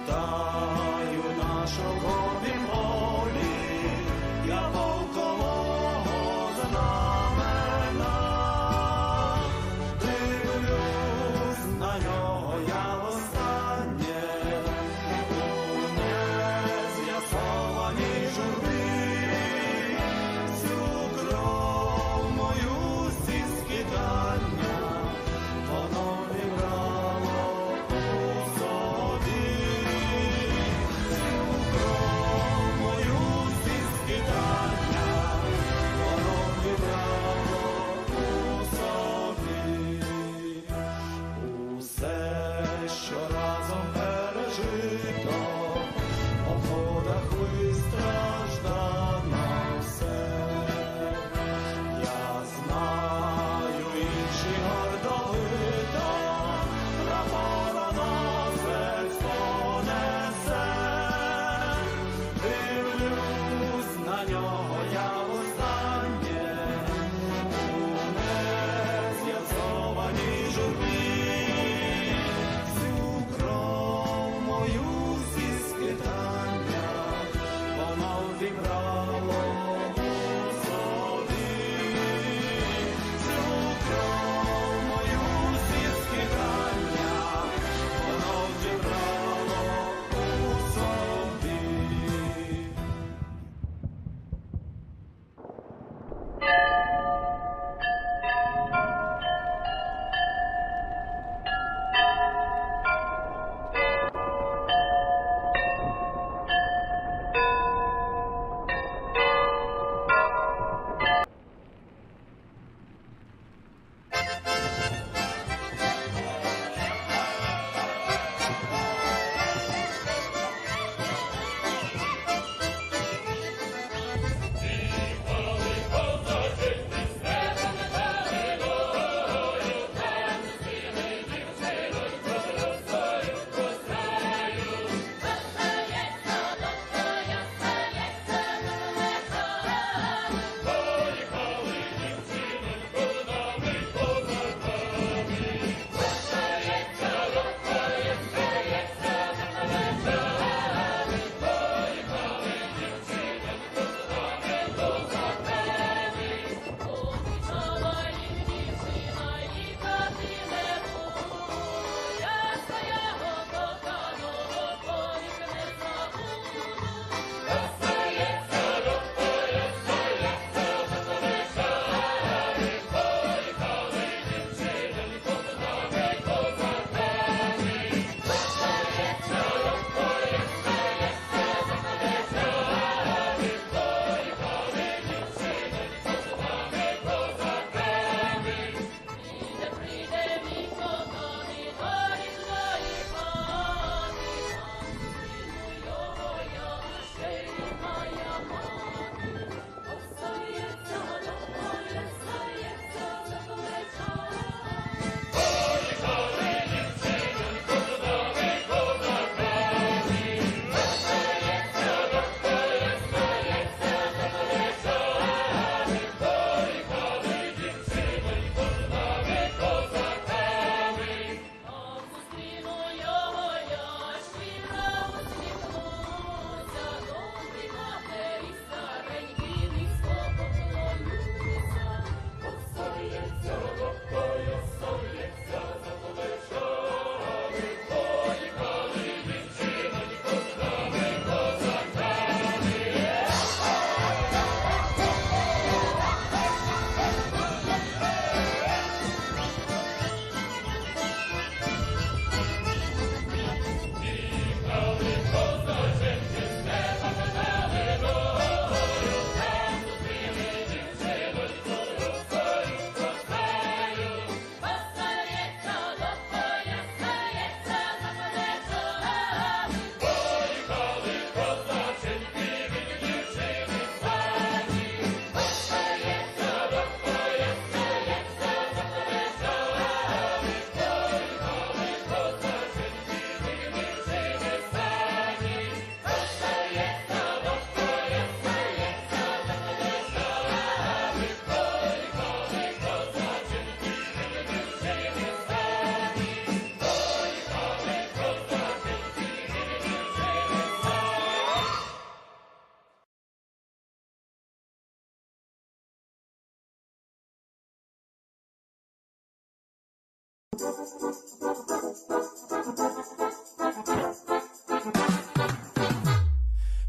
вітаю на шовковім полі, я полкового знамена. Дивлюсь на нього я востаннє у нез'ясованій журбі. Всю кров мою зі скидання воно вібрало у собі.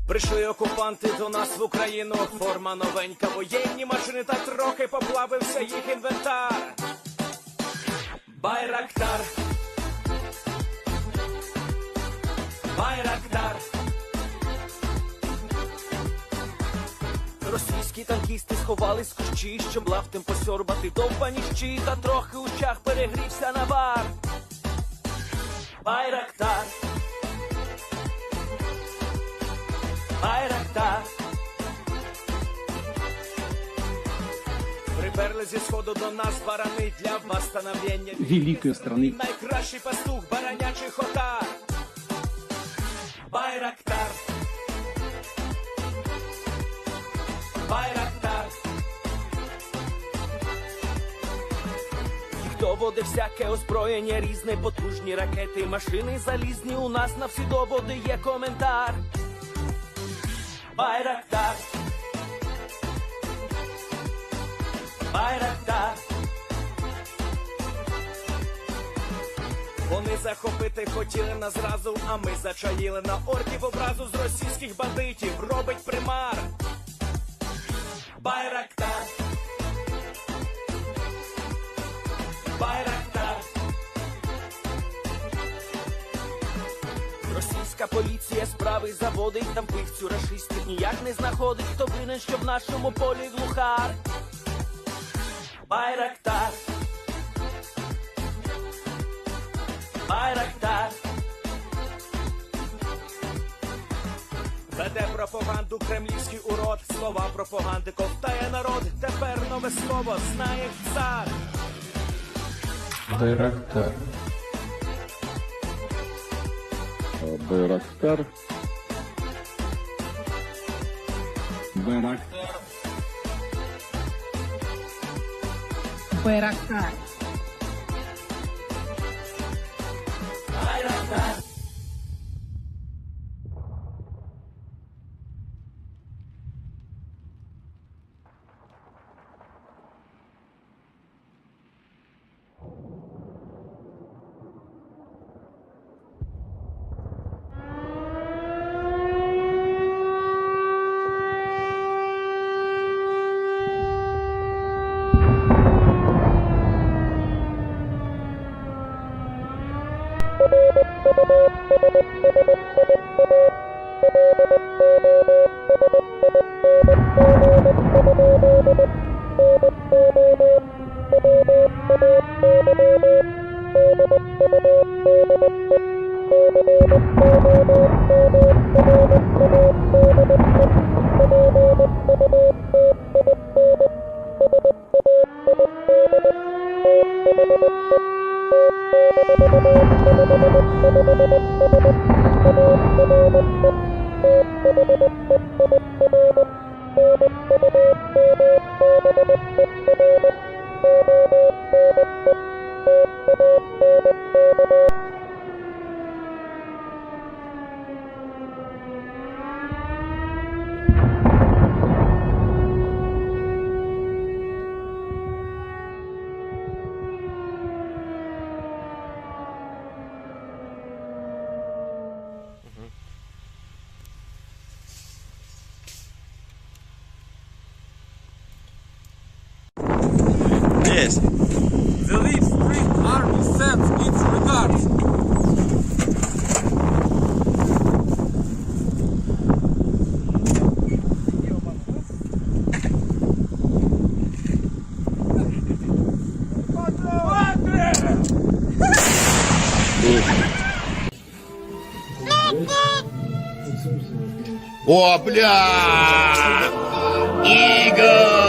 Прийшли окупанти до нас в Україну, форма новенька, воєнні машини, та трохи поплавився їх інвентар. Байрактар, Байрактар. Російські танкісти сховались в кущі, щоб лаптем посьорбати довбані щі, та трохи у чах перегрівся навар. Байрактар, Байрактар. Приперли зі сходу до нас барани для восстановлення великої страни. Найкращий пастух баранячих отар. Байрактар, Байрактар. Їх доводи всяке озброєння різне, потужні ракети, машини залізні, у нас на всі доводи є коментар. Байрактар, Байрактар. Вони захопити хотіли нас зразу, а ми зачаїли на орків образу з російських бандитів, робить примар. Байрактар, Байрактар. Російська поліція справи заводить, там вбивцю рашистів ніяк не знаходить, хто винен, що в нашому полі глухар. Байрактар, Байрактар. Веде пропаганду кремлівський урод, слова пропаганди ковтає народ, тепер нове слово знає цар. Байрактар. Байрактар. Байрактар. Байрактар. Байрактар. Yes. The Leaf Spring Army sends its regards. О, бля! Игорь!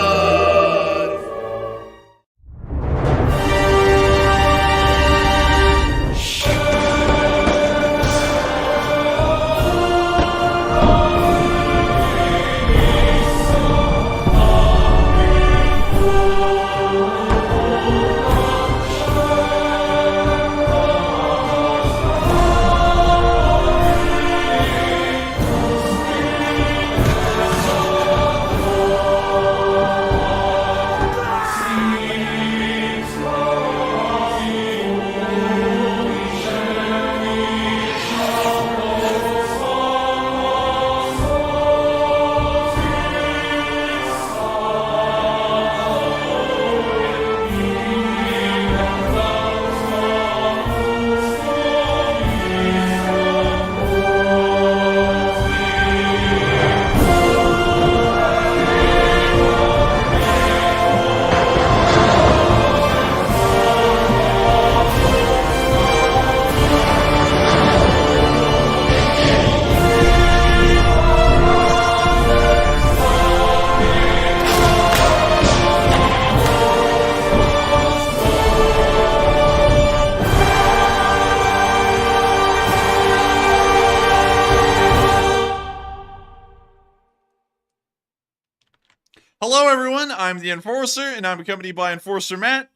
Hello, everyone. I'm the Enforcer, and I'm accompanied by Enforcer Matt.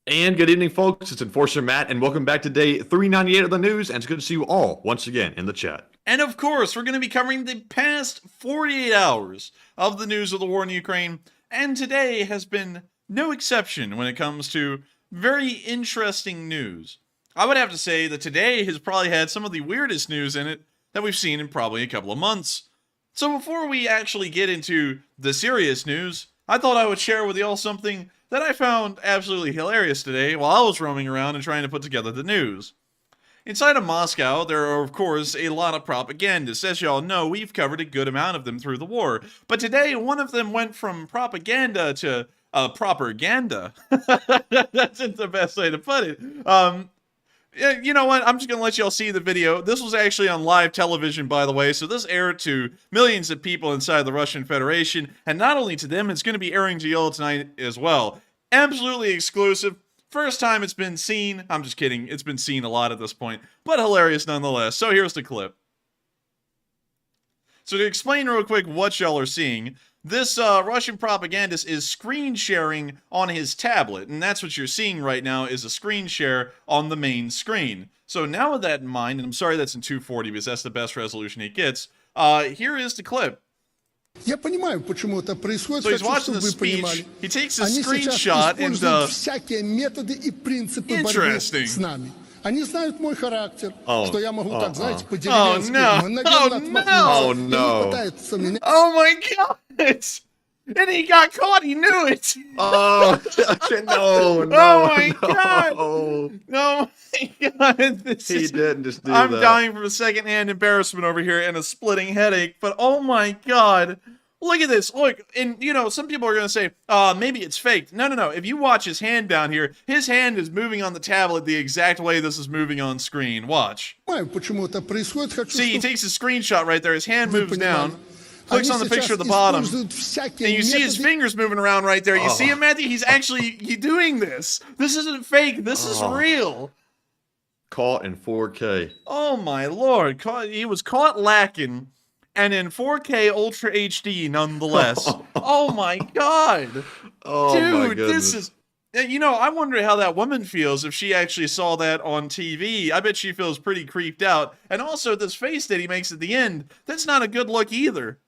And good evening, folks. It's Enforcer Matt, and welcome back to day 398 of the news, and it's good to see you all once again in the chat. And of course, we're going to be covering the past 48 hours of the news of the war in Ukraine, and today has been no exception when it comes to very interesting news. I would have to say that today has probably had some of the weirdest news in it that we've seen in probably a couple of months. So before we actually get into the serious news, I thought I would share with you all something that I found absolutely hilarious today while I was roaming around and trying to put together the news. Inside of Moscow, there are, of course, a lot of propagandists. As y'all know, we've covered a good amount of them through the war. But today, one of them went from propaganda to propaganda. That's the best way to put it. You know what? I'm just going to let y'all see the video. This was actually on live television, by the way, so this aired to millions of people inside the Russian Federation, and not only to them, it's going to be airing to y'all tonight as well. Absolutely exclusive. First time it's been seen. I'm just kidding. It's been seen a lot at this point, but hilarious nonetheless. So here's the clip. So to explain real quick what y'all are seeing, this Russian propagandist is screen sharing on his tablet, and that's what you're seeing right now is a screen share on the main screen. So now with that in mind, and I'm sorry that's in 240 because that's the best resolution it gets, here is the clip. Я понимаю, почему это происходит, So he's хочу, watching чтобы the вы speech, понимали. he takes a Они сейчас screenshot and используют всякие методы и принципы борьбы Interesting. с нами. Они знают мой характер, Oh, что я могу, так, знаете, Oh, по-деревенски no. мгновенно Oh, отмахнуться. no. И они пытаются меня... Oh my god! And he got caught, he knew it! Oh, no, no. Oh my god! No. Oh my god! This He is... didn't just do I'm that. dying from a secondhand embarrassment over here and a splitting headache, but oh my god. Look at this. Look, and you know, some people are going to say, maybe it's faked. No, no, no. If you watch his hand down here, his hand is moving on the tablet the exact way this is moving on screen. Watch. Понимаю, почему это происходит, хочу, See, he чтобы takes a screenshot right there. His hand вы moves понимали. down, clicks Они on the picture сейчас at the bottom, используют всякие and you see his методы fingers moving around right there. You see him, Matthew? He's actually doing this. This isn't fake. This is real. Caught in 4K. Oh my lord. He was caught lacking, and in 4K Ultra HD nonetheless. Oh my god. Oh, Dude, my this goodness. is... You know, I wonder how that woman feels if she actually saw that on TV. I bet she feels pretty creeped out. And also, this face that he makes at the end, that's not a good look either.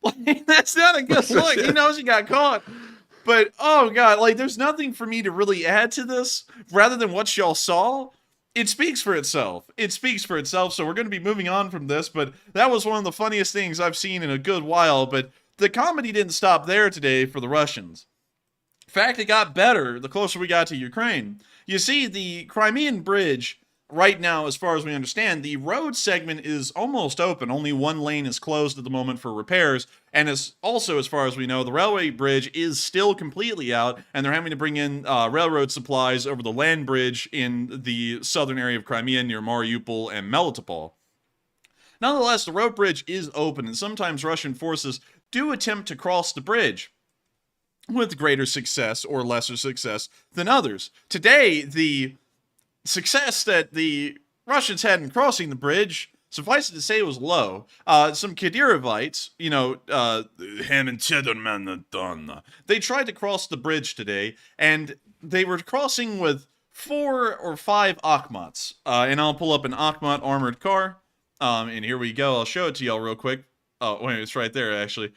Like, that's not a good look. He knows he got caught. But, oh god, like, there's nothing for me to really add to this, rather than what y'all saw. It speaks for itself. It speaks for itself, so we're going to be moving on from this, but that was one of the funniest things I've seen in a good while, but the comedy didn't stop there today for the Russians. In fact, it got better the closer we got to Ukraine. You see, the Crimean bridge, right now, as far as we understand, the road segment is almost open. Only one lane is closed at the moment for repairs, and as far as we know, the railway bridge is still completely out, and they're having to bring in railroad supplies over the land bridge in the southern area of Crimea near Mariupol and Melitopol. Nonetheless, the road bridge is open, and sometimes Russian forces do attempt to cross the bridge, with greater success or lesser success than others. Today, the success that the Russians had in crossing the bridge, suffice it to say, was low. Some Kadyrovites, you know, they tried to cross the bridge today, and they were crossing with 4 or 5 Akhmats. And I'll pull up an Akhmat armored car. And here we go. I'll show it to y'all real quick. Oh, wait, it's right there, actually.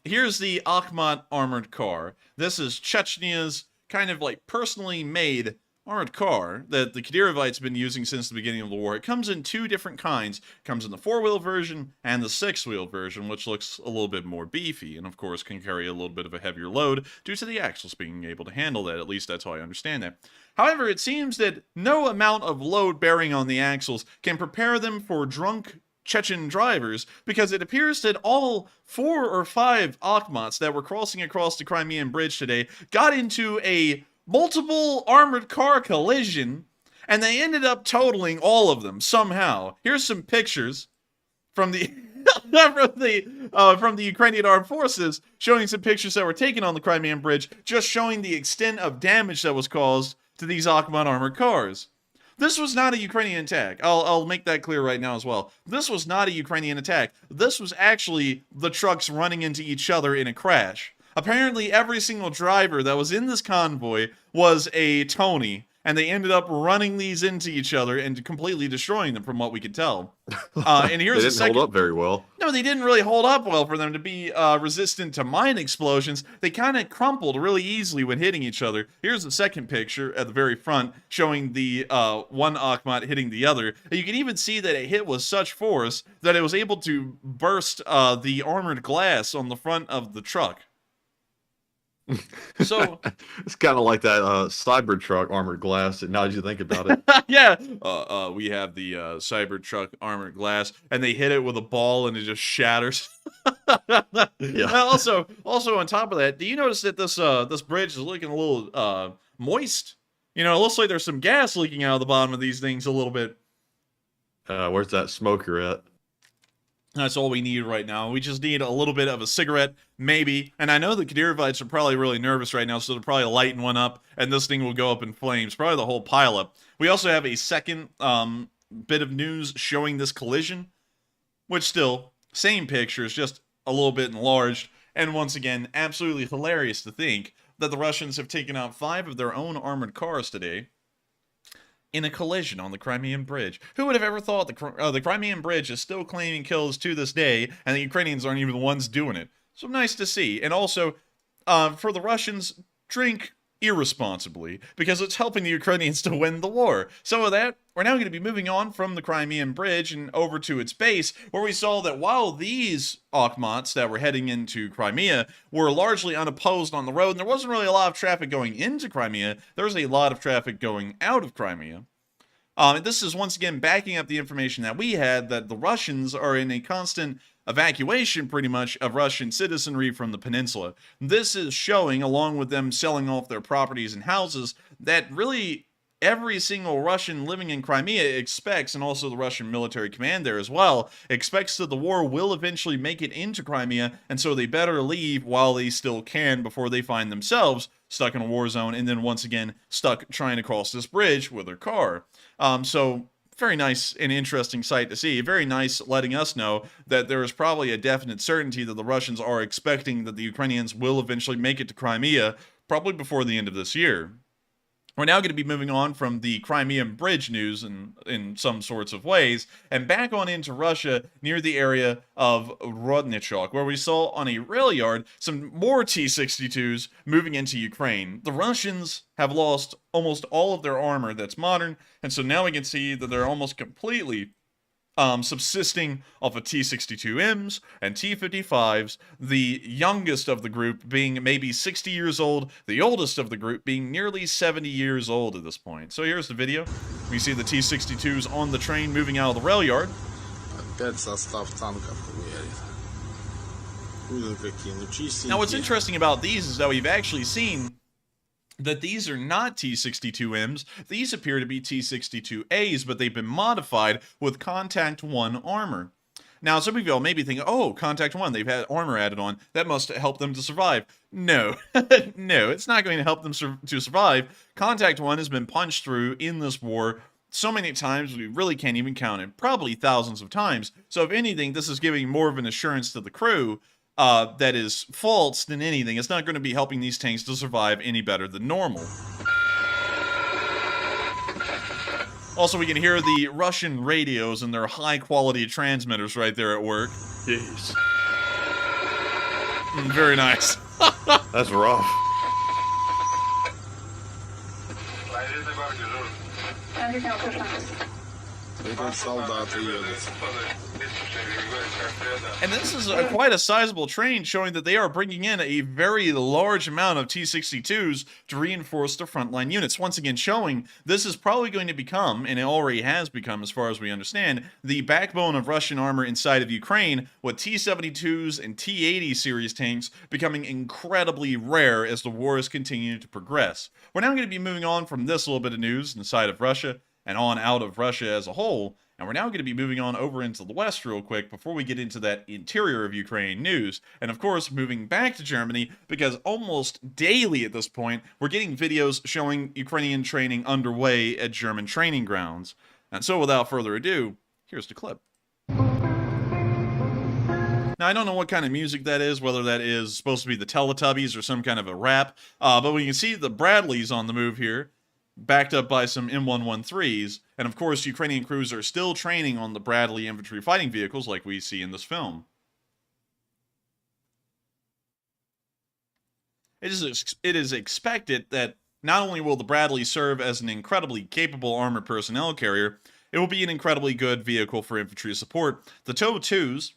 Here's the Akhmat armored car. This is Chechnya's kind of like personally made armored car that the Kadyrovites have been using since the beginning of the war. It comes in 2 different kinds. It comes in the 4-wheel version and the 6-wheel version, which looks a little bit more beefy and, of course, can carry a little bit of a heavier load due to the axles being able to handle that. At least that's how I understand that. However, it seems that no amount of load bearing on the axles can prepare them for drunk Chechen drivers, because it appears that all 4 or 5 Akhmats that were crossing across the Crimean bridge today got into a multiple armored car collision, and they ended up totaling all of them somehow. Here's some pictures from the from the Ukrainian armed forces, showing some pictures that were taken on the Crimean bridge, just showing the extent of damage that was caused to these Akhmat armored cars. This was not a Ukrainian attack. I'll make that clear right now as well. This was not a Ukrainian attack. This was actually the trucks running into each other in a crash. Apparently, every single driver that was in this convoy was a Tony, and they ended up running these into each other and completely destroying them, from what we could tell. And here's They the didn't second. hold up very well. No, they didn't really hold up well for them to be resistant to mine explosions. They kind of crumpled really easily when hitting each other. Here's the second picture at the very front showing the one Akhmat hitting the other. And you can even see that it hit with such force that it was able to burst the armored glass on the front of the truck. So It's kind of like that Cybertruck armored glass. Now that you think about it, yeah, we have the Cybertruck armored glass, and they hit it with a ball, and it just shatters. Yeah. Also, on top of that, do you notice that this bridge is looking a little moist? You know, it looks like there's some gas leaking out of the bottom of these things a little bit. where's that smoker at? That's all we need right now. We just need a little bit of a cigarette, maybe. And I know the Kadyrvites are probably really nervous right now, so they're probably lighting one up, and this thing will go up in flames. Probably the whole pileup. We also have a second bit of news showing this collision, which still, same pictures, just a little bit enlarged. And once again, absolutely hilarious to think that the Russians have taken out 5 of their own armored cars today in a collision on the Crimean bridge. Who would have ever thought the Crimean bridge is still claiming kills to this day, and the Ukrainians aren't even the ones doing it? So nice to see. And also, for the Russians, drink irresponsibly, because it's helping the Ukrainians to win the war. So with that, we're now going to be moving on from the Crimean bridge and over to its base, where we saw that while these Akhmats that were heading into Crimea were largely unopposed on the road, and there wasn't really a lot of traffic going into Crimea, there was a lot of traffic going out of Crimea. This is once again backing up the information that we had, that the Russians are in a constant evacuation, pretty much, of Russian citizenry from the peninsula. This is showing, along with them selling off their properties and houses, that really every single Russian living in Crimea expects, and also the Russian military command there as well, expects that the war will eventually make it into Crimea, and so they better leave while they still can before they find themselves stuck in a war zone, and then once again stuck trying to cross this bridge with their car. So very nice and interesting sight to see. Very nice letting us know that there is probably a definite certainty that the Russians are expecting that the Ukrainians will eventually make it to Crimea, probably before the end of this year. We're now going to be moving on from the Crimean bridge news in some sorts of ways, and back on into Russia near the area of Rodnichok, where we saw on a rail yard some more T-62s moving into Ukraine. The Russians have lost almost all of their armor that's modern, and so now we can see that they're almost completely subsisting off of T-62Ms and T-55s, the youngest of the group being maybe 60 years old, the oldest of the group being nearly 70 years old at this point. So here's the video. We see the T-62s on the train moving out of the rail yard. Опять состав танков хуярит. Хуй какие, ну чистенькие. Now what's interesting about these is that we've actually seen that these are not T-62Ms. These appear to be T-62As, but they've been modified with Contact 1 armor. Now, some of you may be thinking, oh, Contact 1, they've had armor added on. That must help them to survive. No. No, it's not going to help them to survive. Contact 1 has been punched through in this war so many times we really can't even count it. Probably thousands of times. So if anything, this is giving more of an assurance to the crew that is false than anything. It's not going to be helping these tanks to survive any better than normal. Also, we can hear the Russian radios and their high-quality transmitters right there at work. Jeez. Very nice. That's rough. Это солдаты едут. And this is quite a sizable train, showing that they are bringing in a very large amount of T-62s to reinforce their frontline units. Once again, showing this is probably going to become, and it already has become as far as we understand, the backbone of Russian armor inside of Ukraine, with T-72s and T-80 series tanks becoming incredibly rare as the war is continuing to progress. We're now going to be moving on from this little bit of news inside of Russia and on out of Russia as a whole, and we're now going to be moving on over into the west real quick before we get into that interior of Ukraine news. And of course, moving back to Germany, because almost daily at this point, we're getting videos showing Ukrainian training underway at German training grounds. And so without further ado, here's the clip. Now, I don't know what kind of music that is, whether that is supposed to be the Teletubbies or some kind of a rap, but we can see the Bradleys on the move here, backed up by some M113s, and of course, Ukrainian crews are still training on the Bradley infantry fighting vehicles like we see in this film. It is expected that not only will the Bradley serve as an incredibly capable armored personnel carrier, it will be an incredibly good vehicle for infantry support. The TOW-2s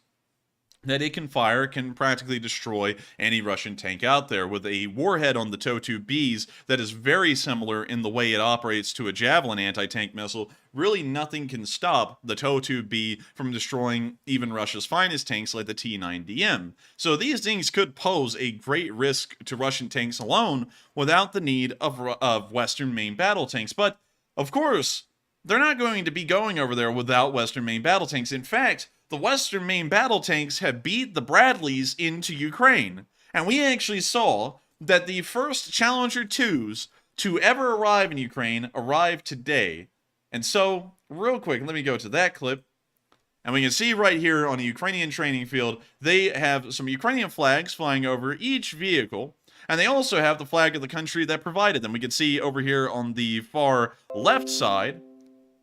that it can fire can practically destroy any Russian tank out there, with a warhead on the TOW-2Bs that is very similar in the way it operates to a Javelin anti-tank missile. Really nothing can stop the TOW-2B from destroying even Russia's finest tanks like the T-9DM. So these things could pose a great risk to Russian tanks alone without the need of Western main battle tanks. But, of course, they're not going to be going over there without Western main battle tanks. In fact, the Western main battle tanks have beat the Bradleys into Ukraine. And we actually saw that the first Challenger 2s to ever arrive in Ukraine arrived today. And so, real quick, let me go to that clip. And we can see right here on a Ukrainian training field, they have some Ukrainian flags flying over each vehicle. And they also have the flag of the country that provided them. We can see over here on the far left side.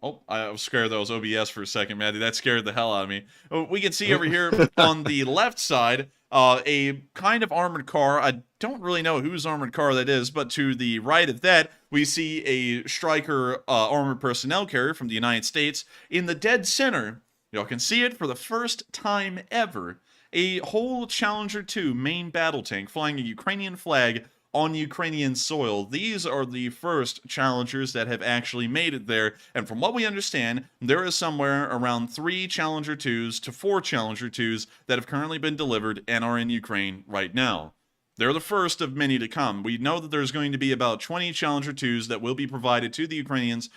Oh, I was scared that was OBS for a second, Maddie. That scared the hell out of me. We can see over here on the left side a kind of armored car. I don't really know whose armored car that is, but to the right of that, we see a Stryker armored personnel carrier from the United States. In the dead center, y'all can see it for the first time ever, a whole Challenger 2 main battle tank flying a Ukrainian flag on Ukrainian soil. These are the first Challengers that have actually made it there, and from what we understand, there is somewhere around 3 Challenger 2s to 4 Challenger 2s that have currently been delivered and are in Ukraine right now. They're the first of many to come. We know that there's going to be about 20 Challenger 2s that will be provided to the Ukrainians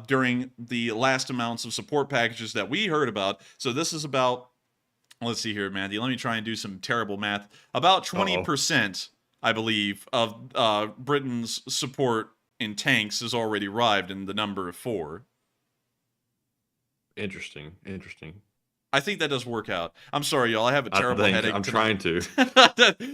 during the last amounts of support packages that we heard about. So this is about, let's see here, Mandy, let me try and do some terrible math, about 20%, I believe, of Britain's support in tanks has already arrived in the number of 4. Interesting. I think that does work out. I'm sorry, y'all. I have a terrible headache. I'm trying to.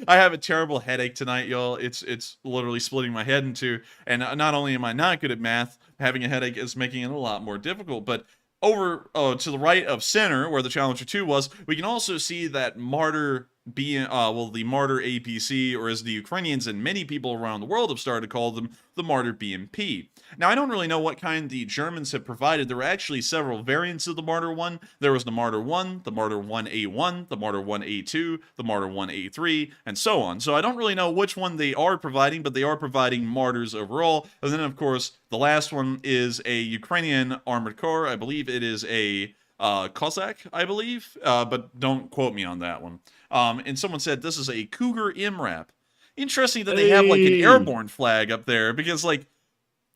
I have a terrible headache tonight, y'all. It's literally splitting my head in two. And not only am I not good at math, having a headache is making it a lot more difficult. But over to the right of center, where the Challenger 2 was, we can also see that Martyr the Martyr APC, or as the Ukrainians and many people around the world have started to call them, the Martyr BMP. Now, I don't really know what kind the Germans have provided. There were actually several variants of the Martyr 1. There was the Martyr 1, the Martyr 1A1, the Martyr 1A2, the Martyr 1A3, and so on. So I don't really know which one they are providing, but they are providing Martyrs overall. And then, of course, the last one is a Ukrainian armored car. I believe it is a Cossack, I believe, but don't quote me on that one. And someone said this is a Cougar MRAP. Interesting that they have like an airborne flag up there, because like,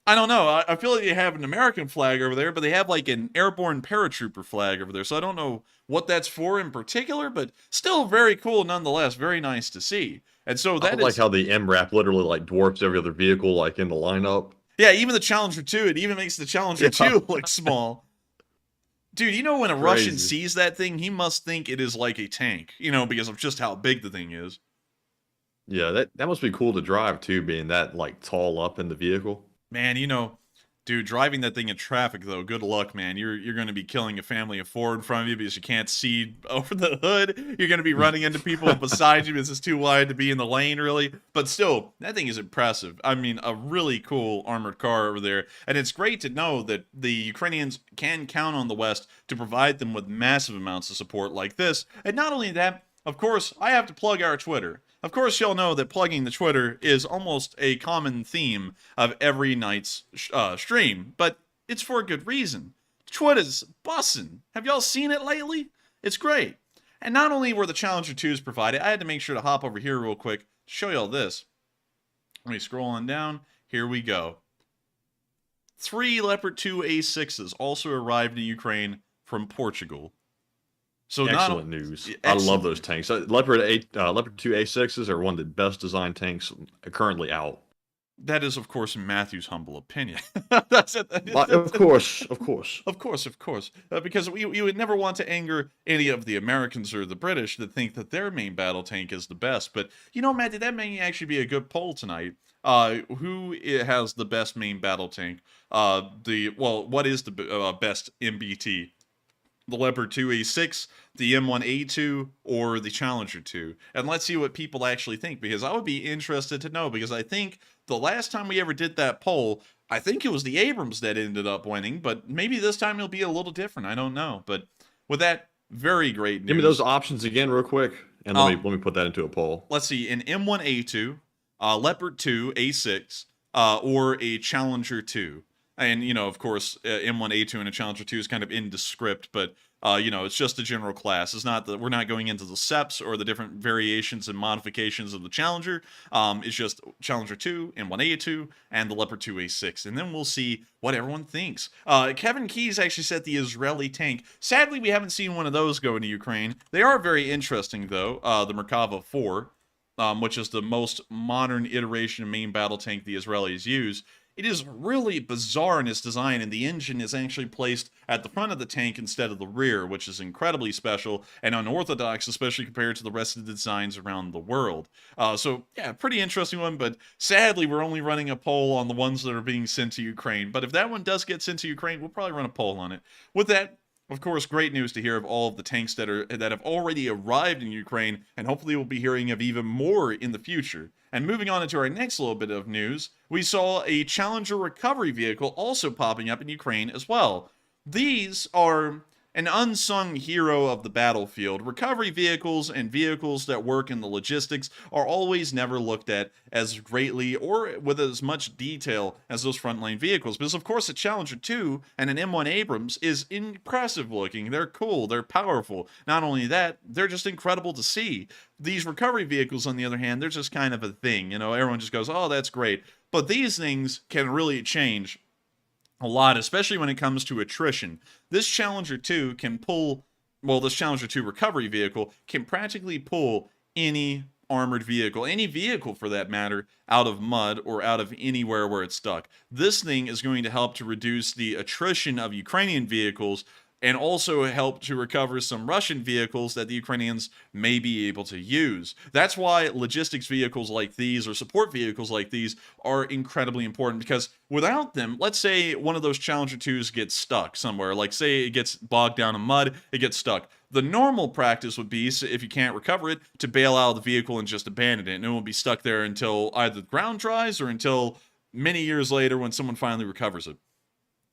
I don't know, I feel like they have an American flag over there, but they have like an airborne paratrooper flag over there. So I don't know what that's for in particular, but still very cool nonetheless. Very nice to see. And so that is like how the MRAP literally like dwarfs every other vehicle like in the lineup. Yeah, even the Challenger 2, it even makes the Challenger 2 look small. Dude, you know when a Russian sees that thing, he must think it is like a tank, you know, because of just how big the thing is. Yeah, that must be cool to drive too, being that like tall up in the vehicle. Man, you know, dude, driving that thing in traffic though, good luck, man. You're going to be killing a family of 4 in front of you because you can't see over the hood. You're going to be running into people beside you because it's too wide to be in the lane, really. But still, that thing is impressive. I mean, a really cool armored car over there. And it's great to know that the Ukrainians can count on the West to provide them with massive amounts of support like this. And not only that, of course, I have to plug our Twitter. Of course, y'all know that plugging the Twitter is almost a common theme of every night's stream, but it's for a good reason. Twitter's bussin'. Have y'all seen it lately? It's great. And not only were the Challenger 2s provided, I had to make sure to hop over here real quick to show y'all this. Let me scroll on down. Here we go. 3 Leopard 2 A6s also arrived in Ukraine from Portugal. So excellent news. I love those tanks. Leopard 2 A6s are one of the best designed tanks currently out. That is, of course, Matthew's humble opinion. That's it. Of course, of course. Of course, of course. Because we would never want to anger any of the Americans or the British that think that their main battle tank is the best. But, Matthew, that may actually be a good poll tonight. Who has the best main battle tank? What is the best MBT? The Leopard 2A6, the M1A2, or the Challenger 2? And let's see what people actually think, because I would be interested to know, because I think the last time we ever did that poll, I think it was the Abrams that ended up winning, but maybe this time it'll be a little different. I don't know. But with that very great news, Give me those options again real quick, and let me put that into a poll. Let's see, an M1A2, Leopard 2 A6, or a Challenger 2. And, of course, M1A2 and a Challenger 2 is kind of indescript, but, it's just a general class. It's not we're not going into the SEPs or the different variations and modifications of the Challenger. It's just Challenger 2, M1A2, and the Leopard 2A6. And then we'll see what everyone thinks. Kevin Keyes actually said the Israeli tank. Sadly, we haven't seen one of those go into Ukraine. They are very interesting, though, the Merkava 4. Which is the most modern iteration of main battle tank the Israelis use. It is really bizarre in its design, and the engine is actually placed at the front of the tank instead of the rear, which is incredibly special and unorthodox, especially compared to the rest of the designs around the world. Pretty interesting one, but sadly, we're only running a poll on the ones that are being sent to Ukraine. But if that one does get sent to Ukraine, we'll probably run a poll on it. With that, of course, great news to hear of all of the tanks that have already arrived in Ukraine, and hopefully we'll be hearing of even more in the future. And moving on into our next little bit of news, we saw a Challenger recovery vehicle also popping up in Ukraine as well. These are an unsung hero of the battlefield. Recovery vehicles and vehicles that work in the logistics are always never looked at as greatly or with as much detail as those frontline vehicles. Because, of course, a Challenger 2 and an M1 Abrams is impressive looking. They're cool. They're powerful. Not only that, they're just incredible to see. These recovery vehicles, on the other hand, they're just kind of a thing. Everyone just goes, oh, that's great. But these things can really change a lot, especially when it comes to attrition. This Challenger 2 can pull, this Challenger 2 recovery vehicle can practically pull any armored vehicle, any vehicle for that matter, out of mud or out of anywhere where it's stuck. This thing is going to help to reduce the attrition of Ukrainian vehicles and also help to recover some Russian vehicles that the Ukrainians may be able to use. That's why logistics vehicles like these, or support vehicles like these, are incredibly important, because without them, let's say one of those Challenger 2s gets stuck somewhere, like say it gets bogged down in mud, it gets stuck. The normal practice would be, if you can't recover it, to bail out of the vehicle and just abandon it, and it will be stuck there until either the ground dries or until many years later when someone finally recovers it.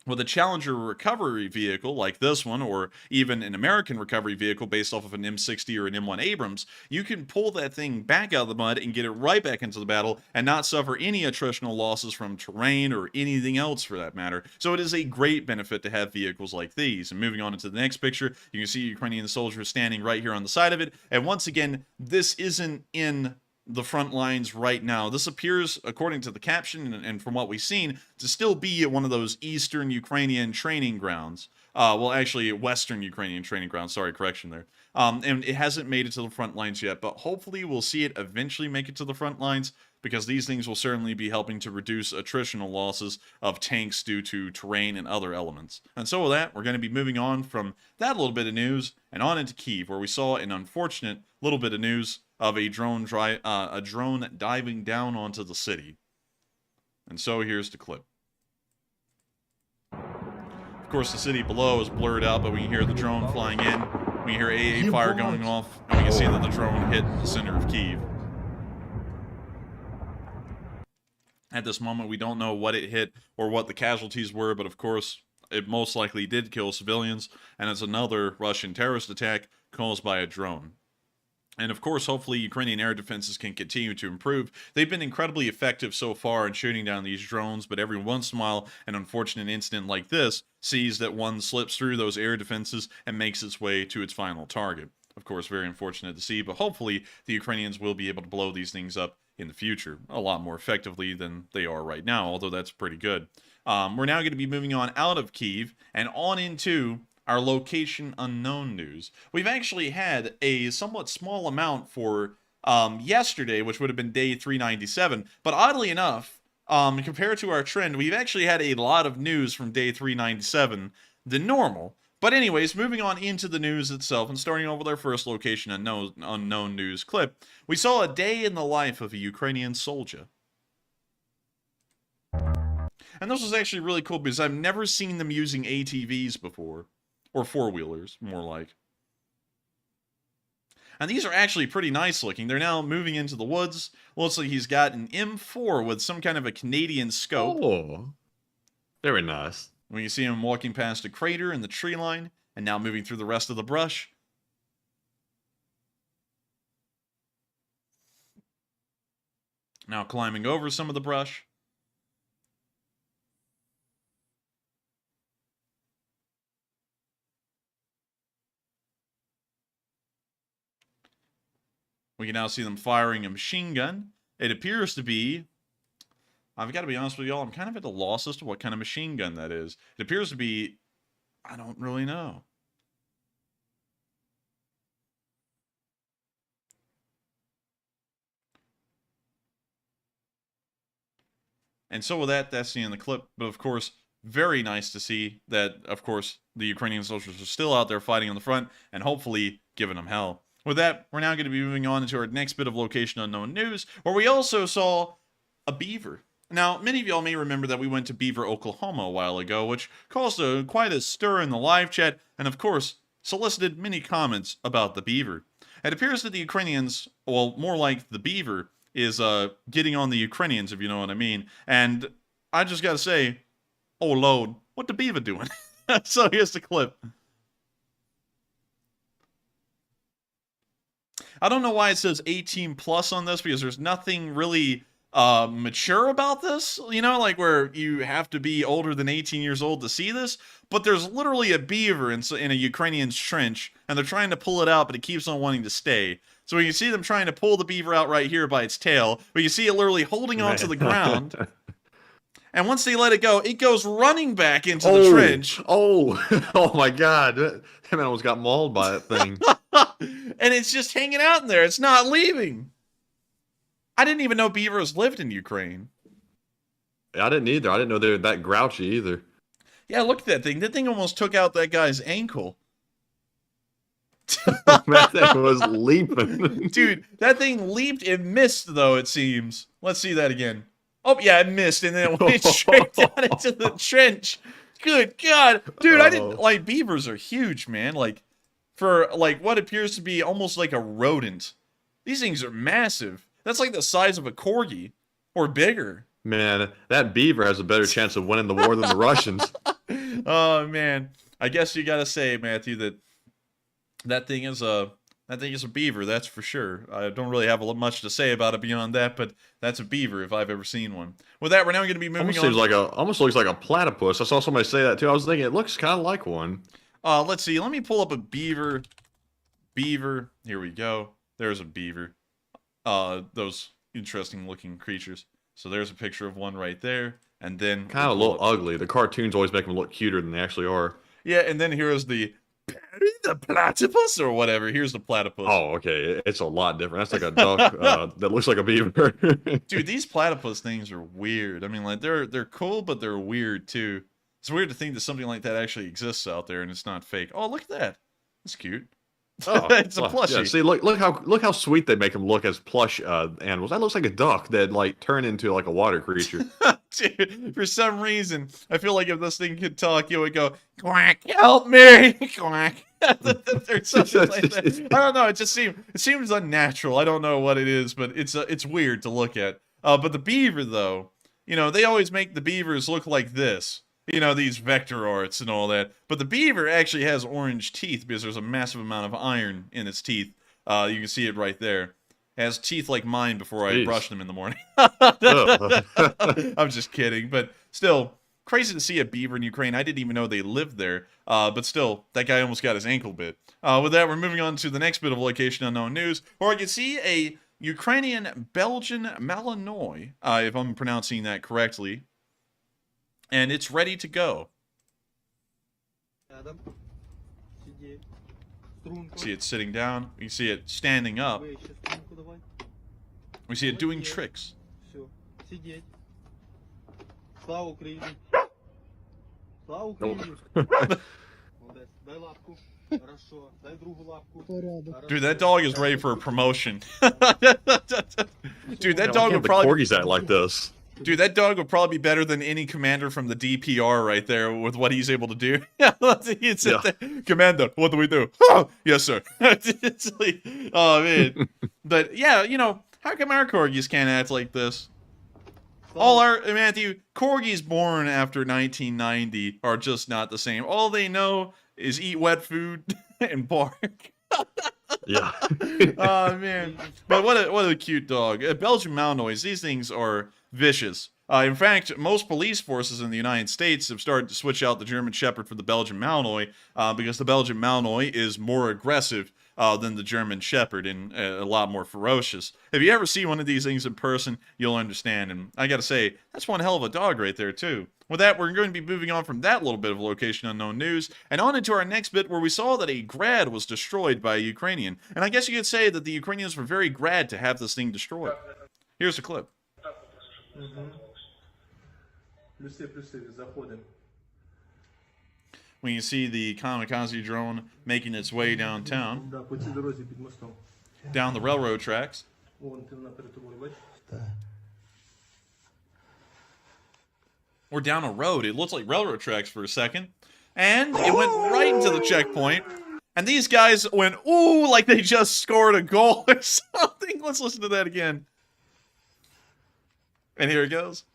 With a Challenger recovery vehicle like this one, or even an American recovery vehicle based off of an M60 or an M1 Abrams, you can pull that thing back out of the mud and get it right back into the battle and not suffer any attritional losses from terrain or anything else for that matter. So it is a great benefit to have vehicles like these. And moving on into the next picture, you can see a Ukrainian soldier standing right here on the side of it. And once again, this isn't in the front lines right now. This appears, according to the caption and from what we've seen, to still be at one of those Eastern Ukrainian training grounds. Actually, Western Ukrainian training grounds. Sorry, correction there. And it hasn't made it to the front lines yet, but hopefully we'll see it eventually make it to the front lines, because these things will certainly be helping to reduce attritional losses of tanks due to terrain and other elements. And so with that, we're going to be moving on from that little bit of news and on into Kyiv, where we saw an unfortunate little bit of news of a drone diving down onto the city. And so here's the clip. Of course, the city below is blurred out, but we can hear the drone flying in. We can hear AA fire going off, and we can see that the drone hit the center of Kyiv. At this moment, we don't know what it hit or what the casualties were, but of course, it most likely did kill civilians, and it's another Russian terrorist attack caused by a drone. And of course, hopefully Ukrainian air defenses can continue to improve. They've been incredibly effective so far in shooting down these drones, but every once in a while, an unfortunate incident like this sees that one slips through those air defenses and makes its way to its final target. Of course, very unfortunate to see, but hopefully the Ukrainians will be able to blow these things up in the future a lot more effectively than they are right now, although that's pretty good. We're now going to be moving on out of Kyiv and on into our location unknown news. We've actually had a somewhat small amount for yesterday, which would have been day 397, but oddly enough, compared to our trend, we've actually had a lot of news from day 397 than normal. But anyways, moving on into the news itself and starting off with our first location unknown news clip, we saw a day in the life of a Ukrainian soldier. And this was actually really cool because I've never seen them using ATVs before. Or four-wheelers, more like. And these are actually pretty nice looking. They're now moving into the woods. Looks like he's got an M4 with some kind of a Canadian scope. Oh, very nice. When you see him walking past a crater in the tree line, and now moving through the rest of the brush. Now climbing over some of the brush. We can now see them firing a machine gun. It appears to be... I've got to be honest with y'all, I'm kind of at a loss as to what kind of machine gun that is. It appears to be... I don't really know. And so with that, that's the end of the clip. But of course, very nice to see that, of course, the Ukrainian soldiers are still out there fighting on the front and hopefully giving them hell. With that, we're now going to be moving on into our next bit of location unknown news, where we also saw a beaver. Now, many of y'all may remember that we went to Beaver, Oklahoma a while ago, which caused quite a stir in the live chat, and of course, solicited many comments about the beaver. It appears that the Ukrainians, well, more like the beaver, is getting on the Ukrainians, if you know what I mean. And I just gotta say, oh Lord, what the beaver doing? So here's the clip. I don't know why it says 18 plus on this, because there's nothing really mature about this, you know, like where you have to be older than 18 years old to see this. But there's literally a beaver in a Ukrainian's trench, and they're trying to pull it out, but it keeps on wanting to stay. So you see them trying to pull the beaver out right here by its tail, but you see it literally holding onto the ground. And once they let it go, it goes running back into the trench. Oh my God. That man almost got mauled by that thing. And it's just hanging out in there. It's not leaving. I didn't even know beavers lived in Ukraine. I didn't either. I didn't know they were that grouchy either. Yeah, look at that thing. That thing almost took out that guy's ankle. That thing was leaping. Dude, that thing leaped and missed, though, it seems. Let's see that again. Oh, yeah, it missed, and then it went straight down into the trench. Good God. Dude, I didn't... Like, beavers are huge, man. Like, for, like, what appears to be almost like a rodent. These things are massive. That's like the size of a corgi. Or bigger. Man, that beaver has a better chance of winning the war than the Russians. Oh, man. I guess you gotta say, Matthew, that thing is a beaver, that's for sure. I don't really have much to say about it beyond that, but that's a beaver if I've ever seen one. With that, we're now going to be moving on. Almost looks like a platypus. I saw somebody say that too. I was thinking it looks kind of like one. Let's see. Let me pull up a beaver. Beaver. Here we go. There's a beaver. Those interesting looking creatures. So there's a picture of one right there, and then kind of a little ugly. The cartoons always make them look cuter than they actually are. Yeah, and then here's the platypus or whatever. Here's the platypus. Oh, okay. It's a lot different. That's like a duck that looks like a beaver. Dude, these platypus things are weird. I mean, like they're cool, but they're weird too. It's weird to think that something like that actually exists out there and it's not fake. Oh, look at that. That's cute. Oh, it's a plushie. Yeah, see, look how sweet they make them look as plush animals. That looks like a duck that like turn into like a water creature. Dude, for some reason, I feel like if this thing could talk, it would go, quack, help me, quack. Or something like that. I don't know. It seems unnatural. I don't know what it is, but it's weird to look at. But the beaver, though, you know, they always make the beavers look like this. You know, these vector arts and all that. But the beaver actually has orange teeth because there's a massive amount of iron in its teeth. You can see it right there. It has teeth like mine before I brush them in the morning. I'm just kidding. But still, crazy to see a beaver in Ukraine. I didn't even know they lived there. But still, that guy almost got his ankle bit. With that, we're moving on to the next bit of location unknown news. Where I can see a Ukrainian Belgian Malinois, if I'm pronouncing that correctly. And it's ready to go. See it sitting down. We see it standing up. We see it doing tricks. Слава Україні! Слава Україні! Молодець. Дай лапку. Хорошо. Дай другу лапку. Dude, that dog is ready for a promotion. Dude, that dog would the probably corgis act like this. Dude, that dog would probably be better than any commander from the DPR right there with what he's able to do. He'd sit there, Commander, what do we do? Oh, yes, sir. It's like, oh, man. But, yeah, you know, how come our corgis can't act like this? All our, Matthew, corgis born after 1990 are just not the same. All they know is eat wet food and bark. Yeah. Oh, man. But what a cute dog. Belgian Malinois, these things are vicious. In fact, most police forces in the United States have started to switch out the German Shepherd for the Belgian Malinois because the Belgian Malinois is more aggressive than the German Shepherd and a lot more ferocious. If you ever see one of these things in person, you'll understand. And I gotta say, that's one hell of a dog right there, too. With that, we're going to be moving on from that little bit of location unknown news and on into our next bit where we saw that a grad was destroyed by a Ukrainian. And I guess you could say that the Ukrainians were very glad to have this thing destroyed. Here's a clip. When you see the Kamikaze drone making its way downtown, down the railroad tracks. Or down a road. It looks like railroad tracks for a second. And it went right into the checkpoint. And these guys went, ooh, like they just scored a goal or something. Let's listen to that again. And here it goes.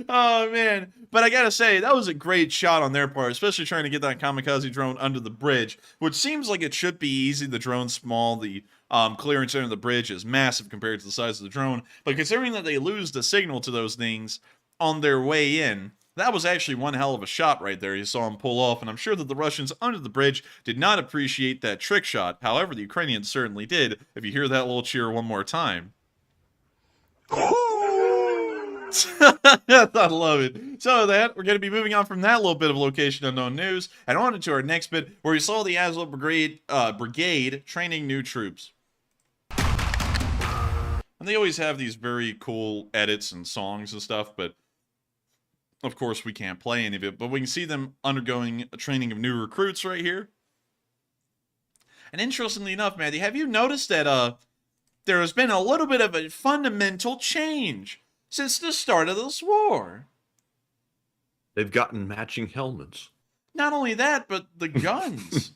Oh, man. But I gotta say, that was a great shot on their part, especially trying to get that Kamikaze drone under the bridge, which seems like it should be easy. The drone's small. The clearance under the bridge is massive compared to the size of the drone. But considering that they lose the signal to those things on their way in, that was actually one hell of a shot right there. You saw him pull off, and I'm sure that the Russians under the bridge did not appreciate that trick shot. However, the Ukrainians certainly did, if you hear that little cheer one more time. I love it. So that we're going to be moving on from that little bit of location unknown news and on into our next bit where we saw the Azov Brigade training new troops. And they always have these very cool edits and songs and stuff, but of course we can't play any of it. But we can see them undergoing a training of new recruits right here. And interestingly enough, Matthew, have you noticed that there has been a little bit of a fundamental change since the start of this war? They've gotten matching helmets. Not only that, but the guns.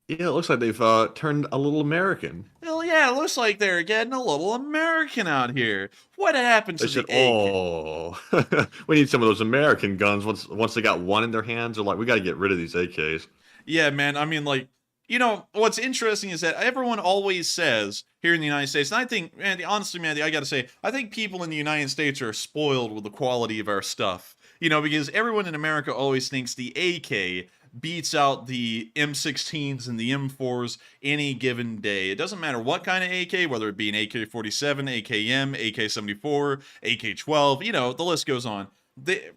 Yeah, it looks like they've turned a little American. Well, yeah, it looks like they're getting a little American out here. What happened to They said, the AK? oh, we need some of those American guns. Once they got one in their hands, they're like, we got to get rid of these AKs. Yeah, man, I mean, like, you know, what's interesting is that everyone always says here in the United States, and I think, Andy, honestly, Mandy, I gotta say, I think people in the United States are spoiled with the quality of our stuff. You know, because everyone in America always thinks the AK beats out the M16s and the M4s any given day. It doesn't matter what kind of AK, whether it be an AK-47, AKM, AK-74, AK-12, you know, the list goes on.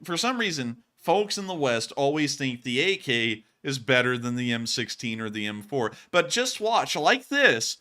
For some reason, folks in the West always think the AK is better than the M16 or the M4. But just watch, like this.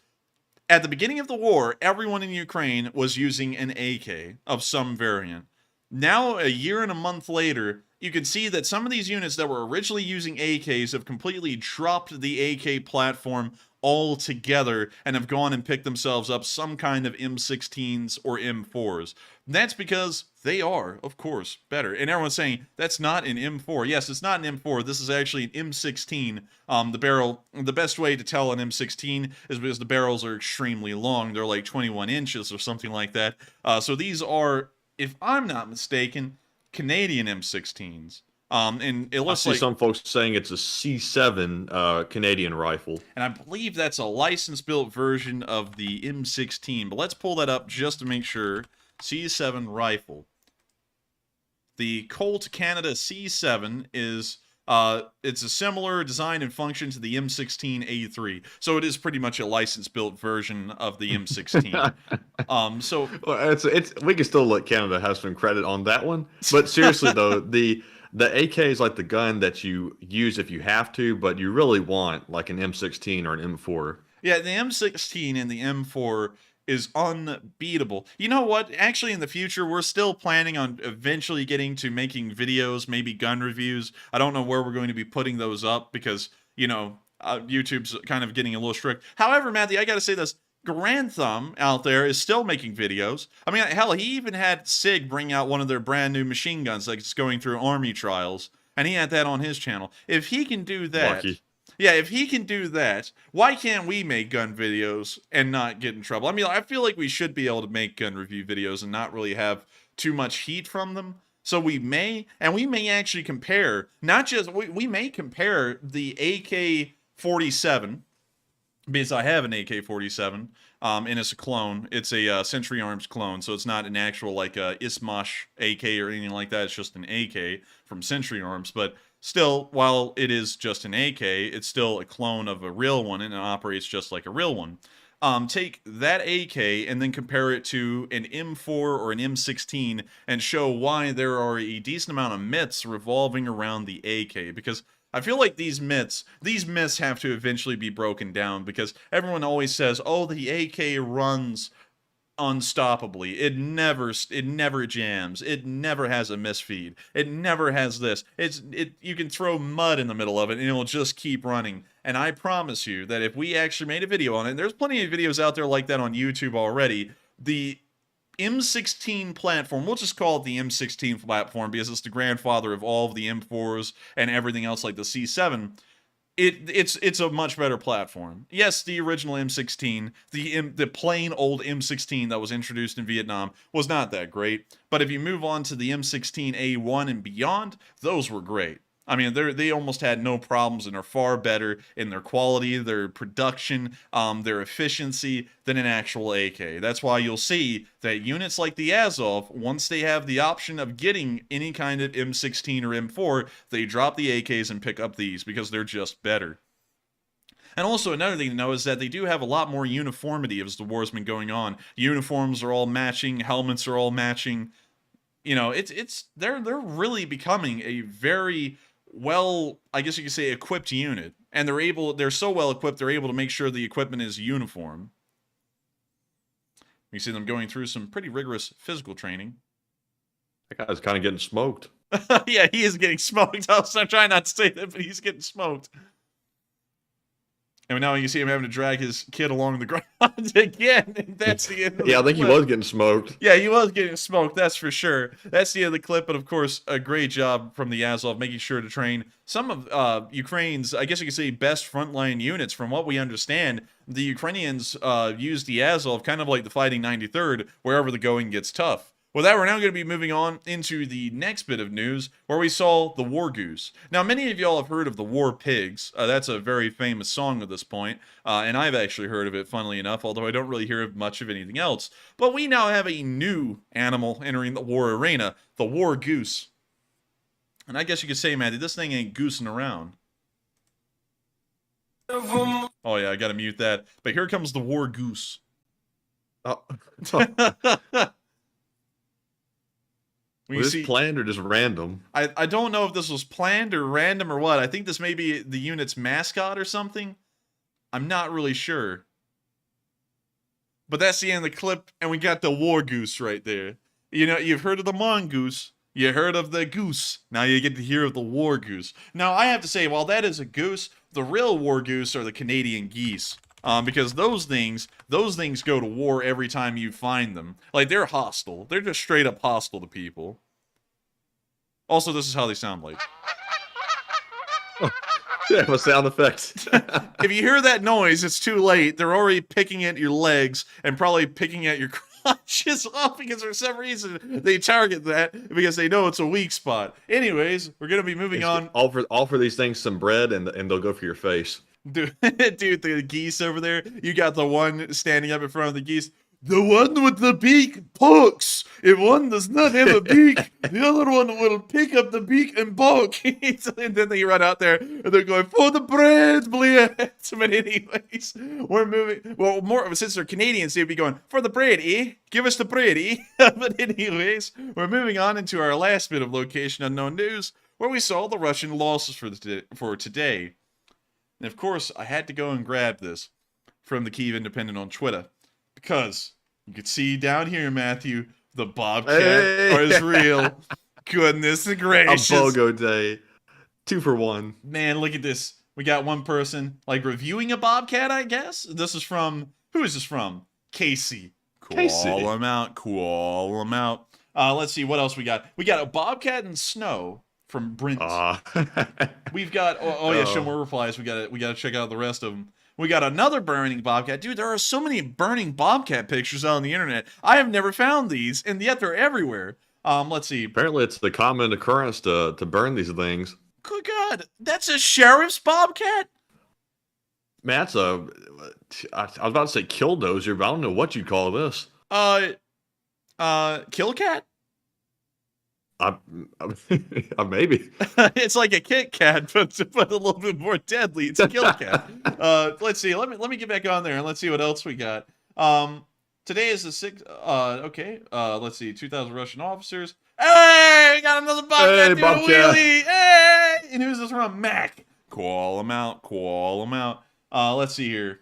At the beginning of the war, everyone in Ukraine was using an AK of some variant. Now, a year and a month later, you can see that some of these units that were originally using AKs have completely dropped the AK platform altogether and have gone and picked themselves up some kind of M16s or M4s. That's because they are, of course, better. And everyone's saying, that's not an M4. Yes, it's not an M4. This is actually an M16. The best way to tell an M16 is because the barrels are extremely long. They're like 21 inches or something like that. So these are, if I'm not mistaken, Canadian M16s. And it looks I see like some folks saying it's a C7 Canadian rifle. And I believe that's a license-built version of the M16. But let's pull that up just to make sure. C7 rifle. The Colt Canada C7 is it's a similar design and function to the M16A3. So it is pretty much a license-built version of the M16. So well, it's we can still let Canada have some credit on that one. But seriously though, the AK is like the gun that you use if you have to, but you really want like an M16 or an M4. yeah, the M16 and the M4 is unbeatable. You know what? Actually, in the future, we're still planning on eventually getting to making videos, maybe gun reviews. I don't know where we're going to be putting those up because, YouTube's kind of getting a little strict. However, Matthew, I gotta say this. Grand Thumb out there is still making videos. I mean, hell, he even had SIG bring out one of their brand new machine guns, like it's going through army trials, and he had that on his channel. If he can do that... Lucky. Yeah, if he can do that, why can't we make gun videos and not get in trouble? I mean, I feel like we should be able to make gun review videos and not really have too much heat from them. So we may actually compare, not just, we may compare the AK-47, because I have an AK-47, and it's a clone. It's a Century Arms clone, so it's not an actual, like, Ismash AK or anything like that. It's just an AK from Century Arms, but... Still, while it is just an AK, it's still a clone of a real one, and it operates just like a real one. Take that AK and then compare it to an M4 or an M16 and show why there are a decent amount of myths revolving around the AK. Because I feel like these myths have to eventually be broken down, because everyone always says, oh, the AK runs unstoppably. It never jams. It never has a misfeed. It never has this. You can throw mud in the middle of it and it'll just keep running. And I promise you that if we actually made a video on it, and there's plenty of videos out there like that on YouTube already, the M16 platform, we'll just call it the M16 platform because it's the grandfather of all of the M4s and everything else like the C7. It's a much better platform. Yes, the original M16, the plain old M16 that was introduced in Vietnam was not that great. But if you move on to the M16A1 and beyond, those were great. I mean, they almost had no problems and are far better in their quality, their production, their efficiency than an actual AK. That's why you'll see that units like the Azov, once they have the option of getting any kind of M16 or M4, they drop the AKs and pick up these because they're just better. And also another thing to know is that they do have a lot more uniformity as the war's been going on. Uniforms are all matching, helmets are all matching. They're really becoming a very well, I guess you could say, equipped unit. And they're so well equipped, they're able to make sure the equipment is uniform. You see them going through some pretty rigorous physical training. That guy's kind of getting smoked. Yeah, he is getting smoked. I'm trying not to say that, but he's getting smoked. And now you see him having to drag his kid along the ground again. And that's the end of Yeah, the I think clip. he was getting smoked. Yeah, he was getting smoked, that's for sure. That's the end of the clip, but of course, a great job from the Azov making sure to train some of Ukraine's, I guess you could say, best frontline units. From what we understand, the Ukrainians use the Azov kind of like the Fighting 93rd, wherever the going gets tough. With that, we're now going to be moving on into the next bit of news, where we saw the War Goose. Now, many of y'all have heard of the War Pigs. That's a very famous song at this point, and I've actually heard of it, funnily enough, although I don't really hear much of anything else. But we now have a new animal entering the war arena, the War Goose. And I guess you could say, Matty, this thing ain't goosing around. Oh yeah, I gotta mute that. But here comes the War Goose. Oh. When Was you this see, planned or just random? I don't know if this was planned or random or what. I think this may be the unit's mascot or something. I'm not really sure. But that's the end of the clip, and we got the War Goose right there. You know, you've heard of the mongoose. You heard of the goose. Now you get to hear of the War Goose. Now, I have to say, while that is a goose, the real War Goose are the Canadian geese. Because those things go to war every time you find them. Like, they're hostile. They're just straight up hostile to people. Also, this is how they sound like. Yeah, a sound effect. If you hear that noise, it's too late. They're already picking at your legs and probably picking at your crotches off because for some reason they target that because they know it's a weak spot. Anyways, we're going to be moving on. Offer these things some bread and they'll go for your face. Dude, the geese over there, you got the one standing up in front of the geese. The one with the beak pokes. If one does not have a beak, the other one will pick up the beak and poke. And then they run out there and they're going, for the bread, blitz. But anyways, we're moving. Well, more since they're Canadians, they'd be going, for the bread, eh? Give us the bread, eh? But anyways, we're moving on into our last bit of location unknown news, where we saw the Russian losses for today. And of course, I had to go and grab this from the Kyiv Independent on Twitter, because You can see down here, Matthew, the bobcat Hey! is real. Goodness A gracious. BOGO day. 2 for 1. Man, look at this. We got one person, like, reviewing a bobcat, I guess? This is from, who is this from? Casey. Casey. Call him out. Call him out. Let's see, what else we got? We got a bobcat in snow from Brent. We've got, yeah, show more replies. We gotta check out the rest of them. We got another burning bobcat. Dude, there are so many burning bobcat pictures out on the internet. I have never found these, and yet they're everywhere. Let's see. Apparently, it's the common occurrence to burn these things. Good God, that's a sheriff's bobcat? Man, that's a. I was about to say killdozer, but I don't know what you'd call this. Kill cat? Maybe. It's like a Kit Kat, but a little bit more deadly. It's a kill cat. Let's see. Let me get back on there and let's see what else we got. Today is the 6th. Okay. Let's see. 2,000 Russian officers. Hey, we got another bobcat doing a wheelie. Hey, and who's this from? Mac. Call him out. Call him out. Let's see here.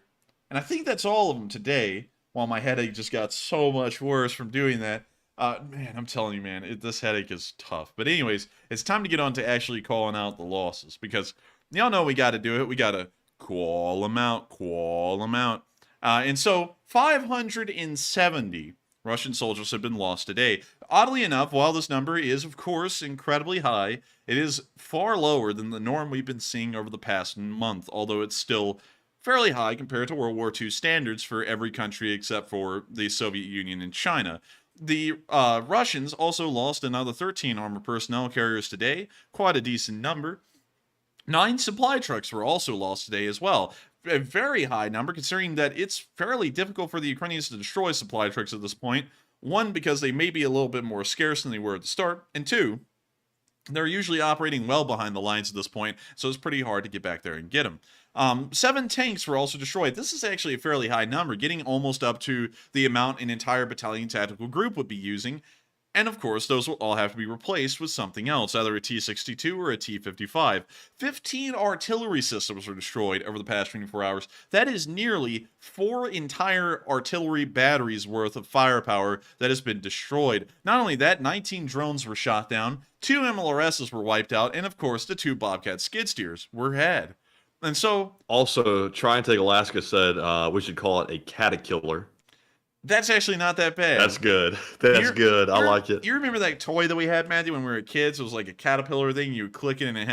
And I think that's all of them today. While my headache just got so much worse from doing that. Man, I'm telling you, man, this headache is tough. But anyways, it's time to get on to actually calling out the losses. Because y'all know we got to do it. We got to call them out, call them out. And so 570 Russian soldiers have been lost today. Oddly enough, while this number is, of course, incredibly high, it is far lower than the norm we've been seeing over the past month, although it's still fairly high compared to World War II standards for every country except for the Soviet Union and China. The Russians also lost another 13 armored personnel carriers today, quite a decent number. 9 supply trucks were also lost today as well. A very high number, considering that it's fairly difficult for the Ukrainians to destroy supply trucks at this point. 1, because they may be a little bit more scarce than they were at the start, and 2, they're usually operating well behind the lines at this point, so it's pretty hard to get back there and get them. 7 tanks were also destroyed. This is actually a fairly high number, getting almost up to the amount an entire battalion tactical group would be using. And of course, those will all have to be replaced with something else, either a T-62 or a T-55. 15 artillery systems were destroyed over the past 24 hours. That is nearly 4 entire artillery batteries worth of firepower that has been destroyed. Not only that, 19 drones were shot down, 2 MLRSs were wiped out, and of course, the 2 Bobcat skid steers were had. And so... Also, Try and Take Alaska said we should call it a caterkiller. That's actually not that bad. That's good. That's good. I like it. You remember that toy that we had, Matthew, when we were kids? It was like a caterpillar thing. You would click it and it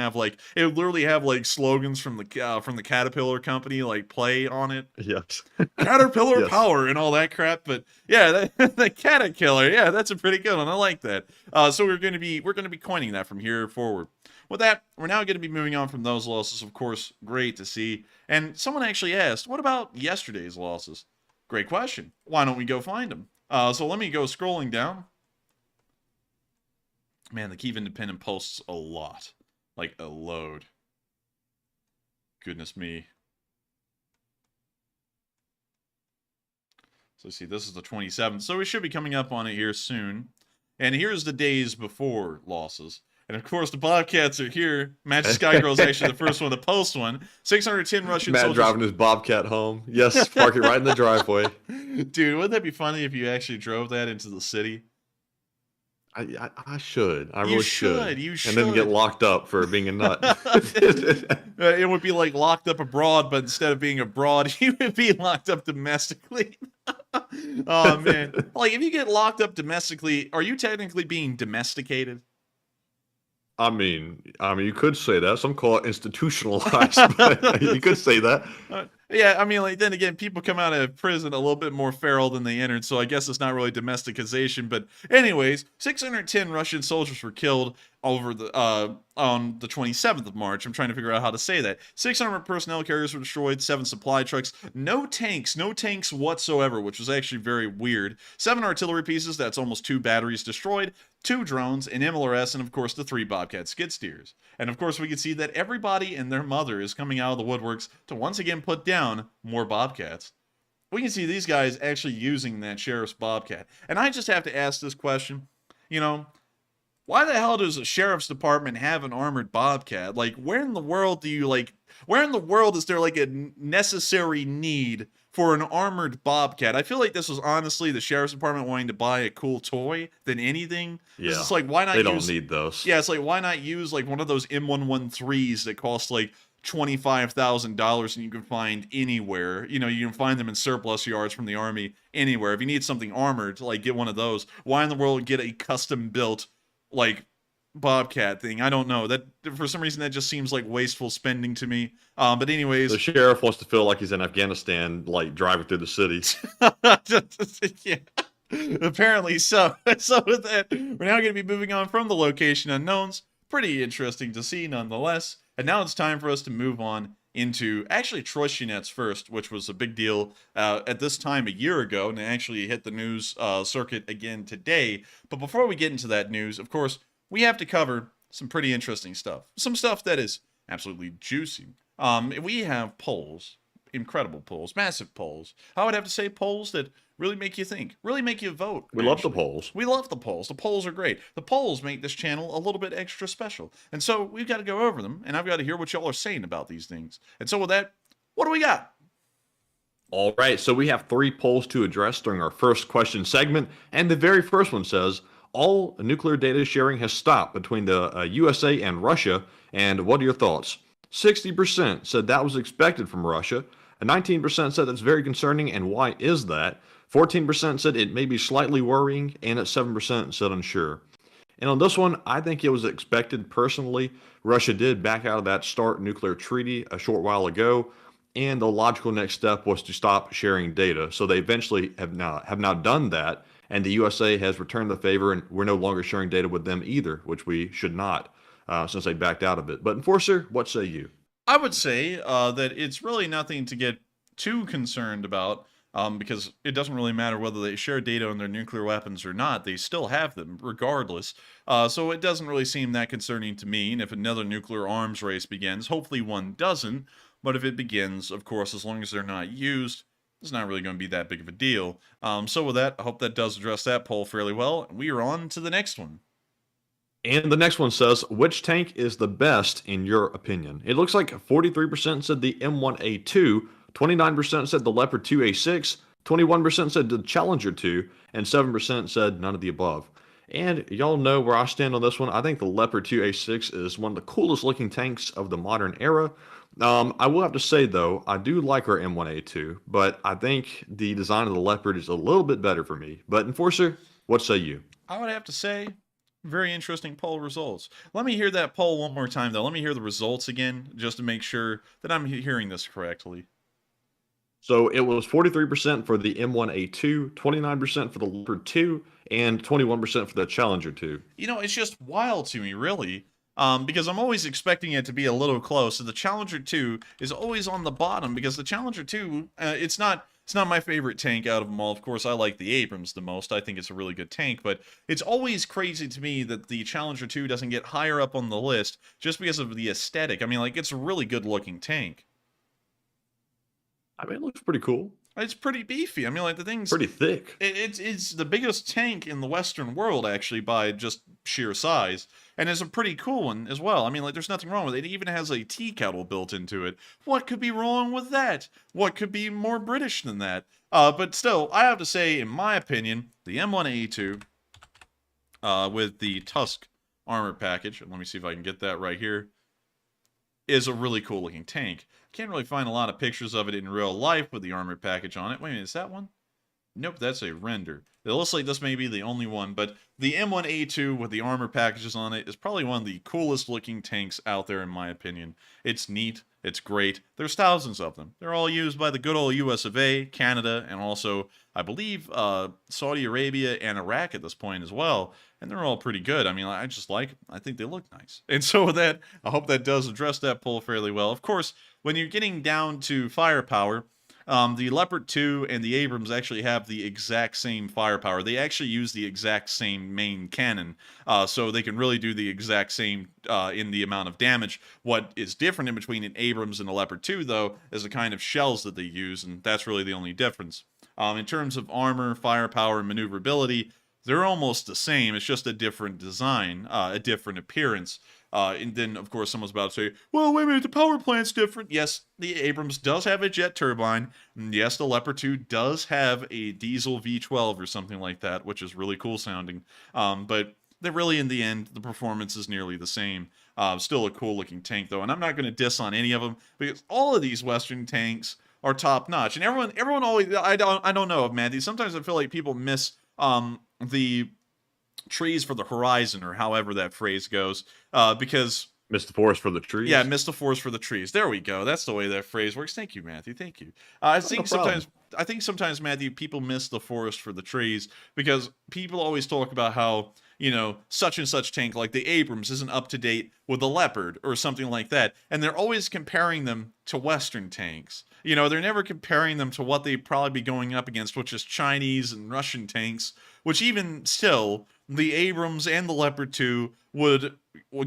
would literally have like slogans from the Caterpillar company like play on it. Yes. Caterpillar Yes. power and all that crap. But yeah, the caterpillar. Yeah, that's a pretty good one. I like that. So we're gonna be coining that from here forward. With that, we're now going to be moving on from those losses. Of course, great to see. And someone actually asked, what about yesterday's losses? Great question. Why don't we go find them? So let me go scrolling down. Man, the Kyiv Independent posts a lot. Like a load. Goodness me. So see, this is the 27th. So we should be coming up on it here soon. And here's the days before losses. And of course, the Bobcats are here. Magic Sky Girl is actually the first one to post one. 610 Russian Matt soldiers. driving his Bobcat home. Yes, park it right in the driveway. Dude, wouldn't that be funny if you actually drove that into the city? I should. I really should. You should. And then get locked up for being a nut. It would be like locked up abroad, but instead of being abroad, you would be locked up domestically. Oh, man. Like, if you get locked up domestically, are you technically being domesticated? I mean, you could say that. Some call it institutionalized, but you could say that. Yeah, I mean, like, then again, people come out of prison a little bit more feral than they entered, so I guess it's not really domesticization. But anyways, 610 Russian soldiers were killed over the on the 27th of March. I'm trying to figure out how to say that. 6 armored personnel carriers were destroyed, 7 supply trucks, no tanks whatsoever, which was actually very weird. 7 artillery pieces, that's almost 2 batteries destroyed, 2 drones, an MLRS, and of course the 3 Bobcat skid steers. And of course we can see that everybody and their mother is coming out of the woodworks to once again put down more Bobcats. We can see these guys actually using that sheriff's Bobcat. And I just have to ask this question, why the hell does a sheriff's department have an armored Bobcat? Like, where in the world is there like a necessary need for an armored bobcat. I feel like this was honestly the sheriff's department wanting to buy a cool toy than anything. Yeah, It's like, why not they don't need those. Yeah, it's like, why not use like one of those M113s that cost like $25,000 and you can find anywhere. You know, you can find them in surplus yards from the army anywhere. If you need something armored, like get one of those. Why in the world get a custom built like bobcat thing? I don't know. That for some reason that just seems like wasteful spending to me. But anyways, The sheriff wants to feel like he's in Afghanistan, like driving through the city. yeah. Apparently so. So with that, we're now going to be moving on from the location unknowns. Pretty interesting to see nonetheless. And now it's time for us to move on into actually Troichinets first, which was a big deal at this time a year ago, and it actually hit the news circuit again today. But before we get into that news, of course, we have to cover some pretty interesting stuff. Some stuff that is absolutely juicy. We have polls, incredible polls, massive polls. I would have to say polls that really make you think, really make you vote. We love the actually. polls. We love the polls. The polls are great. The polls make this channel a little bit extra special. And so we've got to go over them, and I've got to hear what y'all are saying about these things. And so with that, what do we got? All right, so we have 3 polls to address during our first question segment, and the very first one says, all nuclear data sharing has stopped between the USA and Russia, and what are your thoughts? 60% said that was expected from Russia, and 19% said that's very concerning, and why is that? 14% said it may be slightly worrying, and at 7% said unsure. And on this one, I think it was expected personally. Russia did back out of that START nuclear treaty a short while ago, and the logical next step was to stop sharing data. So they eventually have now done that, and the USA has returned the favor, and we're no longer sharing data with them either, which we should not, since they backed out of it. But Enforcer, what say you? I would say that it's really nothing to get too concerned about. Because it doesn't really matter whether they share data on their nuclear weapons or not. They still have them, regardless. So it doesn't really seem that concerning to me. And if another nuclear arms race begins, hopefully one doesn't. But if it begins, of course, as long as they're not used, it's not really going to be that big of a deal. So with that, I hope that does address that poll fairly well. We are on to the next one. And the next one says, which tank is the best in your opinion? It looks like 43% said the M1A2, 29% said the Leopard 2A6, 21% said the Challenger 2, and 7% said none of the above. And y'all know where I stand on this one. I think the Leopard 2A6 is one of the coolest looking tanks of the modern era. I will have to say, though, I do like our M1A2, but I think the design of the Leopard is a little bit better for me. But Enforcer, what say you? I would have to say, very interesting poll results. Let me hear that poll one more time, though. Let me hear the results again, just to make sure that I'm hearing this correctly. So it was 43% for the M1A2, 29% for the Leopard 2, and 21% for the Challenger 2. You know, it's just wild to me, really, because I'm always expecting it to be a little close. So the Challenger 2 is always on the bottom, because the Challenger 2, it's not my favorite tank out of them all. Of course, I like the Abrams the most. I think it's a really good tank, but it's always crazy to me that the Challenger 2 doesn't get higher up on the list just because of the aesthetic. I mean, like, it's a really good-looking tank. I mean, it looks pretty cool. It's pretty beefy. I mean, like, the thing's Pretty thick. It's the biggest tank in the Western world, actually, by just sheer size. And it's a pretty cool one as well. I mean, like, there's nothing wrong with it. It even has a tea kettle built into it. What could be wrong with that? What could be more British than that? But still, I have to say, in my opinion, the M1A2 with the Tusk armor package, let me see if I can get that right here, is a really cool looking tank. Can't really find a lot of pictures of it in real life with the armor package on it. Wait a minute, is that one? Nope, that's a render. It looks like this may be the only one, but the M1A2 with the armor packages on it is probably one of the coolest looking tanks out there in my opinion. It's neat, it's great. There's thousands of them. They're all used by the good old US of A, Canada, and also, I believe, Saudi Arabia and Iraq at this point as well. And they're all pretty good. I mean, I just like them. I think they look nice. And so with that, I hope that does address that poll fairly well. Of course, when you're getting down to firepower, the Leopard 2 and the Abrams actually have the exact same firepower. They actually use the exact same main cannon, so they can really do the exact same in the amount of damage. What is different in between an Abrams and a Leopard 2, though, is the kind of shells that they use, and that's really the only difference. In terms of armor, firepower, and maneuverability, they're almost the same. It's just a different design, a different appearance. And then, of course, someone's about to say, well, wait a minute, the power plant's different. Yes, the Abrams does have a jet turbine. And yes, the Leopard 2 does have a diesel V12 or something like that, which is really cool sounding. But they're really, in the end, the performance is nearly the same. Still a cool-looking tank, though. And I'm not going to diss on any of them, because all of these Western tanks are top-notch. And everyone always, I don't know, Matthew. Sometimes I feel like people miss the trees for the horizon, or however that phrase goes, because Miss the forest for the trees. yeah, miss the forest for the trees. There we go. That's the way that phrase works. Thank you, Matthew. Thank you. I think sometimes, Matthew, people miss the forest for the trees, because people always talk about how, such and such tank like the Abrams isn't up to date with the Leopard or something like that, and they're always comparing them to Western tanks. They're never comparing them to what they'd probably be going up against, which is Chinese and Russian tanks, which even still, the Abrams and the Leopard 2 would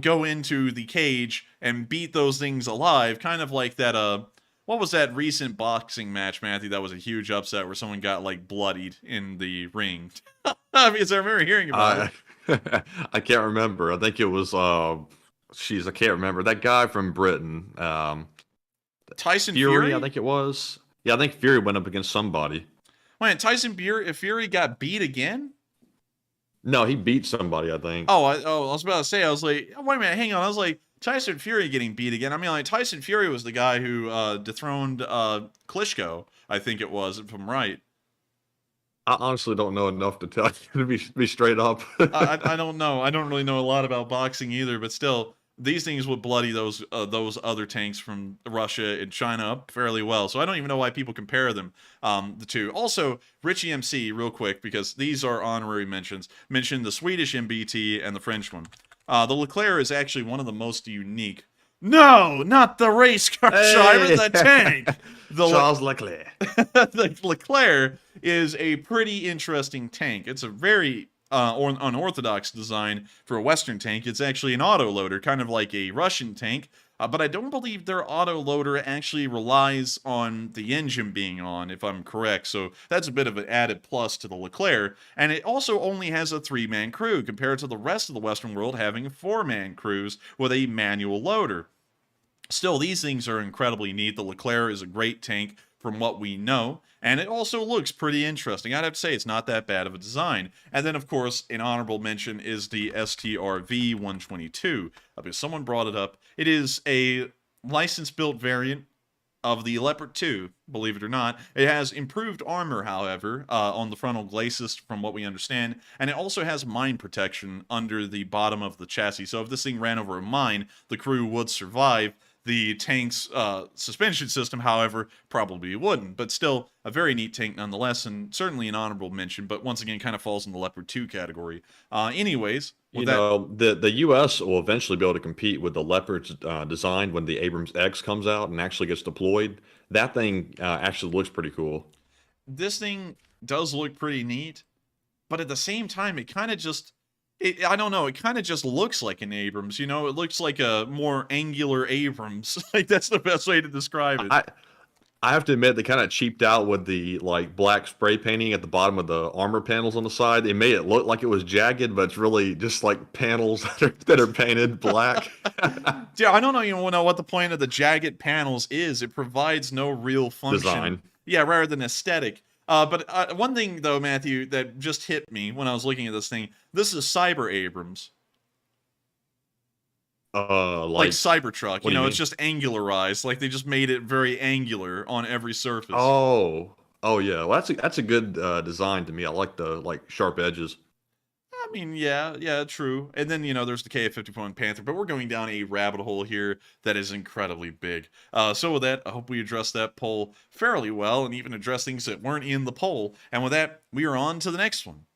go into the cage and beat those things alive, kind of like that, what was that recent boxing match, Matthew, that was a huge upset where someone got, bloodied in the ring? Because I remember hearing about it. I can't remember. I think it was, I can't remember. That guy from Britain. Tyson Fury, Fury? I think it was. Yeah, I think Fury went up against somebody. Wait, Tyson Fury got beat again? No, he beat somebody, I think. I was about to say, I was like, wait a minute, hang on. I was like, Tyson Fury getting beat again. I mean, Tyson Fury was the guy who dethroned Klitschko, I think it was, if I'm right. I honestly don't know enough to tell you, to be straight up. I don't know. I don't really know a lot about boxing either, but still, these things would bloody those other tanks from Russia and China up fairly well. So I don't even know why people compare them, the two. Also, Richie MC, real quick, because these are honorary mentions, mentioned the Swedish MBT and the French one. The Leclerc is actually one of the most unique. No, not the race car driver, the tank. Charles Leclerc. The Leclerc is a pretty interesting tank. It's a very unorthodox design for a Western tank. It's actually an autoloader, kind of like a Russian tank, but I don't believe their autoloader actually relies on the engine being on, if I'm correct, so that's a bit of an added plus to the Leclerc, and it also only has a 3-man crew, compared to the rest of the Western world having 4-man crews with a manual loader. Still, these things are incredibly neat. The Leclerc is a great tank from what we know, and it also looks pretty interesting. I'd have to say it's not that bad of a design. And then, of course, an honorable mention is the STRV-122, because someone brought it up. It is a license-built variant of the Leopard 2, believe it or not. It has improved armor, however, on the frontal glacis, from what we understand, and it also has mine protection under the bottom of the chassis. So if this thing ran over a mine, the crew would survive. The tank's suspension system, however, probably wouldn't. But still, a very neat tank nonetheless, and certainly an honorable mention, but once again, kind of falls in the Leopard 2 category. Anyways, the U.S. will eventually be able to compete with the Leopard's design when the Abrams X comes out and actually gets deployed. That thing actually looks pretty cool. This thing does look pretty neat, but at the same time, it kind of just... I don't know, it kind of just looks like an Abrams, It looks like a more angular Abrams. That's the best way to describe it. I have to admit, they kind of cheaped out with the black spray painting at the bottom of the armor panels on the side. They made it look like it was jagged, but it's really just panels that are painted black. Yeah, I don't even know what the point of the jagged panels is. It provides no real function. Design. Yeah, rather than aesthetic. But one thing, though, Matthew, that just hit me when I was looking at this thing, this is Cyber Abrams. Like Cybertruck. It's just angularized. Like, they just made it very angular on every surface. Oh yeah. Well, that's a good design to me. I like the sharp edges. I mean, yeah, true. And then, there's the KF-51 Panther, but we're going down a rabbit hole here that is incredibly big. So with that, I hope we addressed that poll fairly well, and even address things that weren't in the poll. And with that, we are on to the next one.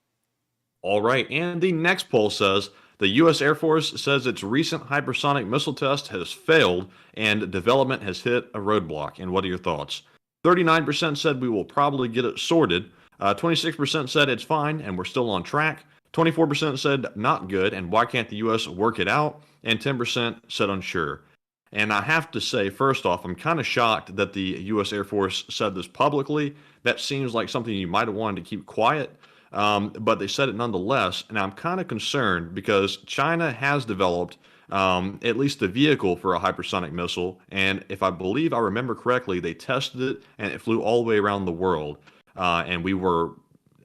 All right, and the next poll says, the U.S. Air Force says its recent hypersonic missile test has failed, and development has hit a roadblock. And what are your thoughts? 39% said we will probably get it sorted. 26% said it's fine, and we're still on track. 24% said not good, and why can't the U.S. work it out? And 10% said unsure. And I have to say, first off, I'm kind of shocked that the U.S. Air Force said this publicly. That seems like something you might have wanted to keep quiet, but they said it nonetheless. And I'm kind of concerned because China has developed at least the vehicle for a hypersonic missile. And if I believe I remember correctly, they tested it and it flew all the way around the world. And we were,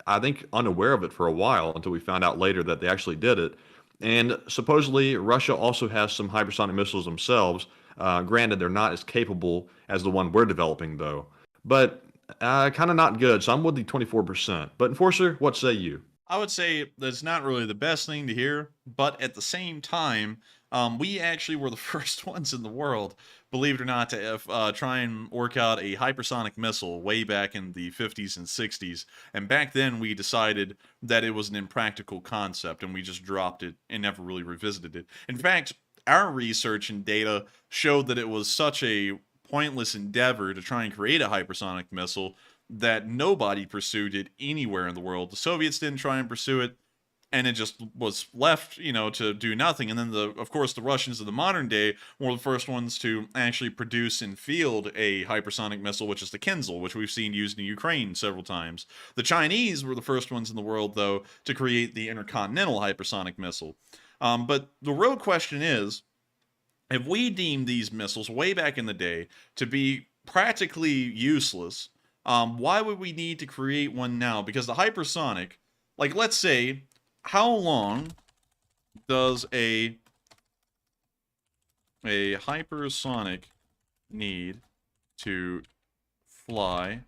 I think, unaware of it for a while until we found out later that they actually did it. And supposedly, Russia also has some hypersonic missiles themselves. Granted, they're not as capable as the one we're developing, though. But kind of not good, so I'm with the 24%. But Enforcer, what say you? I would say that's not really the best thing to hear, but at the same time, we actually were the first ones in the world, believe it or not, to try and work out a hypersonic missile way back in the 50s and 60s. And back then, we decided that it was an impractical concept, and we just dropped it and never really revisited it. In fact, our research and data showed that it was such a pointless endeavor to try and create a hypersonic missile that nobody pursued it anywhere in the world. The Soviets didn't try and pursue it, and it just was left, to do nothing. And then, of course, the Russians of the modern day were the first ones to actually produce and field a hypersonic missile, which is the Kinzhal, which we've seen used in Ukraine several times. The Chinese were the first ones in the world, though, to create the intercontinental hypersonic missile. But the real question is, if we deemed these missiles way back in the day to be practically useless, why would we need to create one now? Because the hypersonic, like, let's say, how long does a hypersonic need to fly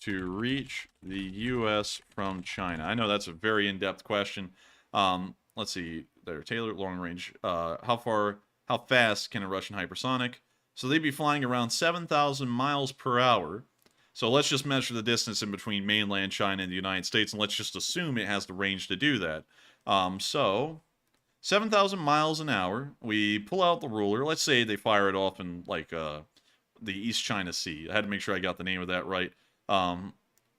to reach the U.S. from China? I know that's a very in-depth question. Let's see. There, Taylor, long range. How fast can a Russian hypersonic? So they'd be flying around 7,000 miles per hour. So let's just measure the distance in between mainland China and the United States, and let's just assume it has the range to do that. So 7,000 miles an hour. We pull out the ruler. Let's say they fire it off in, like, the East China Sea. I had to make sure I got the name of that right.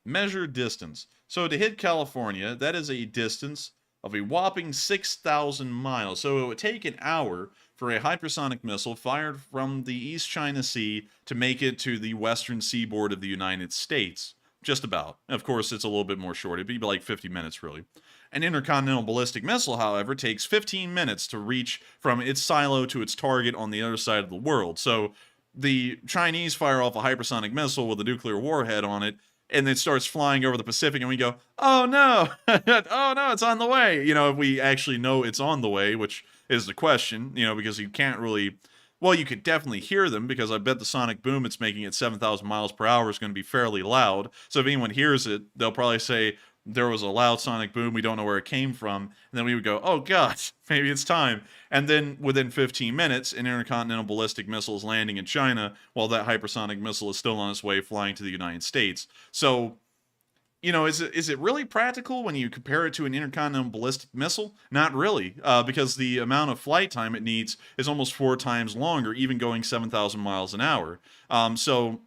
Measure distance. So to hit California, that is a distance of a whopping 6,000 miles. So it would take an hour for a hypersonic missile fired from the East China Sea to make it to the western seaboard of the United States. Just about. Of course, it's a little bit more short. It'd be like 50 minutes, really. An intercontinental ballistic missile, however, takes 15 minutes to reach from its silo to its target on the other side of the world. So the Chinese fire off a hypersonic missile with a nuclear warhead on it, and it starts flying over the Pacific, and we go, oh no, oh no, it's on the way. If we actually know it's on the way, which is the question, because you can't really, well, you could definitely hear them, because I bet the sonic boom it's making at 7,000 miles per hour is going to be fairly loud. So if anyone hears it, they'll probably say, there was a loud sonic boom, we don't know where it came from. And then we would go, oh god, maybe it's time. And then within 15 minutes, an intercontinental ballistic missile is landing in China, while that hypersonic missile is still on its way flying to the United States. So, is it really practical when you compare it to an intercontinental ballistic missile? Not really, because the amount of flight time it needs is almost 4 times longer, even going 7,000 miles an hour. So,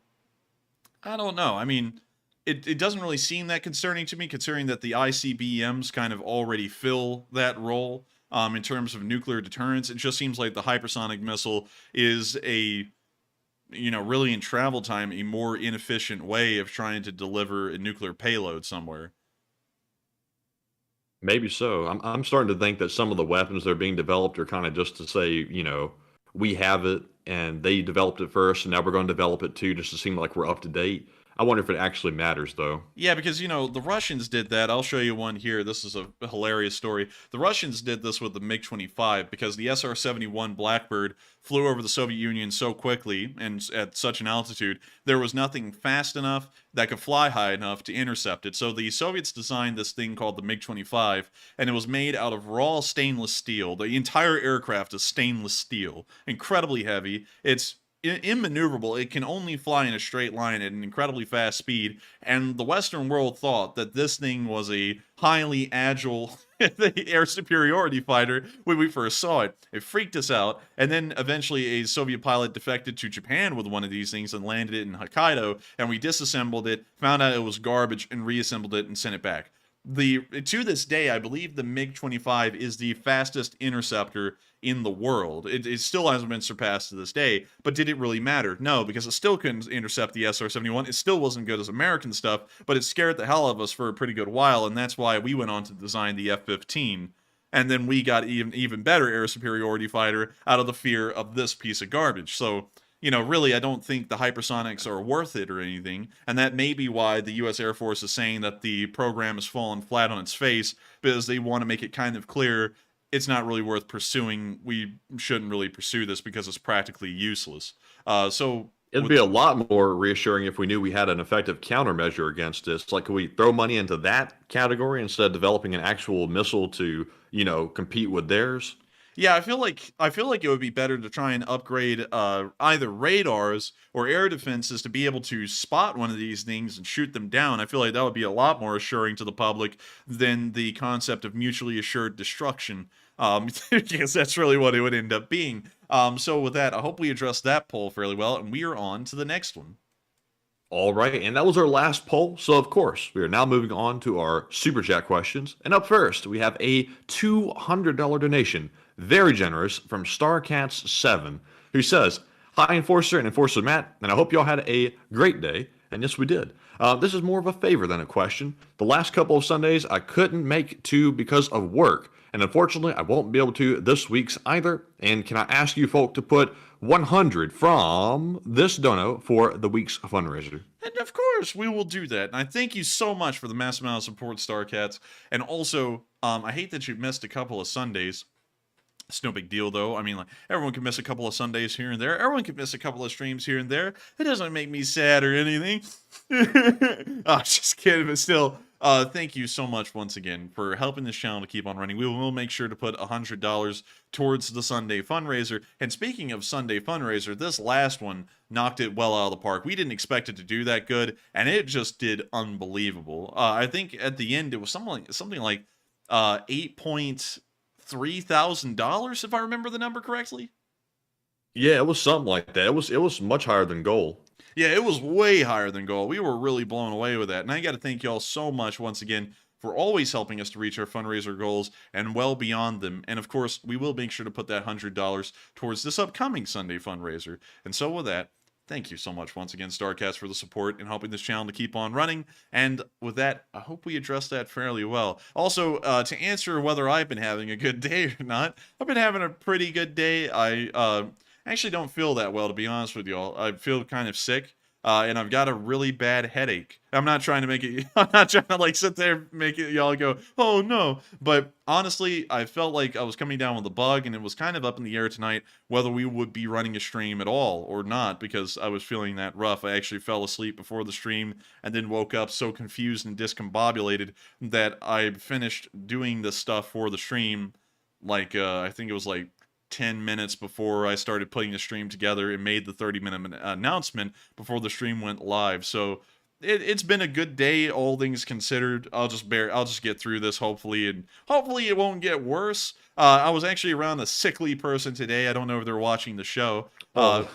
I don't know. I mean, it doesn't really seem that concerning to me, considering that the ICBMs kind of already fill that role in terms of nuclear deterrence. It just seems like the hypersonic missile is really in travel time, a more inefficient way of trying to deliver a nuclear payload somewhere. Maybe so. I'm starting to think that some of the weapons that are being developed are kind of just to say, we have it and they developed it first, and now we're going to develop it too, just to seem like we're up to date. I wonder if it actually matters, though. Yeah, because, the Russians did that. I'll show you one here. This is a hilarious story. The Russians did this with the MiG-25 because the SR-71 Blackbird flew over the Soviet Union so quickly and at such an altitude, there was nothing fast enough that could fly high enough to intercept it. So the Soviets designed this thing called the MiG-25, and it was made out of raw stainless steel. The entire aircraft is stainless steel, incredibly heavy. It's immaneuverable. It can only fly in a straight line at an incredibly fast speed, and the Western world thought that this thing was a highly agile air superiority fighter when we first saw it. It freaked us out, and then eventually a Soviet pilot defected to Japan with one of these things and landed it in Hokkaido, and we disassembled it, found out it was garbage, and reassembled it and sent it back. To this day, I believe the MiG-25 is the fastest interceptor in the world. It still hasn't been surpassed to this day, but did it really matter? No, because it still couldn't intercept the SR-71. It still wasn't good as American stuff, but it scared the hell out of us for a pretty good while, and that's why we went on to design the F-15. and then we got even better air superiority fighter out of the fear of this piece of garbage. So, really, I don't think the hypersonics are worth it or anything, and that may be why the U.S. Air Force is saying that the program has fallen flat on its face, because they want to make it kind of clear it's not really worth pursuing. We shouldn't really pursue this because it's practically useless. It'd be a lot more reassuring if we knew we had an effective countermeasure against this. Like, could we throw money into that category instead of developing an actual missile to, compete with theirs? Yeah, I feel like it would be better to try and upgrade either radars or air defenses to be able to spot one of these things and shoot them down. I feel like that would be a lot more assuring to the public than the concept of mutually assured destruction. Because that's really what it would end up being. So with that, I hope we addressed that poll fairly well, and we are on to the next one. All right, and that was our last poll. So, of course, we are now moving on to our Super Chat questions. And up first, we have a $200 donation, very generous, from StarCats7, who says, "Hi, Enforcer and Enforcer Matt, and I hope y'all had a great day." And yes, we did. This is more of a favor than a question. The last couple of Sundays, I couldn't make two because of work. And unfortunately, I won't be able to this week's either. And can I ask you folk to put 100 from this dono for the week's fundraiser? And of course, we will do that. And I thank you so much for the massive amount of support, StarCats. And also, I hate that you missed a couple of Sundays. It's no big deal, though. I mean, like, everyone can miss a couple of Sundays here and there. Everyone can miss a couple of streams here and there. It doesn't make me sad or anything. Oh, just kidding, but still, thank you so much once again for helping this channel to keep on running. We will make sure to put $100 towards the Sunday fundraiser. And speaking of Sunday fundraiser, this last one knocked it well out of the park. We didn't expect it to do that good, and it just did unbelievable. I think at the end it was something like $8,300, if I remember the number correctly. Yeah, it was something like that. It was much higher than goal. Yeah, it was way higher than goal. We were really blown away with that. And I got to thank y'all so much once again for always helping us to reach our fundraiser goals and well beyond them. And of course, we will make sure to put that $100 towards this upcoming Sunday fundraiser. And so with that, thank you so much once again, StarCats, for the support and helping this channel to keep on running. And with that, I hope we addressed that fairly well. Also, to answer whether I've been having a good day or not, I've been having a pretty good day. I actually don't feel that well, to be honest with y'all. I feel kind of sick, and I've got a really bad headache. I'm not trying to make it, I'm not trying to like sit there and make it y'all go, oh no. But honestly, I felt like I was coming down with a bug, and it was kind of up in the air tonight whether we would be running a stream at all or not, because I was feeling that rough. I actually fell asleep before the stream and then woke up so confused and discombobulated that I finished doing the stuff for the stream like, I think it was like 10 minutes before I started putting the stream together and made the 30-minute announcement before the stream went live. So it's been a good day, all things considered. I'll just get through this, hopefully, and hopefully it won't get worse. I was actually around a sickly person today. I don't know if they're watching the show, but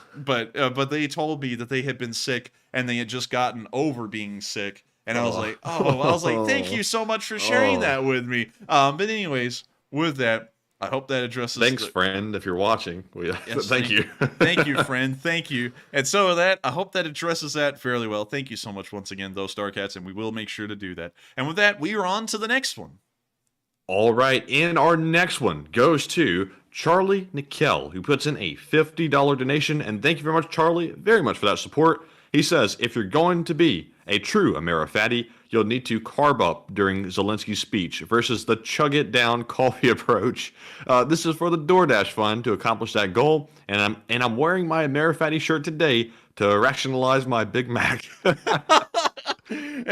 they told me that they had been sick and they had just gotten over being sick. And I was like, thank you so much for sharing that with me. But anyways, with that, I hope that addresses. Thanks, friend, if you're watching. Yes, thank you. Thank you, friend. Thank you. And so with that, I hope that addresses that fairly well. Thank you so much once again, though, StarCats, and we will make sure to do that. And with that, we are on to the next one. All right, and our next one goes to Charlie Nickel, who puts in a $50 donation. And thank you very much, Charlie, very much for that support. He says, if you're going to be a true Amerifatty, you'll need to carb up during Zelensky's speech versus the chug it down coffee approach. This is for the DoorDash fund to accomplish that goal, and I'm wearing my Amerifatty shirt today to rationalize my Big Mac. And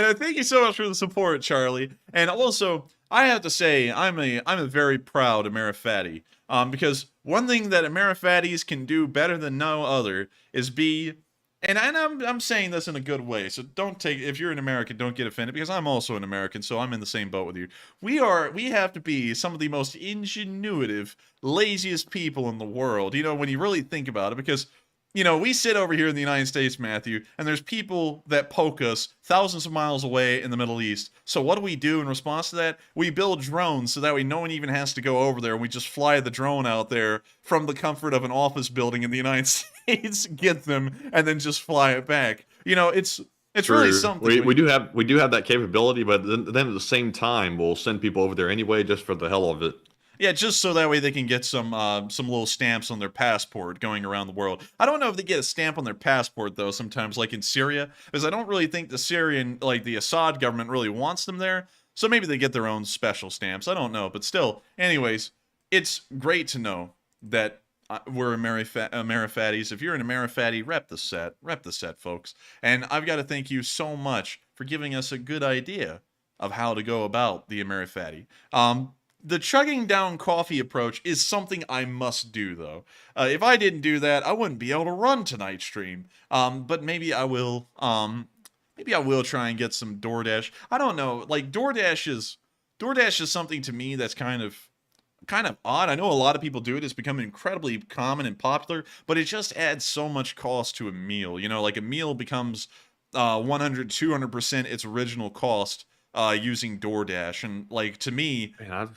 I thank you so much for the support, Charlie. And also, I have to say, I'm a very proud Amerifatty, because one thing that Amerifatties can do better than no other is be. And I'm saying this in a good way, so don't take, if you're an American, don't get offended, because I'm also an American, so I'm in the same boat with you. We have to be some of the most ingenuitive, laziest people in the world, when you really think about it, because, we sit over here in the United States, Matthew, and there's people that poke us thousands of miles away in the Middle East. So what do we do in response to that? We build drones so that way no one even has to go over there. We just fly the drone out there from the comfort of an office building in the United States, get them, and then just fly it back. It's really something. We do have that capability, but then at the same time, we'll send people over there anyway just for the hell of it. Yeah, just so that way they can get some little stamps on their passport going around the world. I don't know if they get a stamp on their passport though. Sometimes, like in Syria, because I don't really think the Syrian, like the Assad government, really wants them there. So maybe they get their own special stamps. I don't know, but still. Anyways, it's great to know that we're Amerifatis. If you're an Amerifati, rep the set, folks. And I've got to thank you so much for giving us a good idea of how to go about the Amerifati. The chugging down coffee approach is something I must do, though. If I didn't do that, I wouldn't be able to run tonight's stream. But maybe I will. Maybe I will try and get some DoorDash. I don't know. Like DoorDash is something to me that's kind of odd. I know a lot of people do it. It's become incredibly common and popular, but it just adds so much cost to a meal. You know, like a meal becomes 100, 200% its original cost using DoorDash. And like to me, I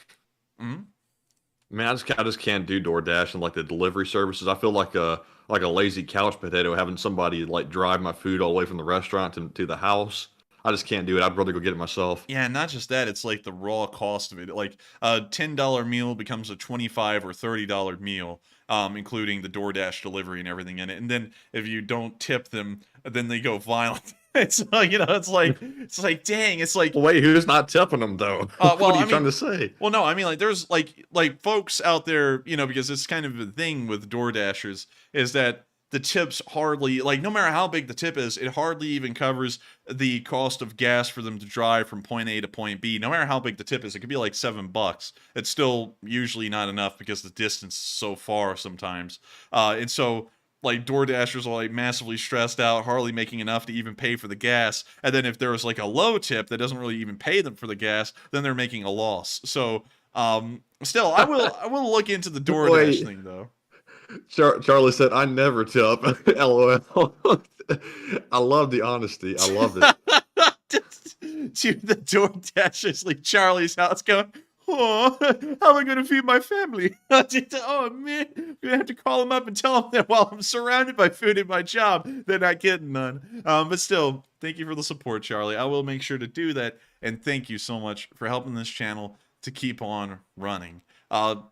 just can't do DoorDash and like the delivery services. I feel like a lazy couch potato having somebody like drive my food all the way from the restaurant to the house. I just can't do it. I'd rather go get it myself. Yeah, not just that, it's like the raw cost of it. Like a $10 meal becomes a $25 or $30 meal, including the DoorDash delivery and everything in it. And then if you don't tip them, then they go violent. It's like, you know, it's like dang, it's like, Wait, who's not tipping them though? What are you trying to say? Well, no, I mean like there's like folks out there, you know, because it's kind of a thing with DoorDashers is that the tips hardly, like no matter how big the tip is, it hardly even covers the cost of gas for them to drive from point A to point B. No matter how big the tip is, it could be like $7. It's still usually not enough because the distance is so far sometimes. And so like DoorDashers are like massively stressed out, hardly making enough to even pay for the gas. And then if there was like a low tip that doesn't really even pay them for the gas, then they're making a loss. So still, I will look into the DoorDash thing though. Charlie said, "I never tip." LOL. I love the honesty. I love it. To the DoorDashers, like Charlie's house, going, "Oh, how am I going to feed my family?" Oh man, I'm gonna have to call them up and tell them that while I'm surrounded by food in my job, they're not getting none. But still, thank you for the support, Charlie. I will make sure to do that, and thank you so much for helping this channel to keep on running. But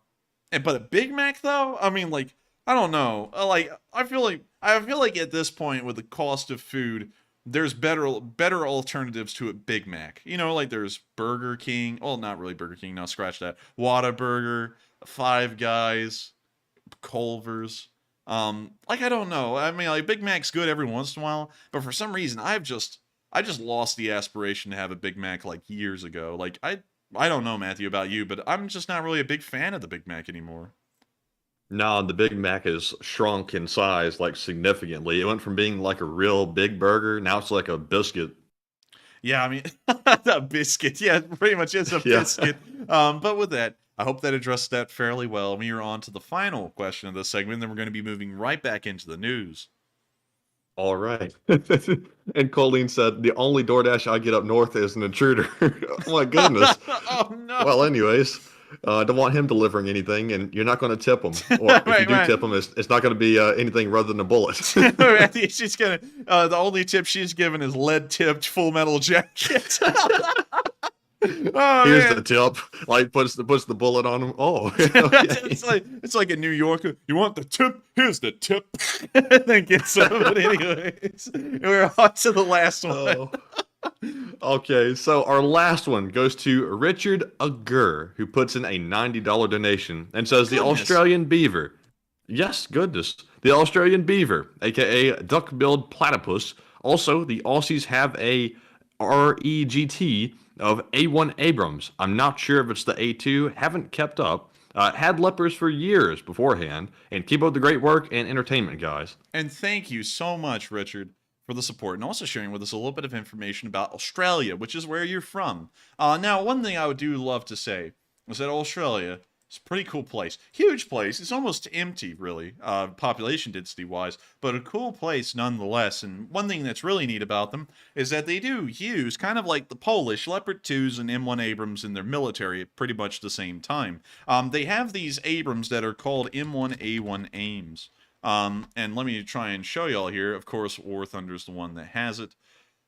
a Big Mac though, I mean, like, I don't know. Like, I feel like at this point with the cost of food, there's better alternatives to a Big Mac. You know, like there's Burger King. Well, not really Burger King. No, scratch that. Whataburger, Five Guys, Culver's. Like I don't know. I mean, like Big Mac's good every once in a while, but for some reason I just lost the aspiration to have a Big Mac like years ago. Like I don't know, Matthew, about you, but I'm just not really a big fan of the Big Mac anymore. No, the Big Mac has shrunk in size like significantly. It went from being like a real big burger, now it's like a biscuit. Yeah, I mean, a biscuit. Yeah, pretty much is a biscuit. But with that, I hope that addressed that fairly well. We are on to the final question of this segment, and then we're going to be moving right back into the news. All right. And Colleen said, the only DoorDash I get up north is an intruder. Oh my goodness. Oh no. Well, anyways, I don't want him delivering anything, and you're not going to tip him. Or if you do tip him, it's not going to be anything rather than a bullet. She's gonna. The only tip she's given is lead-tipped Full Metal Jacket. Oh, here's man. the tip. Like puts the bullet on him. Oh, okay. it's like a New Yorker. You want the tip? Here's the tip. And then get some. But anyways, we're on to the last one. Oh. Okay, so our last one goes to Richard Agur, who puts in a $90 donation and says the Australian beaver. Yes, goodness. The Australian beaver, aka duck-billed platypus. Also, the Aussies have a REGT of A1 Abrams. I'm not sure if it's the A2, haven't kept up. Had leopards for years beforehand. And keep up the great work and entertainment, guys. And thank you so much, Richard, for the support and also sharing with us a little bit of information about Australia, which is where you're from. Now, one thing I do love to say is that Australia is a pretty cool place. Huge place. It's almost empty, really, population density-wise, but a cool place nonetheless. And one thing that's really neat about them is that they do use, kind of like the Polish, Leopard 2s and M1 Abrams in their military at pretty much the same time. They have these Abrams that are called M1A1 AIMs. And let me try and show y'all here. Of course, War Thunder is the one that has it.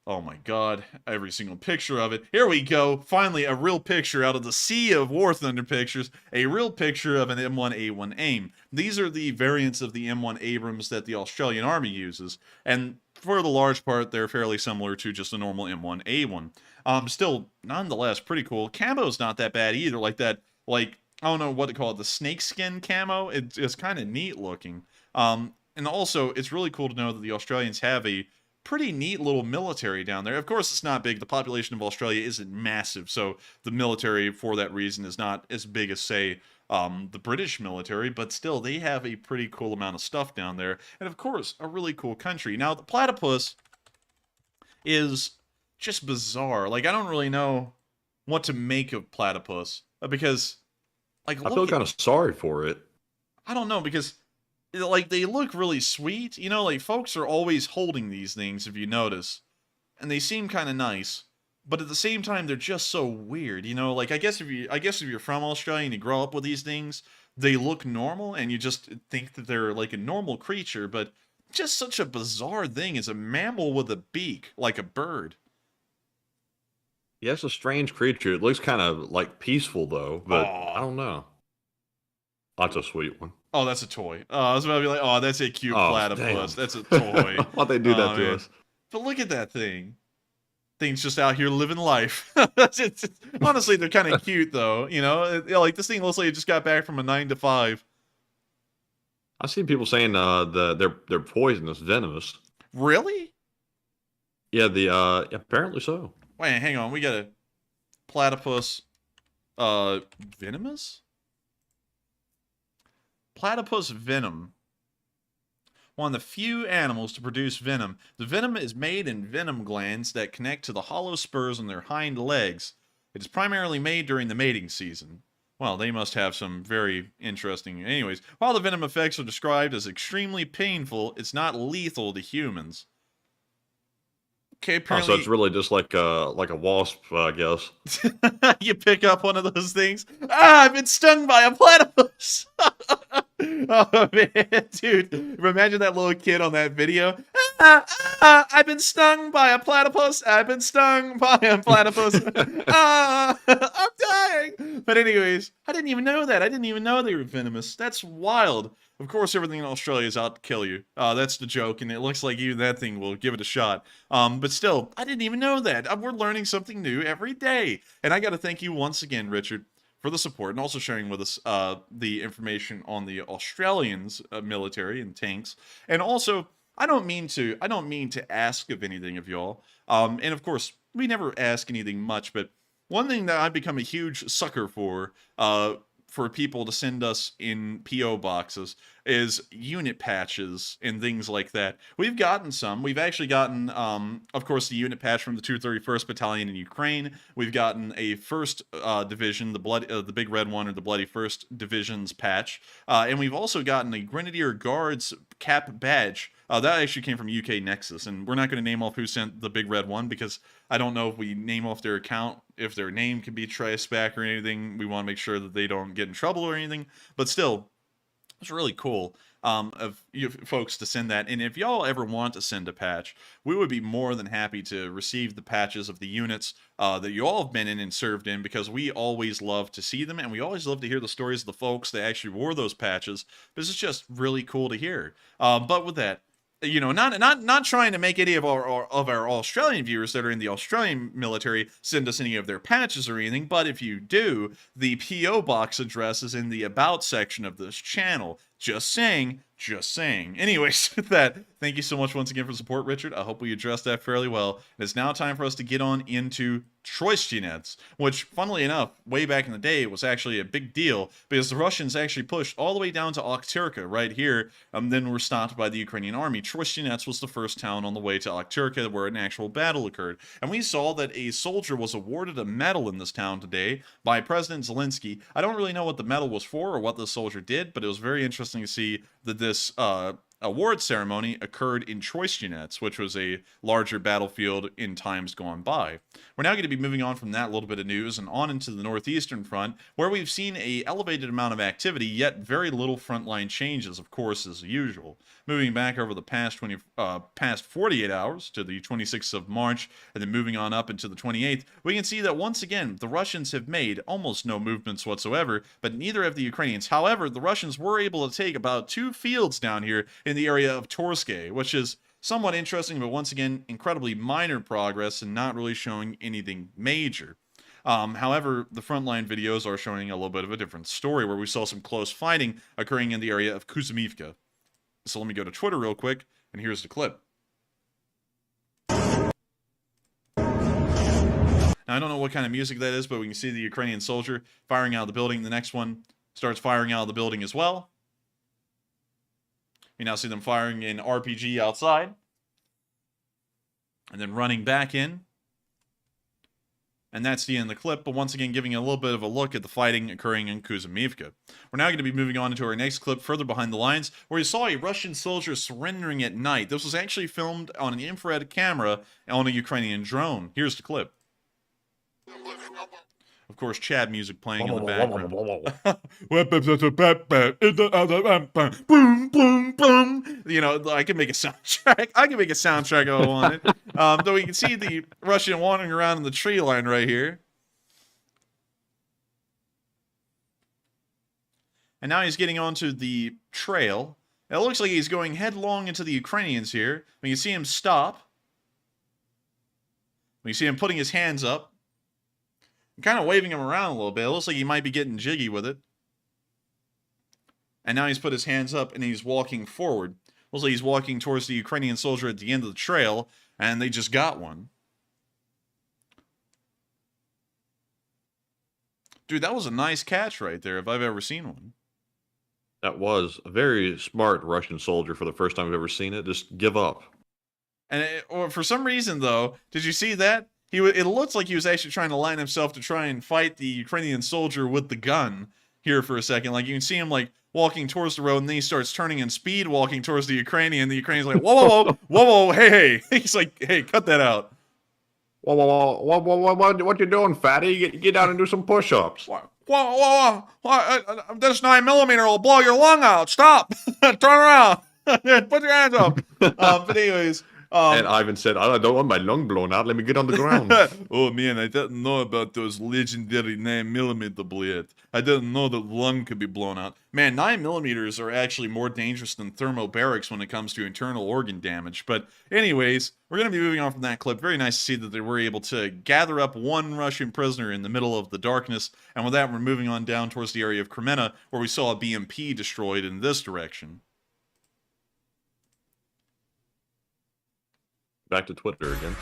Oh my god, every single picture of it. Here we go. Finally, a real picture out of the sea of War Thunder pictures. A real picture of an M1A1 AIM. These are the variants of the M1 Abrams that the Australian Army uses. And for the large part, they're fairly similar to just a normal M1A1. Still, nonetheless, pretty cool. Camo's not that bad either. Like that, like, I don't know what to call it, the snakeskin camo. It's kind of neat looking. And also, it's really cool to know that the Australians have a pretty neat little military down there. Of course, it's not big. The population of Australia isn't massive, so the military, for that reason, is not as big as, say, the British military, but still, they have a pretty cool amount of stuff down there. And of course, a really cool country. Now, the platypus is just bizarre. Like, I don't really know what to make of platypus, because, like, I feel kind of sorry for it. I don't know, because like, they look really sweet. You know, like, folks are always holding these things, if you notice. And they seem kind of nice. But at the same time, they're just so weird. You know, like, I guess if you're from Australia and you grow up with these things, they look normal, and you just think that they're, like, a normal creature. But just such a bizarre thing as a mammal with a beak, like a bird. Yeah, it's a strange creature. It looks kind of, like, peaceful, though. But I don't know. That's a sweet one. Oh, that's a toy. I was about to be like, oh, that's a cute platypus. Damn. That's a toy. Why'd they do that to us? But look at that thing. Thing's just out here living life. Honestly, they're kind of cute, though. You know, like, this thing looks like it just got back from a 9 to 5. I've seen people saying they're poisonous, venomous. Really? Yeah, apparently so. Wait, hang on. We got a platypus. Venomous? Platypus venom. One of the few animals to produce venom. The venom is made in venom glands that connect to the hollow spurs on their hind legs. It is primarily made during the mating season. Well, they must have some very interesting... Anyways, while the venom effects are described as extremely painful, it's not lethal to humans. Okay, apparently... so it's really just like a wasp, I guess. You pick up one of those things. Ah, I've been stung by a platypus! Oh, man, dude. Imagine that little kid on that video. I've been stung by a platypus. I've been stung by a platypus. I'm dying. But anyways, I didn't even know that. I didn't even know they were venomous. That's wild. Of course, everything in Australia is out to kill you. That's the joke, and it looks like even that thing will give it a shot. But still, I didn't even know that. We're learning something new every day. And I got to thank you once again, Richard, for the support, and also sharing with us the information on the Australians' military and tanks. And also, I don't mean to ask of anything of y'all. And of course, we never ask anything much, but one thing that I've become a huge sucker for people to send us in P.O. boxes is unit patches and things like that. We've gotten some. We've actually gotten, of course, the unit patch from the 231st Battalion in Ukraine. We've gotten a 1st Division, the Big Red One, or the Bloody 1st Division's patch. And we've also gotten a Grenadier Guards cap badge. That actually came from UK Nexus, and we're not going to name off who sent the Big Red One, because I don't know if we name off their account, if their name can be traced back or anything. We want to make sure that they don't get in trouble or anything. But still, it's really cool of you folks to send that. And if y'all ever want to send a patch, we would be more than happy to receive the patches of the units that you all have been in and served in, because we always love to see them, and we always love to hear the stories of the folks that actually wore those patches, because it's just really cool to hear. But with that, you know, not trying to make any of our Australian viewers that are in the Australian military send us any of their patches or anything, but if you do, the P.O. box address is in the About section of this channel. Just saying. Anyways, with that, thank you so much once again for the support, Richard. I hope we addressed that fairly well. It's now time for us to get on into Troistchinets, which, funnily enough, way back in the day, was actually a big deal, because the Russians actually pushed all the way down to Okhtyrka right here, and then were stopped by the Ukrainian army. Troistchinets was the first town on the way to Okhtyrka where an actual battle occurred. And we saw that a soldier was awarded a medal in this town today by President Zelenskyy. I don't really know what the medal was for or what the soldier did, but it was very interesting to see that this award ceremony occurred in Troistinets, which was a larger battlefield in times gone by. We're now going to be moving on from that little bit of news and on into the Northeastern front, where we've seen a elevated amount of activity, yet very little frontline changes, of course, as usual. Moving back over the past 48 hours to the 26th of March, and then moving on up into the 28th, we can see that once again, the Russians have made almost no movements whatsoever, but neither have the Ukrainians. However, the Russians were able to take about 2 fields down here in the area of Torske, which is somewhat interesting, but once again, incredibly minor progress and not really showing anything major. However, the frontline videos are showing a little bit of a different story, where we saw some close fighting occurring in the area of Kuzmivka. So let me go to Twitter real quick, and here's the clip. Now, I don't know what kind of music that is, but we can see the Ukrainian soldier firing out of the building. The next one starts firing out of the building as well. You now see them firing in RPG outside. And then running back in. And that's the end of the clip, but once again giving a little bit of a look at the fighting occurring in Kuzmivka. We're now going to be moving on into our next clip further behind the lines, where you saw a Russian soldier surrendering at night. This was actually filmed on an infrared camera on a Ukrainian drone. Here's the clip. Of course, Chad music playing in the background. Boom, boom, boom. You know, I can make a soundtrack. I can make a soundtrack if I want it. Though we can see the Russian wandering around in the tree line right here. And now he's getting onto the trail. It looks like he's going headlong into the Ukrainians here. We can see him stop. We can see him putting his hands up. Kind of waving him around a little bit. It looks like he might be getting jiggy with it. And now he's put his hands up and he's walking forward. Looks like he's walking towards the Ukrainian soldier at the end of the trail, and they just got one. Dude, that was a nice catch right there, if I've ever seen one. That was a very smart Russian soldier for the first time I've ever seen it. Just give up. And for some reason, though, did you see that? It looks like he was actually trying to line himself to try and fight the Ukrainian soldier with the gun here for a second. Like, you can see him, like, walking towards the road, and then he starts turning and speed walking towards the Ukrainian. The Ukrainian's like, whoa, whoa, whoa, whoa, whoa, hey, hey. He's like, hey, cut that out. Whoa, whoa, whoa, whoa, whoa, what you doing, fatty? Get down and do some push-ups. Whoa, whoa, whoa. This 9mm will blow your lung out. Stop. Turn around. Put your hands up. But anyways... and Ivan said, I don't want my lung blown out. Let me get on the ground. Oh, man, I didn't know about those legendary 9mm bullets. I didn't know that lung could be blown out. Man, 9mm are actually more dangerous than thermobarics when it comes to internal organ damage. But anyways, we're going to be moving on from that clip. Very nice to see that they were able to gather up one Russian prisoner in the middle of the darkness. And with that, we're moving on down towards the area of Kreminna, where we saw a BMP destroyed in this direction. Back to Twitter again.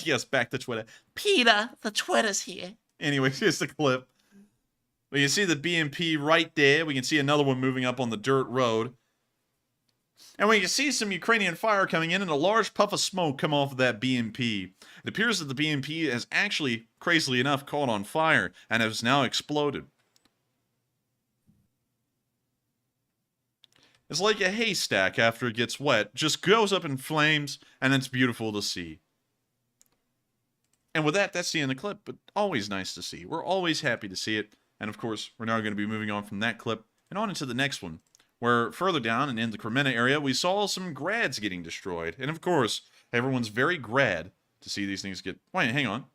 Yes, back to Twitter. Peter, the Twitter's here. Anyways, here's the clip. We can see the BMP right there. We can see another one moving up on the dirt road. And we can see some Ukrainian fire coming in and a large puff of smoke come off of that BMP. It appears that the BMP has actually, crazily enough, caught on fire and has now exploded. It's like a haystack after it gets wet, just goes up in flames, and it's beautiful to see. And with that, that's the end of the clip, but always nice to see. We're always happy to see it. And of course, we're now going to be moving on from that clip and on into the next one, where further down and in the Kreminna area, we saw some grads getting destroyed. And of course, everyone's very grad to see these things get... Wait, hang on.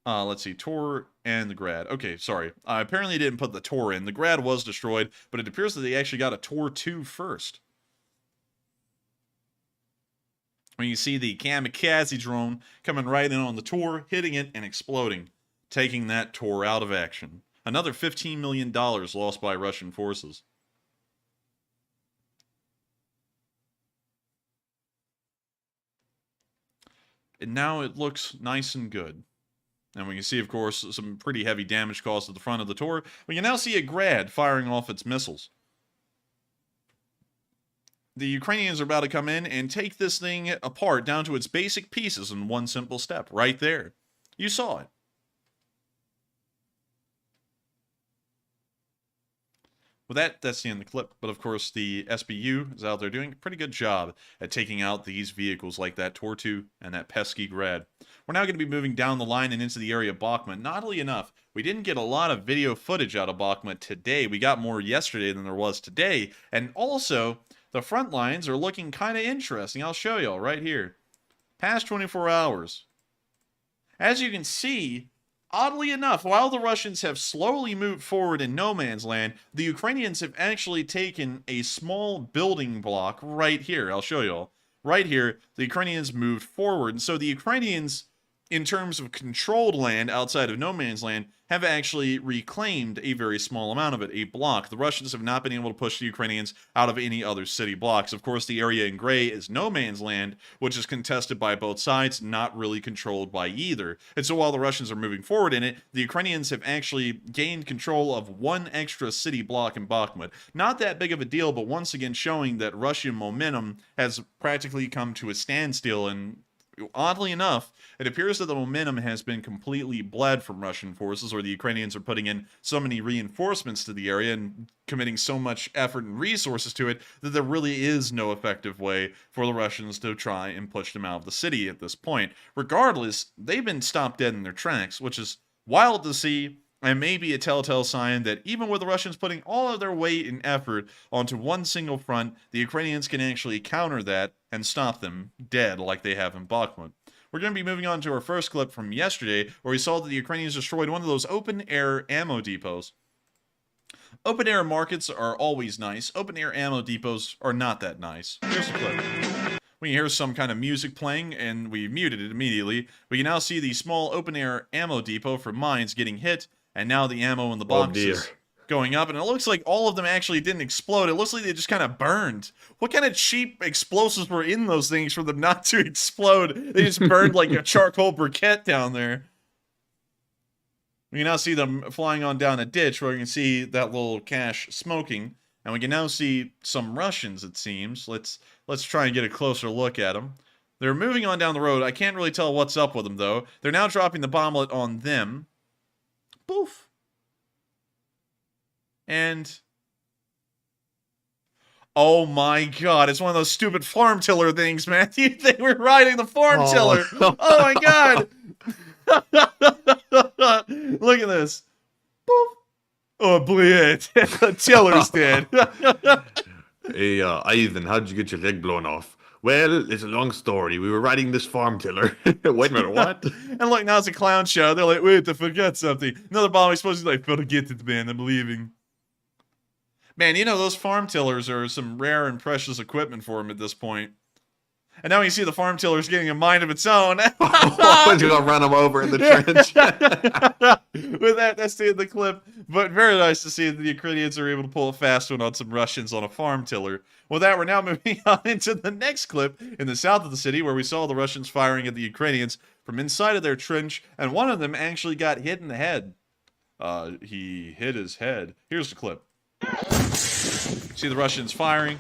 Let's see, Tor and the Grad. Okay, sorry. I apparently didn't put the Tor in. The Grad was destroyed, but it appears that they actually got a Tor 2 first. When you see the Kamikaze drone coming right in on the Tor, hitting it and exploding, taking that Tor out of action. Another $15 million lost by Russian forces. And now it looks nice and good. And we can see, of course, some pretty heavy damage caused at the front of the Tor. We can now see a Grad firing off its missiles. The Ukrainians are about to come in and take this thing apart down to its basic pieces in one simple step. Right there. You saw it. Well, that's the end of the clip. But of course, the SBU is out there doing a pretty good job at taking out these vehicles like that Tortu and that pesky Grad. We're now going to be moving down the line and into the area of Bakhmut. Oddly enough, we didn't get a lot of video footage out of Bakhmut today. We got more yesterday than there was today. And also, the front lines are looking kind of interesting. I'll show y'all right here. Past 24 hours. As you can see, oddly enough, while the Russians have slowly moved forward in no man's land, the Ukrainians have actually taken a small building block right here. I'll show y'all. Right here, the Ukrainians moved forward. And so the Ukrainians, in terms of controlled land outside of no man's land, have actually reclaimed a very small amount of it, a block. The Russians have not been able to push the Ukrainians out of any other city blocks. Of course, the area in gray is no man's land, which is contested by both sides, not really controlled by either. And so while the Russians are moving forward in it, the Ukrainians have actually gained control of one extra city block in Bakhmut. Not that big of a deal, but once again showing that Russian momentum has practically come to a standstill. And oddly enough, it appears that the momentum has been completely bled from Russian forces, or the Ukrainians are putting in so many reinforcements to the area and committing so much effort and resources to it that there really is no effective way for the Russians to try and push them out of the city at this point. Regardless, they've been stopped dead in their tracks, which is wild to see, and maybe a telltale sign that even with the Russians putting all of their weight and effort onto one single front, the Ukrainians can actually counter that and stop them dead like they have in Bakhmut. We're going to be moving on to our first clip from yesterday, where we saw that the Ukrainians destroyed one of those open-air ammo depots. Open-air markets are always nice. Open-air ammo depots are not that nice. Here's the clip. We can hear some kind of music playing, and we muted it immediately. We can now see the small open-air ammo depot for mines getting hit, and now the ammo in the boxes going up, and it looks like all of them actually didn't explode. It looks like they just kind of burned. What kind of cheap explosives were in those things for them not to explode? They just burned like a charcoal briquette down there. We can now see them flying on down a ditch where we can see that little cache smoking, and we can now see some Russians, it seems. Let's try and get a closer look at them. They're moving on down the road. I can't really tell what's up with them, though. They're now dropping the bomblet on them. Poof. And oh my god, it's one of those stupid farm tiller things, man. They were riding the farm tiller. Oh my god. Look at this. Poof. Oh, bleed. The tiller's dead. Hey, Ivan, how'd you get your leg blown off? Well, it's a long story. We were riding this farm tiller. Wait a minute, what? And look, now it's a clown show. They're like, wait, I forgot something. Another bomb is supposed to be like, forget it, man, I'm leaving. Man, you know, those farm tillers are some rare and precious equipment for him at this point. And now you see the farm tiller's getting a mind of its own. You're gonna run him over in the trench. With that, that's the end of the clip. But very nice to see that the Ukrainians are able to pull a fast one on some Russians on a farm tiller. With that, we're now moving on into the next clip in the south of the city, where we saw the Russians firing at the Ukrainians from inside of their trench, and one of them actually got hit in the head. He hit his head. Here's the clip. See the Russians firing.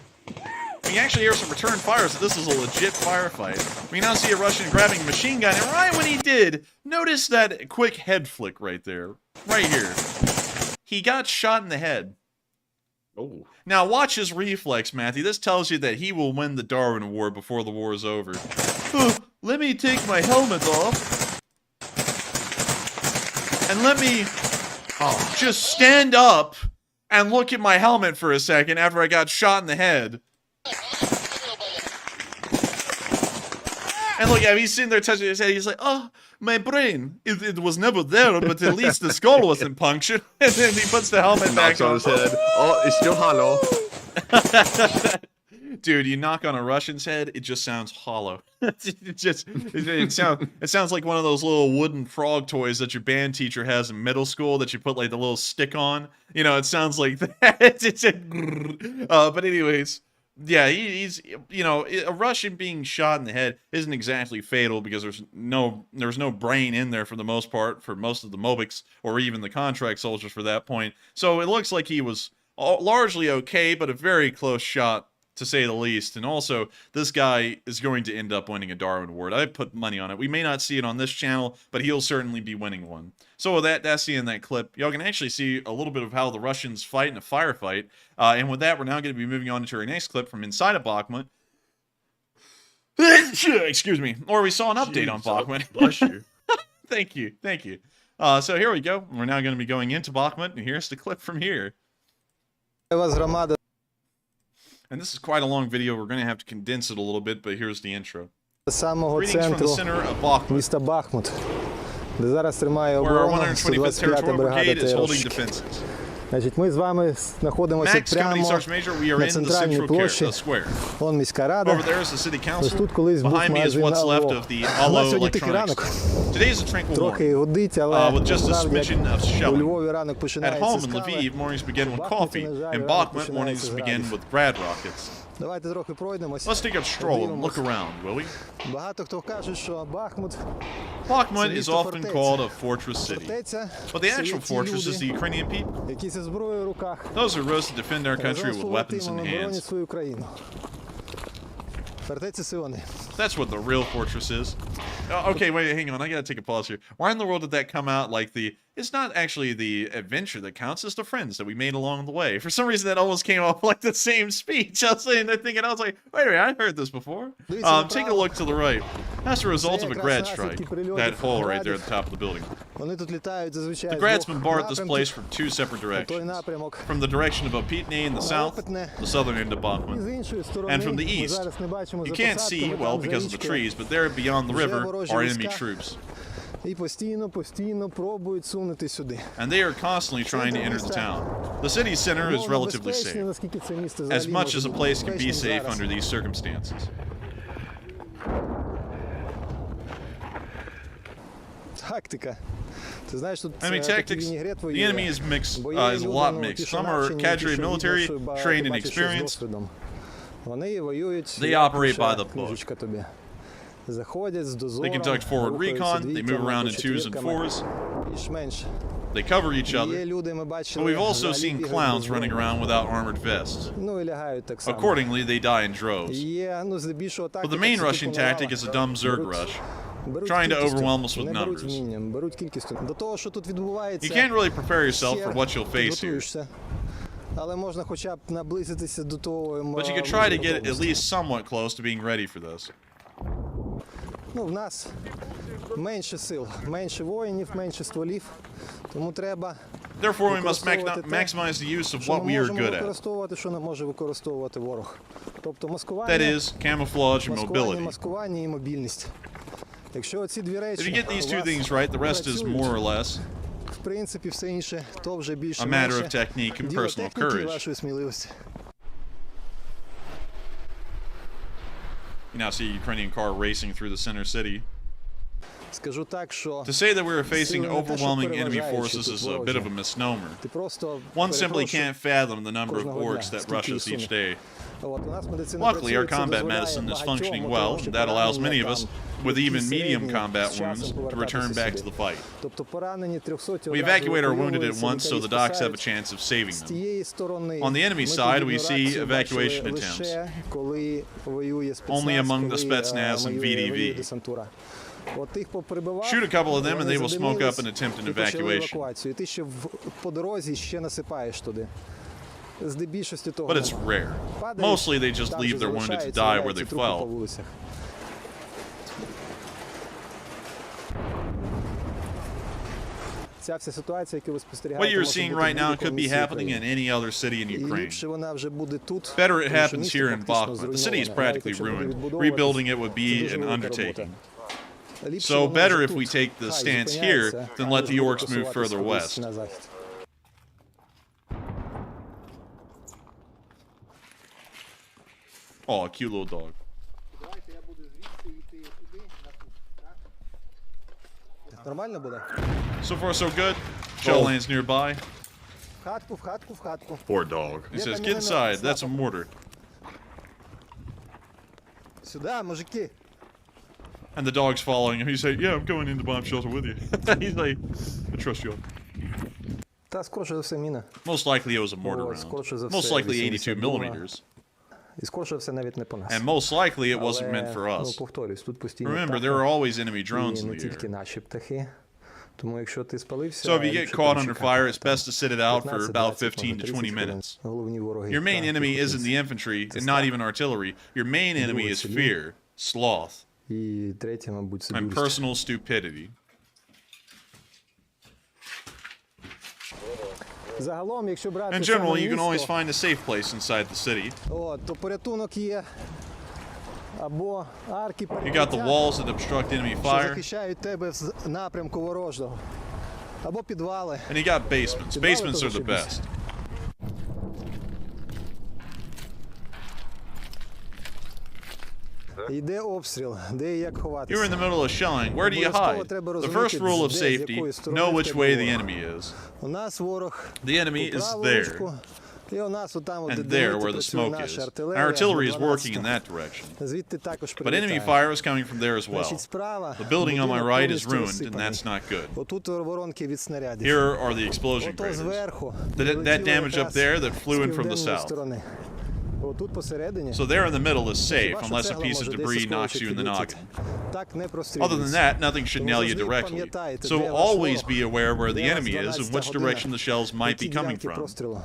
We actually hear some return fire, so this is a legit firefight. We now see a Russian grabbing a machine gun, and right when he did, notice that quick head flick right there. Right here. He got shot in the head. Oh. Now watch his reflex, Matthew. This tells you that he will win the Darwin Award before the war is over. Let me take my helmet off. And let me just stand up and look at my helmet for a second after I got shot in the head. And look, yeah, he's sitting there touching his head. He's like, oh, my brain. It was never there, but at least the skull wasn't punctured. And then he puts the helmet back on his head. Oh, it's still hollow. Dude, you knock on a Russian's head, it just sounds hollow. it sounds like one of those little wooden frog toys that your band teacher has in middle school that you put like the little stick on. You know, it sounds like that. But anyways, yeah, he's, you know, a Russian being shot in the head isn't exactly fatal because there's no brain in there for the most part for most of the Mobics or even the contract soldiers for that point. So it looks like he was largely okay, but a very close shot to say the least. And also, this guy is going to end up winning a Darwin Award. I put money on it. We may not see it on this channel, but he'll certainly be winning one. So with that, that's the end of that clip. Y'all can actually see a little bit of how the Russians fight in a firefight. And with that, we're now going to be moving on to our next clip from inside of Bakhmut. Excuse me. Or we saw an update on Bakhmut. Bless you. Thank you. Thank you. So here we go. We're now going to be going into Bakhmut, and here's the clip from here. And this is quite a long video. We're going to have to condense it a little bit, but here's the intro. Greetings from the center of Bakhmut, where our 125th Territorial Brigade is holding defenses. Значить, ми з вами знаходимося Max, прямо Company Sergeant Major, we are на in the центральній central площі. square. Вон міська рада. Over there is the city Ось council. тут колись був Behind me is магазин what's left Azov. of the У нас Allo сьогодні тихий electronics. ранок. Today is a tranquil Трохи morning. гудить, але With just a насправді, smidgen of як у shelling. Львові ранок At починається home з in кави. Lviv, mornings begin with coffee, and Bakhmut mornings begin with grad rockets. Давайте трохи пройдемось. Let's take a stroll and look around, will we? Багато хто каже, що Бахмут Bakhmut is often called a fortress city, фортеця. but the Це є actual ті fortress is люди, the Ukrainian people. які зі зброєю в руках Those who rose to defend our country with weapons in оборонять hands. свою країну. Фортеця Сіони. That's what the real fortress is. Okay, wait, hang on. I gotta take a pause here. Why in the world did that come out like the... It's not actually the adventure that counts, it's the friends that we made along the way. For some reason, that almost came off like the same speech. I was sitting there thinking, I was like, wait a minute, I've heard this before. Take a look to the right. That's the result of a grad strike. That hole right there at the top of the building. Вони тут літають зазвичай The з grads двох bombarded this place напрямків. from two separate Той directions. напрямок. From the direction of Opitny in the south, the southern end of І з Bakhmut. іншої сторони, And from the ми east. зараз не бачимо You за can't see, посадками, well, там за because of the річкою. trees, but there beyond the river are enemy troops. І постійно пробують сунути сюди. And they are constantly trying to enter the town. The city's center is Умовно relatively безпечне, safe, наскільки це місце as взагалі much може as a бути place can be безпечним safe зараз. under these circumstances. Тактика. Ти знаєш, тут Enemy такі tactics, вінігрет the воює. enemy is mixed, Бо є is a люди, lot ну, ті, mixed. що Some are навчені, ті, cadre що military, більше trained and бачать, що з experienced. досвідом. Вони воюють, They як operate by лише the book. книжечка тобі. Заходять з дозором, They conduct forward рухаються recon, they move двійками around або in twos and четвірками, fours, більш-менш. they cover each Є other, люди, ми but бачили, we've also взагалі seen бігають clowns без running зброї. around without armored vests. Ну і лягають так само. Accordingly, they die in droves. Є, ну, здебільшого But the тактика, main це Russian типу tactic навала. is a dumb Zerg Беруть- rush, беруть trying to кількістю, overwhelm us with не беруть numbers. вмінням, беруть кількістю. До того, що тут відбувається, You can't really prepare yourself for ще what you'll face here, підготуєшся. Але можна хоча б наблизитися до того, but you can try to get at least somewhat close to being ready for this. Ну, в нас менше сил, менше воїнів, менше стволів, тому треба Therefore, we must використовувати те, maximize the use of що what ми we are можемо good at. використовувати, що не може використовувати ворог. Тобто маскування, That is, camouflage and mobility. маскування і мобільність. Якщо оці дві речі If you get these у two вас things right, the rest is працюють, more or less в принципі, все інше, то вже a matter більше-менше of technique and діло personal техніки і courage. вашої сміливості. You now see a Ukrainian car racing through the center city. Скажу так, що To say that we are facing сили не те, що overwhelming enemy переважаючі forces тут is a bit ворожі. of a misnomer. Ти просто One simply перепрошуй. can't fathom the number of кожного orcs дня, that скільки rushes їх each суне. day. От, у нас медицина Luckily, працює, our це combat дозволяє medicine is багатьом, functioning у well, того, and що that allows поранення many of us там, with які even medium середні, combat з часом wounds to повертатися return back to сюди. the fight. Тобто поранені 300 We evacuate our wounded at once so the docs have a chance of saving З them. тієї сторони, On the enemy ми side, we подібну see реакцію evacuation бачили attempts. лише, коли воює спецназ, Only among the коли, spetsnaz and воює VDV. десантура. От тих поприбивав, Shoot a couple of them and вони they will smoke up задимились and attempt an і почали evacuation. евакуацію. І ти ще по дорозі ще насипаєш туди. Здебільшості того But it's нема. rare. Падають, Mostly they just там leave же their wounded to залишаються, die where валяються they трупи по fell. вулицях. Ця вся ситуація, яку ви What спостерігаєте, you're може seeing бути right в now будь-якому could be місці happening in України. any other city in І Ukraine. ліпше вона вже буде тут, Better it тому що happens місто here in практично Bakhmut. The city is зруйноване. practically Якщо буде ruined. відбудовуватись, Rebuilding it would це be дуже an велика undertaking. робота. Ліпше So вона better вже if we тут. take the Хай stance зупиняється, here than хай let the буде orcs move просуватись further кудись west. на захід. Oh, a cute little dog. Давайте я буду звідси йти туди, на тут, так? Нормально буде? So far, so good. Shell lands nearby. В хатку, в хатку, в хатку. Poor dog. He says, "Get inside. That's a mortar." Сюди, мужики. And the dog's following him. He's like, "Yeah, I'm going into bomb shelter with you." He's like, "I trust you." Та скорше за все міна. Most likely it was a mortar Oh, round. скорше за Most все, likely 82 82 millimeters. І скорше все навіть не по нас. And most likely it wasn't meant for Але, us. повторюсь, тут постійно Remember, птахи, there are always enemy drones і in не the тільки air. наші птахи. Тому якщо ти спалився, So if you get ліпше caught under перечекати fire, it's там best to sit it out for 15, about 20, 15 to 20 хвилин. minutes. Головні вороги Your main та enemy isn't піхотинці. the infantry and not even artillery. Your main enemy is fear, sloth, І третє, мабуть, це and дурість. personal stupidity. Загалом, якщо брати In саме general, you can always місто, find a safe place inside the city. то порятунок є або арки You got the walls that obstruct enemy що fire, захищають тебе з напрямку ворожого, або підвали. and you got basements. Basements are the best. Йде обстріл, де і як ховатися. You're in the middle of shelling. Where do you hide? The first rule of safety: know which way the enemy is. У нас ворог The enemy по is праву there, ручку, і у нас отам, and де there where the працює smoke наша is. артилерія, Our artillery is до working in 12. that direction. Звідти також But enemy прилітає. fire is coming from there as well. Значить, справа The building on my будинок right is повністю ruined, and розсипаний. that's not good. Отут воронки від снарядів. Here are the explosion Ото craters. зверху That прилетіло damage up якраз there that flew in з from the південної south. сторони. Отут посередині. So there in the middle is safe, Хіба що unless a цегла piece of може debris десь knocks you in the осколочок noggin. Так не Other than прострілюється. that, nothing should Тому nail you завжди directly. пам'ятайте, So де ваш always ворог, be aware where the де enemy is and 12 which direction the shells might які be coming ділянки from. прострілу.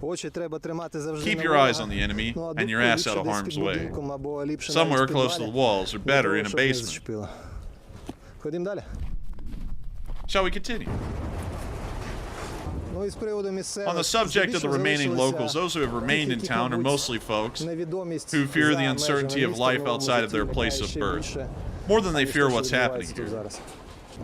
Очі треба тримати завжди Keep на your ворога. eyes on the enemy Ну, а and your дупу ass ліпше out of десь harm's під way. будинком, або ліпше Somewhere навіть в close to підвалі, the walls or для better того, in a щоб не basement. зачепило. Ходім далі. Shall we continue? Ну і з приводу місцевих. On the subject of the remaining locals, those who have remained in town are mostly folks who fear the uncertainty of life outside of their place of birth, more than they fear what's happening here.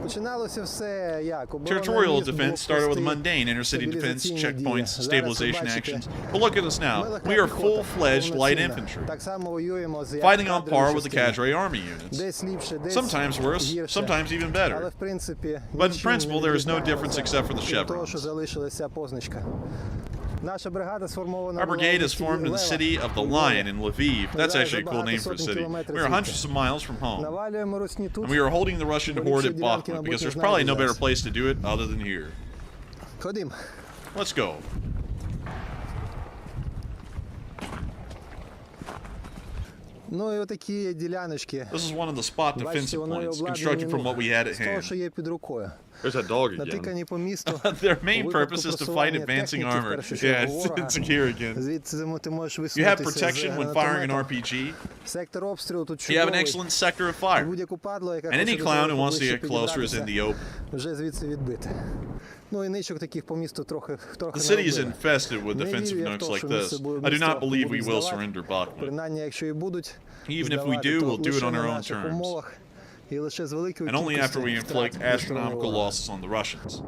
Починалося все як? Territorial Оборона defense міст, started with блокпости, mundane inner-city defense, стабілізаційні checkpoints, дії. stabilization Зараз ви actions. бачите, But look at us now. ми легка We are піхота, full-fledged light повноцінна. infantry, Так само воюємо з fighting on кадровою par with the частиною. cadre army units. Десь ліпше, десь Sometimes worse, гірше. sometimes even Але better. в принципі, But in нічим principle, не there is no difference відрізняється except for the від того, що chevrons. залишилася позначка. Наша бригада сформована Our brigade is formed in the city of the Lion in Lviv. That's actually a cool name for a city. We are hundreds of miles from home. Навалюємо русні тут. And we are holding the Russian horde at Bakhmut because there's probably no better place to do it other than here. Ходім. Let's go. Ну і отакі діляночки. This is one of the spot Бачите, defensive воно і points обладнані, constructed from what we had at з того, hand. що є під рукою. There's that dog again. Натикані по місту. Their main У purpose випадку is to fight просування advancing техніки, в armor. першу Yeah, чергу, it's ворога. here again. Звідси ти можеш You have висунутися protection з when firing an гранатометом. RPG. Сектор обстрілу тут You have an чудовий. excellent sector of fire. Будь-яку падло, яка And any хоче до clown тебе who wants to поближче get closer is in the підібратися, open. вже звідси відбити. Ну і ничок таких по місту трохи The city is наробили. infested with Не defensive вірю я в nooks те, like що this. місце I do not believe we будуть will здавати. surrender Bakhmut. Принаймні, якщо і будуть Even if we здавати, do, то we'll do it лише on на our own наших terms. умовах і лише з великою And only after we кількістю inflict втрат зі сторони astronomical ворога. losses on the Russians.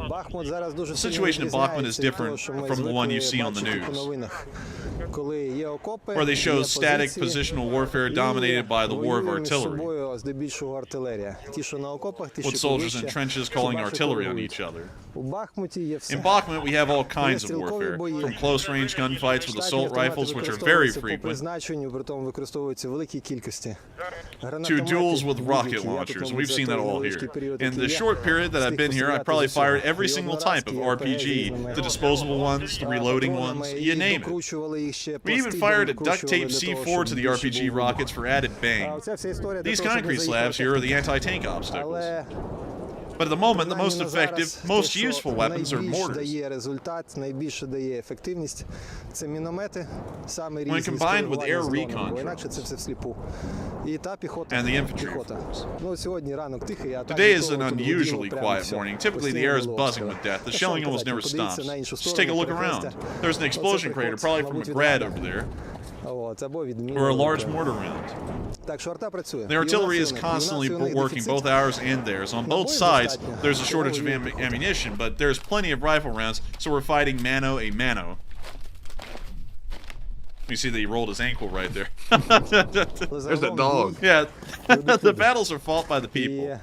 Бахмут зараз дуже The сильно situation in Bakhmut is відрізняється від того, different що ми from the one you звикли see on the бачити по news, новинах. Коли є окопи, where they show є static позиції, positional warfare і dominated by the war of воює між artillery, собою здебільшого артилерія. Ті, що на окопах, ті, with що soldiers повище, in trenches що calling бачать, artillery on воюють. each other. У Бахмуті є все. In Bakhmut, we have all kinds of Стрілкові warfare, бої. from close-range gunfights with Штатні assault автомати rifles, which are very використовуються по frequent, призначенню, при тому використовуються в великій кількості. to Гранатомети duels with будь-які. rocket Я тут, launchers. мабуть, We've за seen той that all невеличкий here. період, In the який short я period that I've been here, I've probably встиг fired постріляти every з single усього. type of І RPG, різними the disposable ones, the reloading патронами, ones, і you name it. докручували їх ще We even пластидами, fired a duct докручували tape для того, C4 to щоб the більше RPG був rockets for added А bang. оця вся історія для These того, щоб concrete заїхати. slabs here are the anti-tank obstacles. Але But at the moment, the most принаймні на effective, зараз most те, що useful weapons are найбільше mortars. дає результат, найбільше дає ефективність, це міномети, саме різні з combined with коригування air з дроном, recon бо інакше це все всліпу. І та піхота, And the infantry, піхота. of course. Ну, сьогодні ранок тихий, а так Today до is того an тут гуділо unusually прямо quiet все. morning. Typically, the Постійно air is було buzzing обстріли. with death. The Та що shelling almost казати, never подивіться stops. на іншу Just сторону, take a look перехрестя. around. There's an Оце explosion crater, приход, probably from мабуть, a від grad града. over there, От, або від міни. or a large mortar round. Так що арта працює. The artillery is constantly working both ours and theirs. On both sides, there's a shortage of ammunition, but there's plenty of rifle rounds, so we're fighting mano a mano. You see that he rolled his ankle right there. There's that dog. Yeah, the battles are fought by the people.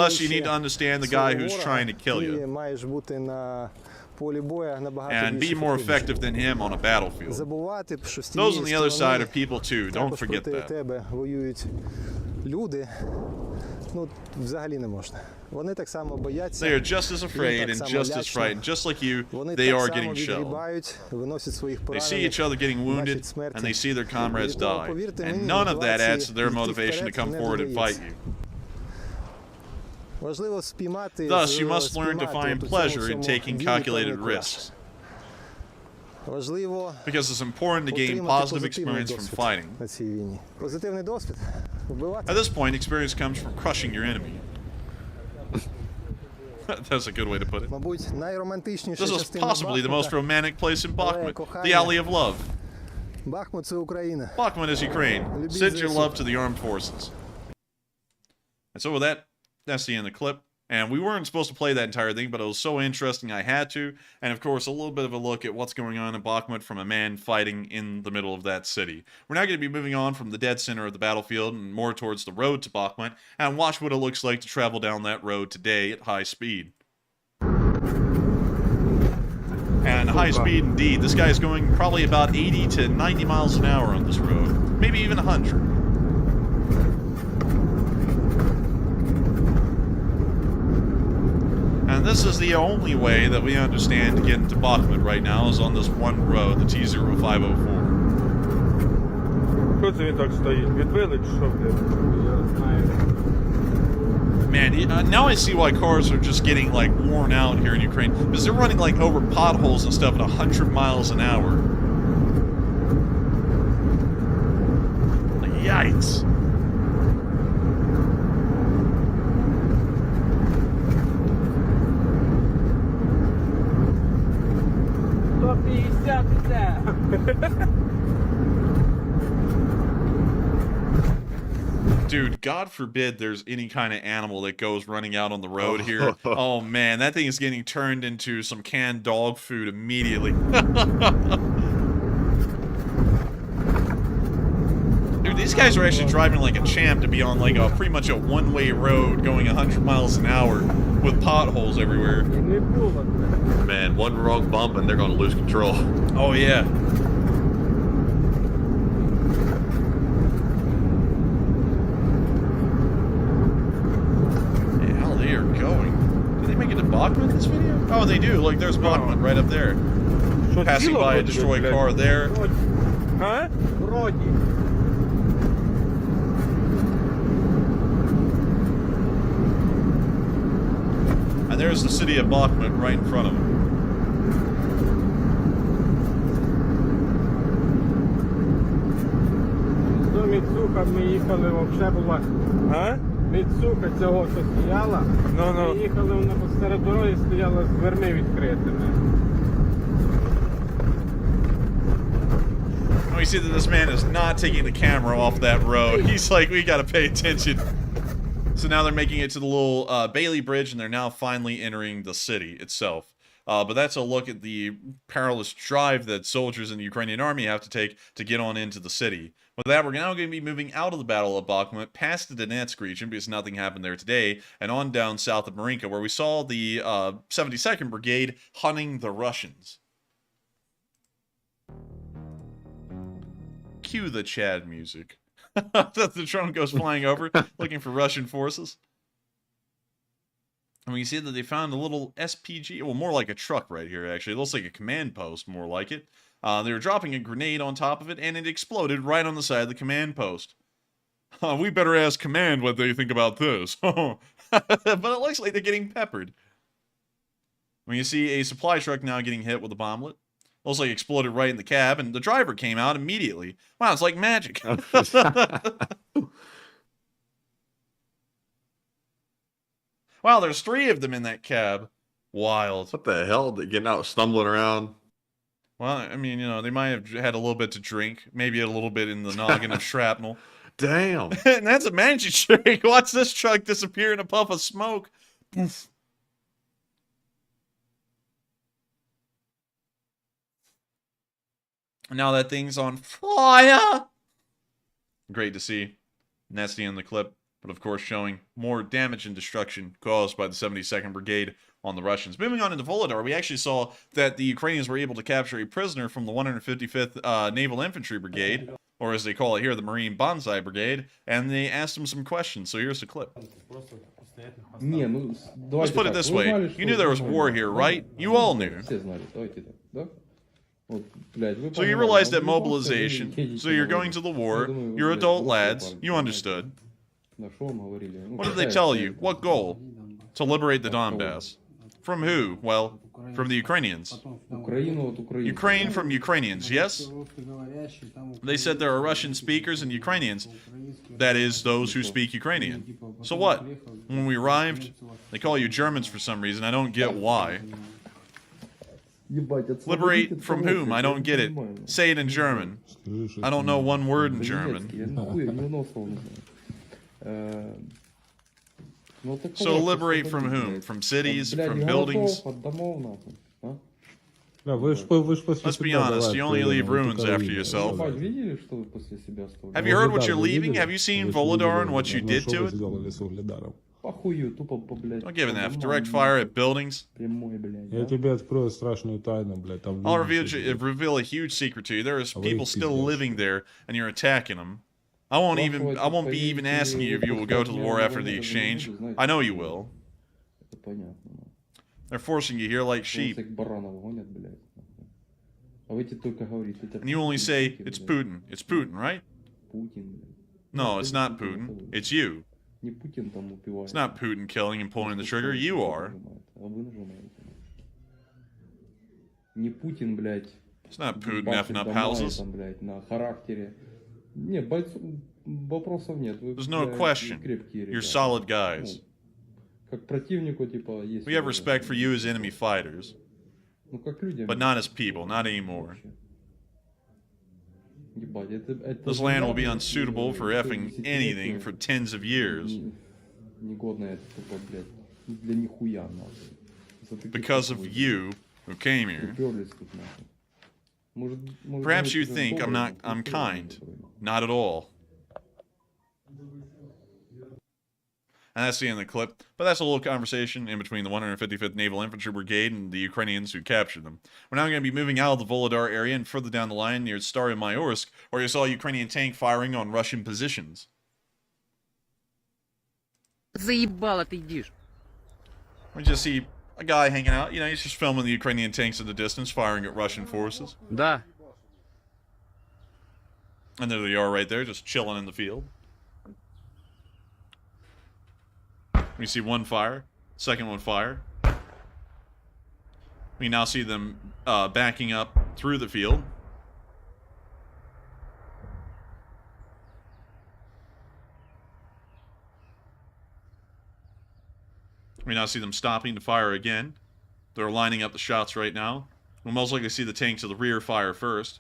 Thus, you need to understand the guy who's trying to kill you, Маєш бути на полі бою набагато and be більш more ефективнішим. effective than him on a battlefield. Забувати, що з Those тієї on the other side сторони are people too. Don't також forget проти that. тебе воюють люди, ну, взагалі не можна. Вони так само бояться. They are just as afraid and just as frightened. Just like you, they are getting shelled. Виносять своїх They see each other getting wounded, and they see their comrades die. And none of that adds to their motivation to come forward and fight you. Важливо спіймати, Thus, you must learn to find pleasure in taking calculated risks. Важливо Because it's important to gain positive experience from fighting. на цій війні. Позитивний досвід. Вбивати. At this point, experience comes from crushing your enemy. That's a good way to put it. Мабуть, найромантичніша This is частина possibly the most Бахмута. romantic place in Bakhmut, кохання. the Alley of Love. Бахмут – це Україна. Bakhmut is Ukraine. Send your love to the armed forces. And so with that, that's the end of the clip. And we weren't supposed to play that entire thing, but it was so interesting I had to. And of course, a little bit of a look at what's going on in Bakhmut from a man fighting in the middle of that city. We're now going to be moving on from the dead center of the battlefield and more towards the road to Bakhmut, and watch what it looks like to travel down that road today at high speed. And high speed indeed. This guy is going probably about 80 to 90 miles an hour on this road. Maybe even 100. And this is the only way that we understand to get into Bakhmut right now is on this one road, the T-0504. Що це він так стоїть? Відбили чи що? Я знаю. Man, now I see why cars are just getting like worn out here in Ukraine because they're running like over potholes and stuff at 100 miles an hour. Like, yikes. Dude, God forbid there's any kind of animal that goes running out on the road here. Oh man, that thing is getting turned into some canned dog food immediately. Dude, these guys are actually driving like a champ to be on like a pretty much a one-way road going 100 miles an hour with potholes everywhere. Man, one wrong bump and they're going to lose control. Oh yeah. Bakhmut in this video? Oh, they do. Look, there's Bakhmut right up there. Passing by a destroyed car there. Huh? Вроді. And there's the city of Bakhmut right in front of them. До Міцуха ми їхали, взагалі була... А? Міцуха цього, що стояла, ми їхали, вона посеред дороги стояла з дверми відкритими. We see that this man is not taking the camera off that road. He's like, we gotta pay attention. So now they're making it to the little Bailey Bridge, and they're now finally entering the city itself. But that's a look at the perilous drive that soldiers in the Ukrainian army have to take to get on into the city. With that, we're now going to be moving out of the Battle of Bakhmut, past the Donetsk region, because nothing happened there today, and on down south of Marinka, where we saw the 72nd Brigade hunting the Russians. Cue the Chad music. The drone goes flying over, looking for Russian forces. And we see that they found a little SPG, well, more like a truck right here, actually. It looks like a command post, more like it. They were dropping a grenade on top of it, and it exploded right on the side of the command post. We better ask command what they think about this. But it looks like they're getting peppered. When you see a supply truck now getting hit with a bomblet. Looks like it exploded right in the cab, and the driver came out immediately. Wow, it's like magic. Wow, there's 3 of them in that cab. Wild. What the hell? They're getting out stumbling around. Well, I mean, you know, they might have had a little bit to drink. Maybe a little bit in the noggin of shrapnel. Damn. And that's a magic trick. Watch this truck disappear in a puff of smoke. Poof. Now that thing's on fire. Great to see. And that's the end of the clip. But of course showing more damage and destruction caused by the 72nd Brigade on the Russians. Moving on into Vuhledar, we actually saw that the Ukrainians were able to capture a prisoner from the 155th Naval Infantry Brigade. or as they call it here, the Marine Bonsai Brigade, and they asked him some questions. So here's the clip. Let's put it this way. You knew there was war here, right? You all knew. So you realized that mobilization, so you're going to the war, you're adult lads, you understood. What did they tell you? What goal? To liberate the Donbass. From who? Well, from the Ukrainians. Ukraine from Ukrainians, yes? They said there are Russian speakers and Ukrainians. That is, those who speak Ukrainian. So what? When we arrived, they call you Germans for some reason. I don't get why. Liberate from whom? I don't get it. Say it in German. I don't know one word in German. So liberate from whom? From cities? From buildings? Let's be honest, you only leave ruins after yourself. Have you heard what you're leaving? Have you seen Vuhledar and what you did to it? Don't give an F. Direct fire at buildings. I'll reveal a huge secret to you. There is people still living there, and you're attacking them. I won't be even asking you if you will go to the war after the exchange. I know you will. They're forcing you here like sheep. And you only say, it's Putin. It's Putin, right? No, it's not Putin. It's you. It's not Putin killing and pulling the trigger. You are. It's not Putin effing up houses. There's no question. You're solid guys. We have respect for you as enemy fighters. But not as people, not anymore. This land will be unsuitable for effing anything for tens of years. Because of you who came here. Perhaps you think I'm kind. Not at all. And that's the end of the clip. But that's a little conversation in between the 155th Naval Infantry Brigade and the Ukrainians who captured them. We're now going to be moving out of the Vuhledar area and further down the line near Stary Mayorsk, where you saw a Ukrainian tank firing on Russian positions. Заебало ты идишь. We just see a guy hanging out. You know, he's just filming the Ukrainian tanks in the distance, firing at Russian forces. Да. And there they are right there, just chilling in the field. We see one fire, second one fire. We now see them backing up through the field. We now see them stopping to fire again. They're lining up the shots right now. We'll most likely see the tank to the rear fire first.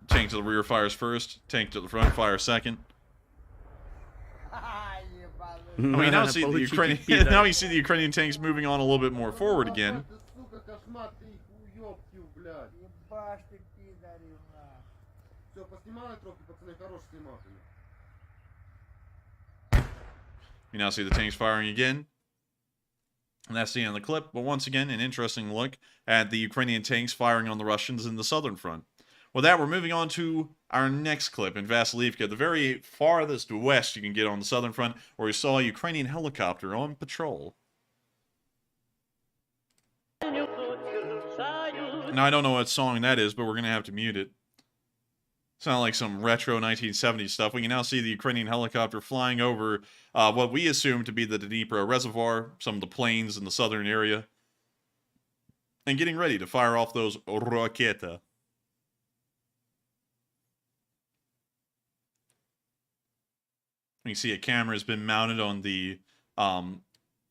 Tank to the rear fires first. Tank to the front fire second. I mean, now see the Ukrainian. Now you see the Ukrainian tanks moving on a little bit more forward again. You now see the tanks firing again. And that's the end of the clip. But once again, an interesting look at the Ukrainian tanks firing on the Russians in the southern front. With that, we're moving on to our next clip in Vasilivka, the very farthest west you can get on the southern front, where we saw a Ukrainian helicopter on patrol. Now, I don't know what song that is, but we're going to have to mute it. Sound like some retro 1970s stuff. We can now see the Ukrainian helicopter flying over what we assume to be the Dnipro Reservoir, some of the plains in the southern area, and getting ready to fire off those raketa. You can see a camera has been mounted on the, I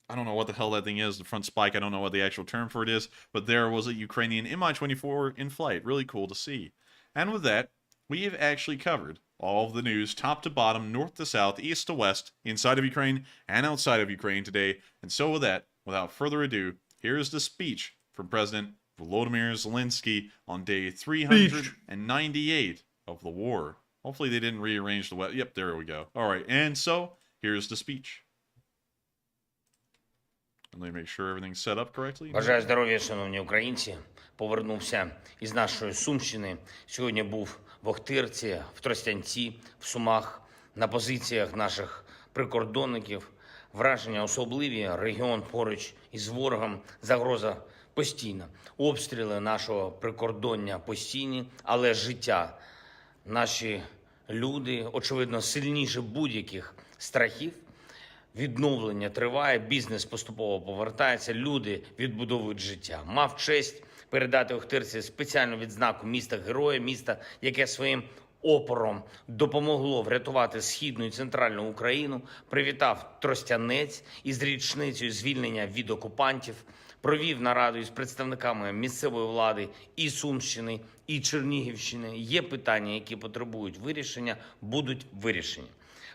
don't know what the hell that thing is, the front spike. I don't know what the actual term for it is, but there was a Ukrainian Mi-24 in flight. Really cool to see. And with that, we have actually covered all of the news, top to bottom, north to south, east to west, inside of Ukraine and outside of Ukraine today. And so with that, without further ado, here's the speech from President Volodymyr Zelenskyy on day 398 of the war. Hopefully they didn't rearrange the web. Yep, there we go. All right, and so here's the speech. And let me make sure everything's set up correctly. Бажаю здоров'я, шановні українці. Повернувся із нашої Сумщини. Сьогодні був в Охтирці, в Тростянці, в Сумах, на позиціях наших прикордонників. Враження особливі, регіон поруч із ворогом, загроза постійна. Обстріли нашого прикордоння постійні, але життя. Наші люди, очевидно, сильніше будь-яких страхів. Відновлення триває, бізнес поступово повертається, люди відбудовують життя. Мав честь передати Охтирці спеціальну відзнаку міста-героя, міста, яке своїм опором допомогло врятувати Східну і Центральну Україну, привітав Тростянець із річницею звільнення від окупантів, провів нараду із представниками місцевої влади і Сумщини, і Чернігівщини. Є питання, які потребують вирішення, будуть вирішені.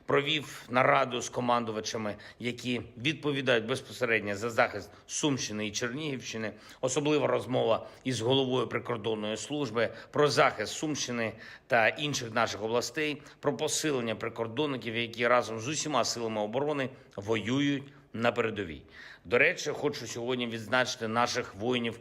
Провів нараду з командувачами, які відповідають безпосередньо за захист Сумщини і Чернігівщини. Особлива розмова із головою прикордонної служби про захист Сумщини та інших наших областей, про посилення прикордонників, які разом з усіма силами оборони воюють на передовій. До речі, хочу сьогодні відзначити наших воїнів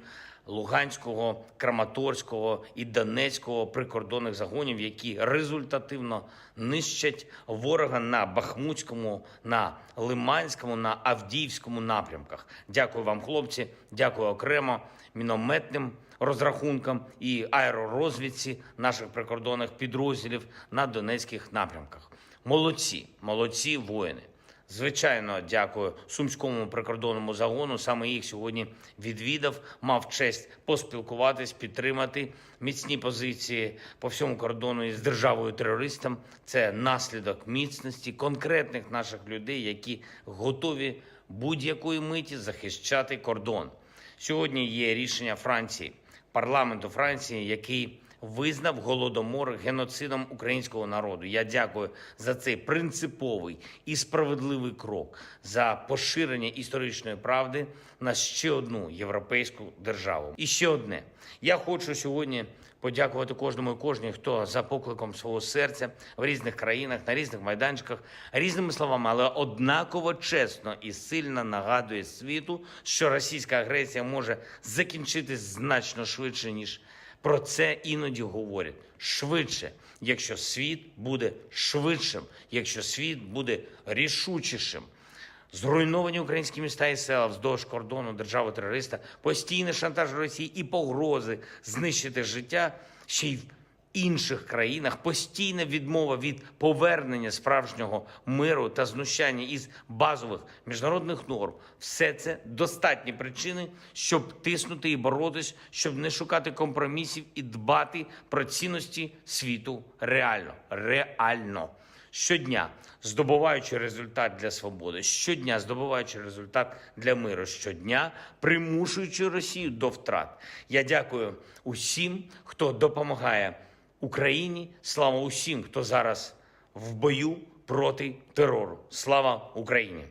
Луганського, Краматорського і Донецького прикордонних загонів, які результативно нищать ворога на Бахмутському, на Лиманському, на Авдіївському напрямках. Дякую вам, хлопці, дякую окремо мінометним розрахункам і аеророзвідці наших прикордонних підрозділів на Донецьких напрямках. Молодці, молодці воїни. Звичайно, дякую Сумському прикордонному загону. Саме їх сьогодні відвідав, мав честь поспілкуватись, підтримати міцні позиції по всьому кордону із державою-терористом. Це наслідок міцності конкретних наших людей, які готові будь-якої миті захищати кордон. Сьогодні є рішення Франції, парламенту Франції, який визнав Голодомор геноцидом українського народу. Я дякую за цей принциповий і справедливий крок, за поширення історичної правди на ще одну європейську державу. І ще одне. Я хочу сьогодні подякувати кожному і кожній, хто за покликом свого серця в різних країнах, на різних майданчиках, різними словами, але однаково чесно і сильно нагадує світу, що російська агресія може закінчитись значно швидше, ніж про це іноді говорять. Швидше, якщо світ буде швидшим, якщо світ буде рішучішим. Зруйновані українські міста і села вздовж кордону держави-терориста, постійний шантаж Росії і погрози знищити життя ще й в інших країнах, постійна відмова від повернення справжнього миру та знущання із базових міжнародних норм. Все це достатні причини, щоб тиснути і боротись, щоб не шукати компромісів і дбати про цінності світу реально. Реально. Щодня здобуваючи результат для свободи, щодня здобуваючи результат для миру, щодня примушуючи Росію до втрат. Я дякую усім, хто допомагає Україні. Слава усім, хто зараз в бою проти терору. Слава Україні!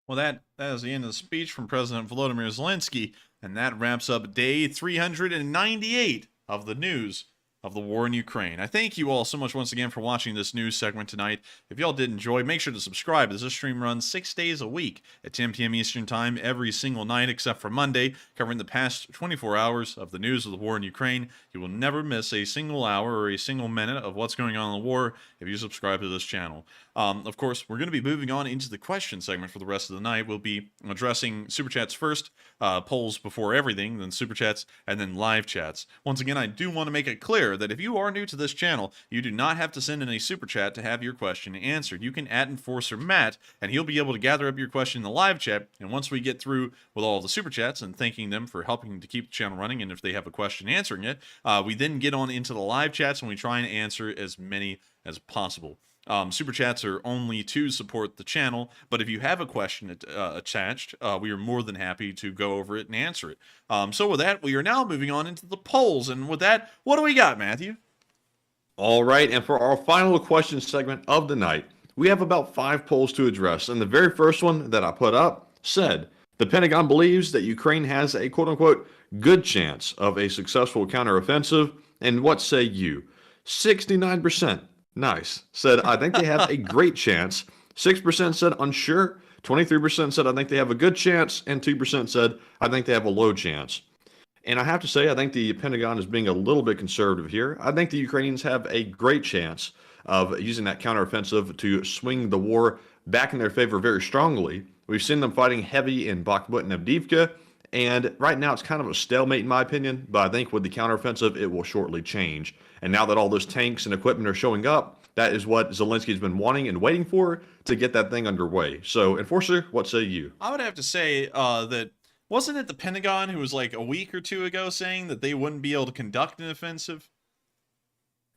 Well, that is the end of the speech from President Volodymyr Zelenskyy, and that wraps up day 398 of the news of the war in Ukraine. I thank you all so much once again for watching this news segment tonight. If y'all did enjoy, make sure to subscribe, as this stream runs 6 days a week at 10 p.m. Eastern Time every single night except for Monday, covering the past 24 hours of the news of the war in Ukraine. You will never miss a single hour or a single minute of what's going on in the war if you subscribe to this channel. Of course, we're going to be moving on into the question segment for the rest of the night. We'll be addressing Super Chats first, polls before everything, then Super Chats, and then live chats. Once again, I do want to make it clear that if you are new to this channel, you do not have to send in a Super Chat to have your question answered. You can @ Enforcer Matt, and he'll be able to gather up your question in the live chat, and once we get through with all the Super Chats and thanking them for helping to keep the channel running, and if they have a question answering it, we then get on into the live chats and we try and answer as many as possible. Super Chats are only to support the channel, but if you have a question attached, we are more than happy to go over it and answer it. So with that, we are now moving on into the polls, and with that, what do we got, Matthew? All right, and for our final question segment of the night, we have about 5 polls to address, and the very first one that I put up said, the Pentagon believes that Ukraine has a quote-unquote good chance of a successful counteroffensive, and what say you? 69%. Nice. Said, I think they have a great chance. 6% said unsure. 23% said, I think they have a good chance, and 2% said, I think they have a low chance. And I have to say, I think the Pentagon is being a little bit conservative here. I think the Ukrainians have a great chance of using that counteroffensive to swing the war back in their favor very strongly. We've seen them fighting heavy in Bakhmut and Avdiivka, and right now it's kind of a stalemate in my opinion, but I think with the counteroffensive, it will shortly change. And now that all those tanks and equipment are showing up, that is what Zelensky's been wanting and waiting for to get that thing underway. So, Enforcer, what say you? I would have to say that wasn't it the Pentagon who was like a week or two ago saying that they wouldn't be able to conduct an offensive?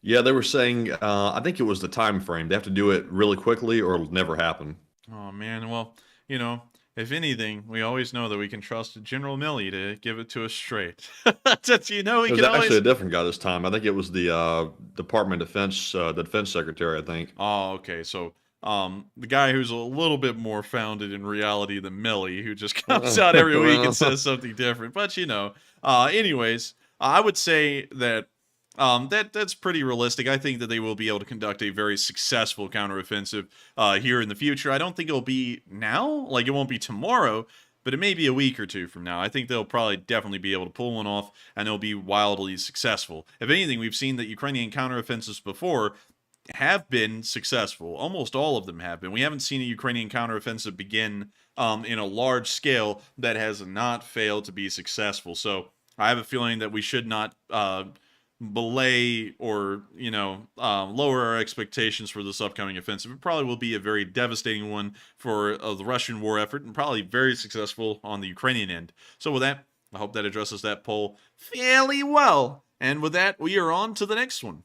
Yeah, they were saying, I think it was the time frame. They have to do it really quickly or it'll never happen. Oh, man. Well, you know, if anything, we always know that we can trust General Milley to give it to us straight. That's, you know, It was actually a different guy this time. I think it was the Department of Defense, the Defense Secretary, I think. Oh, okay. So, the guy who's a little bit more founded in reality than Milley, who just comes out every week and says something different. But, you know, anyways, I would say that that's pretty realistic. I think that they will be able to conduct a very successful counteroffensive here in the future. I don't think it'll be now, like it won't be tomorrow, but it may be a week or two from now. I think they'll probably definitely be able to pull one off, and they'll be wildly successful. If anything, we've seen that Ukrainian counteroffensives before have been successful. Almost all of them have been. We haven't seen a Ukrainian counteroffensive begin in a large scale that has not failed to be successful. So I have a feeling that we should not belay or, you know, lower our expectations for this upcoming offensive. It probably will be a very devastating one for the Russian war effort and probably very successful on the Ukrainian end. So with that, I hope that addresses that poll fairly well. And with that, we are on to the next one.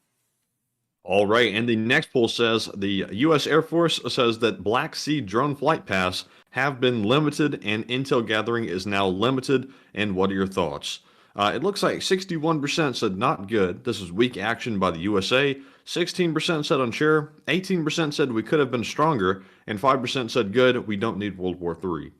All right, and the next poll says the U.S. Air Force says that Black Sea drone flight paths have been limited and intel gathering is now limited. And what are your thoughts? It looks like 61% said not good. This is weak action by the USA. 16% said unsure. 18% said we could have been stronger. And 5% said good. We don't need World War III.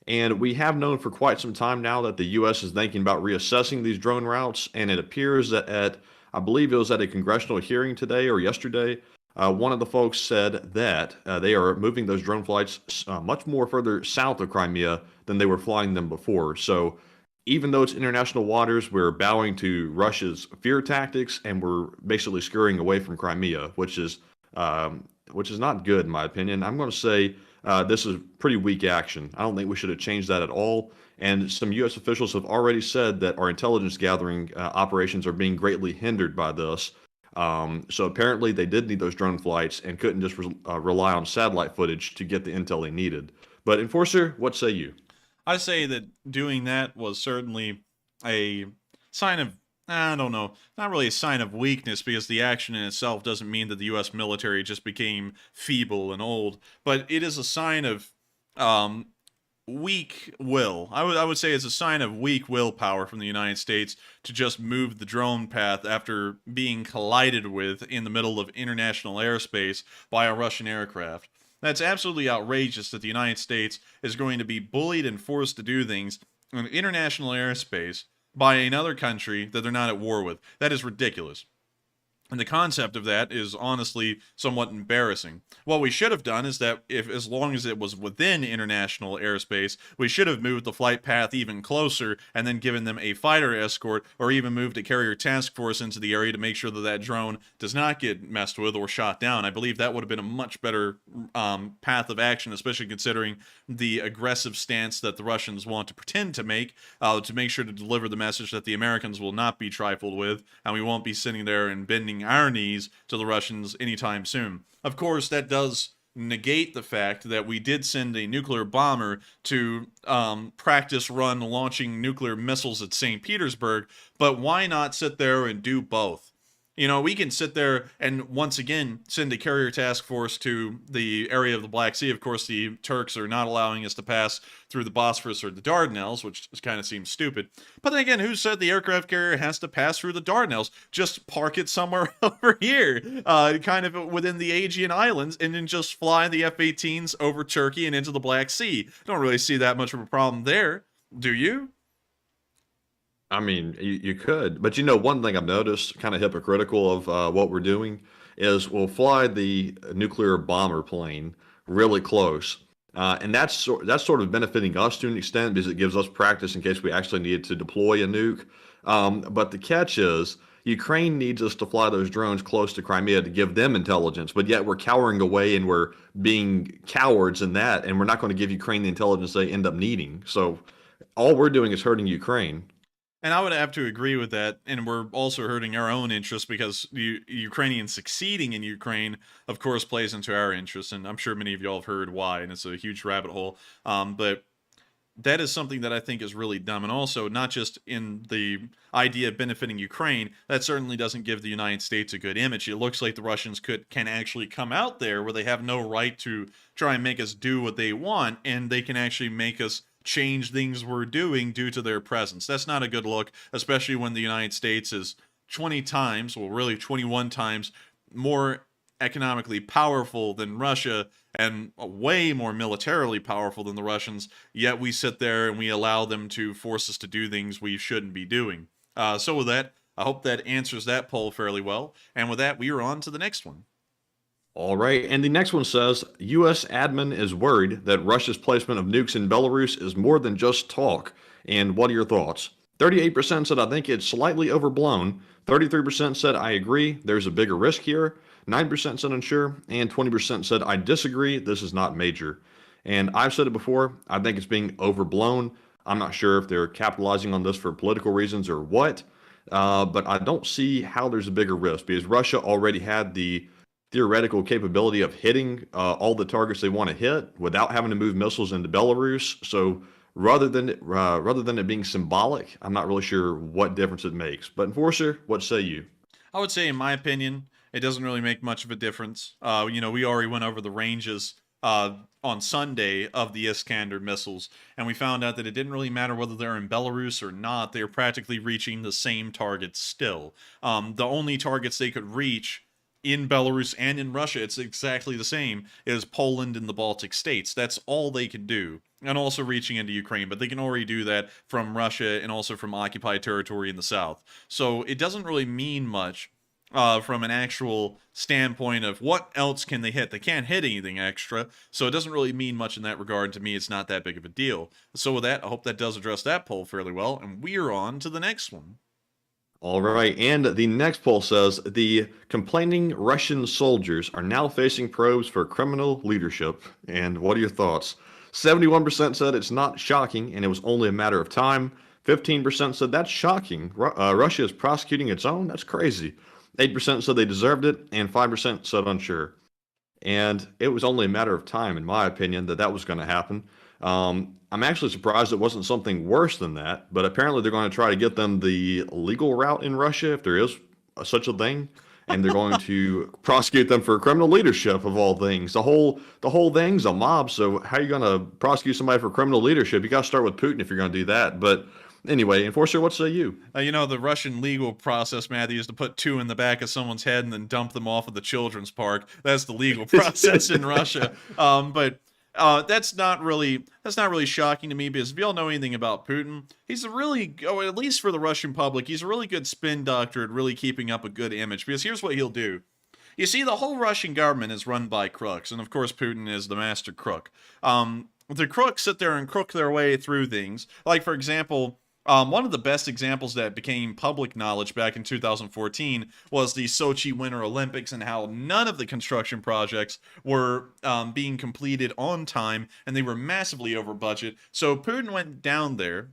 And we have known for quite some time now that the U.S. is thinking about reassessing these drone routes. And it appears that I believe it was at a congressional hearing today or yesterday, one of the folks said that they are moving those drone flights much more further south of Crimea than they were flying them before. So even though it's international waters, we're bowing to Russia's fear tactics, and we're basically scurrying away from Crimea, which is not good in my opinion. I'm going to say this is pretty weak action. I don't think we should have changed that at all. And some U.S. officials have already said that our intelligence gathering operations are being greatly hindered by this. So apparently they did need those drone flights and couldn't just rely on satellite footage to get the intel they needed. But Enforcer, what say you? I say that doing that was certainly a sign of, I don't know, not really a sign of weakness, because the action in itself doesn't mean that the U.S. military just became feeble and old, but it is a sign of weak will. I would say it's a sign of weak willpower from the United States to just move the drone path after being collided with in the middle of international airspace by a Russian aircraft. That's absolutely outrageous that the United States is going to be bullied and forced to do things in international airspace by another country that they're not at war with. That is ridiculous. And the concept of that is honestly somewhat embarrassing. What we should have done is that as long as it was within international airspace, we should have moved the flight path even closer and then given them a fighter escort, or even moved a carrier task force into the area to make sure that that drone does not get messed with or shot down. I believe that would have been a much better path of action, especially considering the aggressive stance that the Russians want to pretend to make sure to deliver the message that the Americans will not be trifled with, and we won't be sitting there and bending our knees to the Russians anytime soon. Of course, that does negate the fact that we did send a nuclear bomber to practice run launching nuclear missiles at St. Petersburg, but why not sit there and do both? You know, we can sit there and once again send a carrier task force to the area of the Black Sea. Of course, the Turks are not allowing us to pass through the Bosphorus or the Dardanelles, which kind of seems stupid. But then again, who said the aircraft carrier has to pass through the Dardanelles? Just park it somewhere over here, kind of within the Aegean Islands, and then just fly the F-18s over Turkey and into the Black Sea. Don't really see that much of a problem there, do you? I mean, you could, but you know, one thing I've noticed, kind of hypocritical of what we're doing, is we'll fly the nuclear bomber plane really close, And that's sort of benefiting us to an extent because it gives us practice in case we actually need to deploy a nuke. But the catch is Ukraine needs us to fly those drones close to Crimea to give them intelligence, but yet we're cowering away and we're being cowards in that, and we're not going to give Ukraine the intelligence they end up needing. So all we're doing is hurting Ukraine. And I would have to agree with that. And we're also hurting our own interests because Ukrainians succeeding in Ukraine, of course, plays into our interests. And I'm sure many of y'all have heard why, and it's a huge rabbit hole. But that is something that I think is really dumb. And also, not just in the idea of benefiting Ukraine, that certainly doesn't give the United States a good image. It looks like the Russians can actually come out there where they have no right to try and make us do what they want, and they can actually make us change things we're doing due to their presence. That's not a good look, especially when the United States is 20 times, well, really 21 times more economically powerful than Russia and way more militarily powerful than the Russians, yet we sit there and we allow them to force us to do things we shouldn't be doing. So with that, I hope that answers that poll fairly well. And with that, we are on to the next one. All right, and the next one says, U.S. admin is worried that Russia's placement of nukes in Belarus is more than just talk. And what are your thoughts? 38% said, I think it's slightly overblown. 33% said, I agree, there's a bigger risk here. 9% said unsure, and 20% said, I disagree, this is not major. And I've said it before, I think it's being overblown. I'm not sure if they're capitalizing on this for political reasons or what, but I don't see how there's a bigger risk because Russia already had the theoretical capability of hitting all the targets they want to hit without having to move missiles into Belarus. So rather than it being symbolic, I'm not really sure what difference it makes. But Enforcer, what say you? I would say, in my opinion, it doesn't really make much of a difference. We already went over the ranges on Sunday of the Iskander missiles, and we found out that it didn't really matter whether they're in Belarus or not. They're practically reaching the same targets still. The only targets they could reach in Belarus and in Russia, it's exactly the same, is Poland and the Baltic states. That's all they can do. And also reaching into Ukraine, but they can already do that from Russia and also from occupied territory in the south. So it doesn't really mean much from an actual standpoint of what else can they hit. They can't hit anything extra, so it doesn't really mean much in that regard. To me, it's not that big of a deal. So with that, I hope that does address that poll fairly well, and we're on to the next one. All right, and the next poll says the complaining Russian soldiers are now facing probes for criminal leadership. And what are your thoughts? 71% said it's not shocking and it was only a matter of time. 15% said that's shocking. Russia is prosecuting its own? That's crazy. 8% said they deserved it, and 5% said unsure. And it was only a matter of time, in my opinion, that was going to happen. I'm actually surprised it wasn't something worse than that, but apparently they're going to try to get them the legal route in Russia, if there is such a thing, and they're going to prosecute them for criminal leadership, of all things. The whole thing's a mob, so how are you going to prosecute somebody for criminal leadership? You got to start with Putin if you're going to do that, but anyway, Enforcer, what say you? The Russian legal process, Matthew, is to put two in the back of someone's head and then dump them off at the children's park. That's the legal process in Russia. But that's not really shocking to me, because if y'all know anything about Putin, he's at least for the Russian public, he's a really good spin doctor at really keeping up a good image. Because here's what he'll do. You see, the whole Russian government is run by crooks, and of course Putin is the master crook. The crooks sit there and crook their way through things. Like, for example, one of the best examples that became public knowledge back in 2014 was the Sochi Winter Olympics, and how none of the construction projects were being completed on time, and they were massively over budget. So Putin went down there,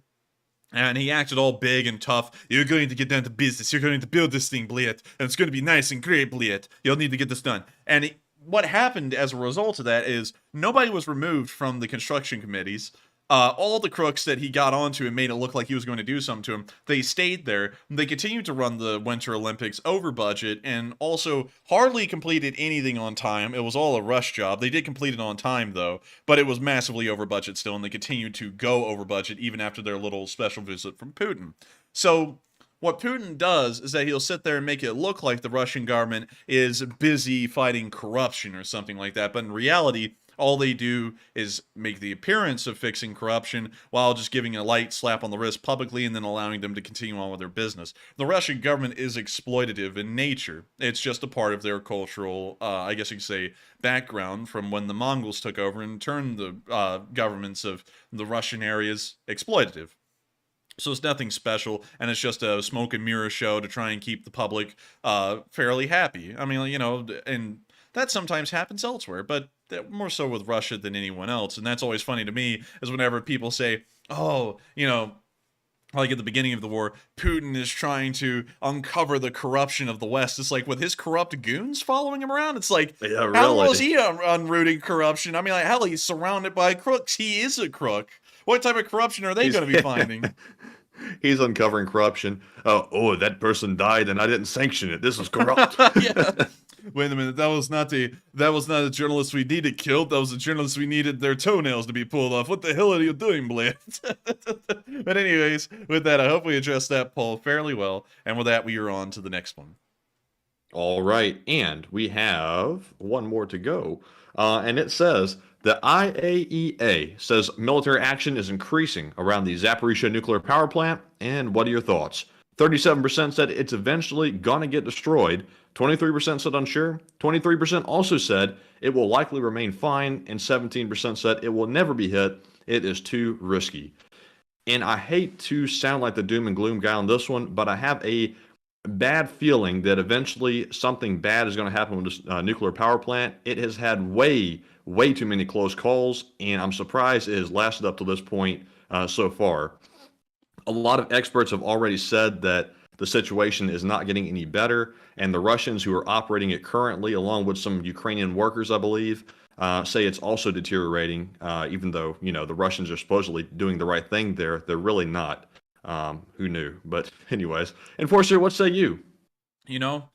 and he acted all big and tough. You're going to get down to business. You're going to build this thing, Bliet, and it's going to be nice and great, Bliet. You'll need to get this done. And what happened as a result of that is nobody was removed from the construction committees. All the crooks that he got onto and made it look like he was going to do something to him, they stayed there. They continued to run the Winter Olympics over budget, and also hardly completed anything on time. It was all a rush job. They did complete it on time, though, but it was massively over budget still, and they continued to go over budget even after their little special visit from Putin. So what Putin does is that he'll sit there and make it look like the Russian government is busy fighting corruption or something like that, but in reality, all they do is make the appearance of fixing corruption while just giving a light slap on the wrist publicly and then allowing them to continue on with their business. The Russian government is exploitative in nature. It's just a part of their cultural, I guess you could say, background from when the Mongols took over and turned the governments of the Russian areas exploitative. So it's nothing special, and it's just a smoke and mirror show to try and keep the public fairly happy. I mean, you know, and that sometimes happens elsewhere, but more so with Russia than anyone else. And that's always funny to me, is whenever people say, oh, you know, like at the beginning of the war, Putin is trying to uncover the corruption of the West. It's like, with his corrupt goons following him around, it's like, Yeah, really. how was he unrooting corruption? I mean, like, hell, he's surrounded by crooks. He is a crook. What type of corruption are they going to be finding? He's uncovering corruption. Oh, that person died and I didn't sanction it. This is corrupt. Yeah. Wait a minute, that was not a journalist we needed killed. That was a journalist we needed their toenails to be pulled off. What the hell are you doing, Blair? But anyways, with that, I hope we addressed that poll fairly well. And with that, we are on to the next one. All right, and we have one more to go. And it says, the IAEA says military action is increasing around the Zaporizhzhia nuclear power plant. And what are your thoughts? 37% said it's eventually going to get destroyed. 23% said unsure. 23% also said it will likely remain fine. And 17% said it will never be hit. It is too risky. And I hate to sound like the doom and gloom guy on this one, but I have a bad feeling that eventually something bad is going to happen with this nuclear power plant. It has had way too many close calls, and I'm surprised it has lasted up to this point so far. A lot of experts have already said that the situation is not getting any better, and the Russians who are operating it currently, along with some Ukrainian workers, I believe, say it's also deteriorating, even though, you know, the Russians are supposedly doing the right thing there. They're really not. Who knew? But anyways, Enforcer, what say you? You know,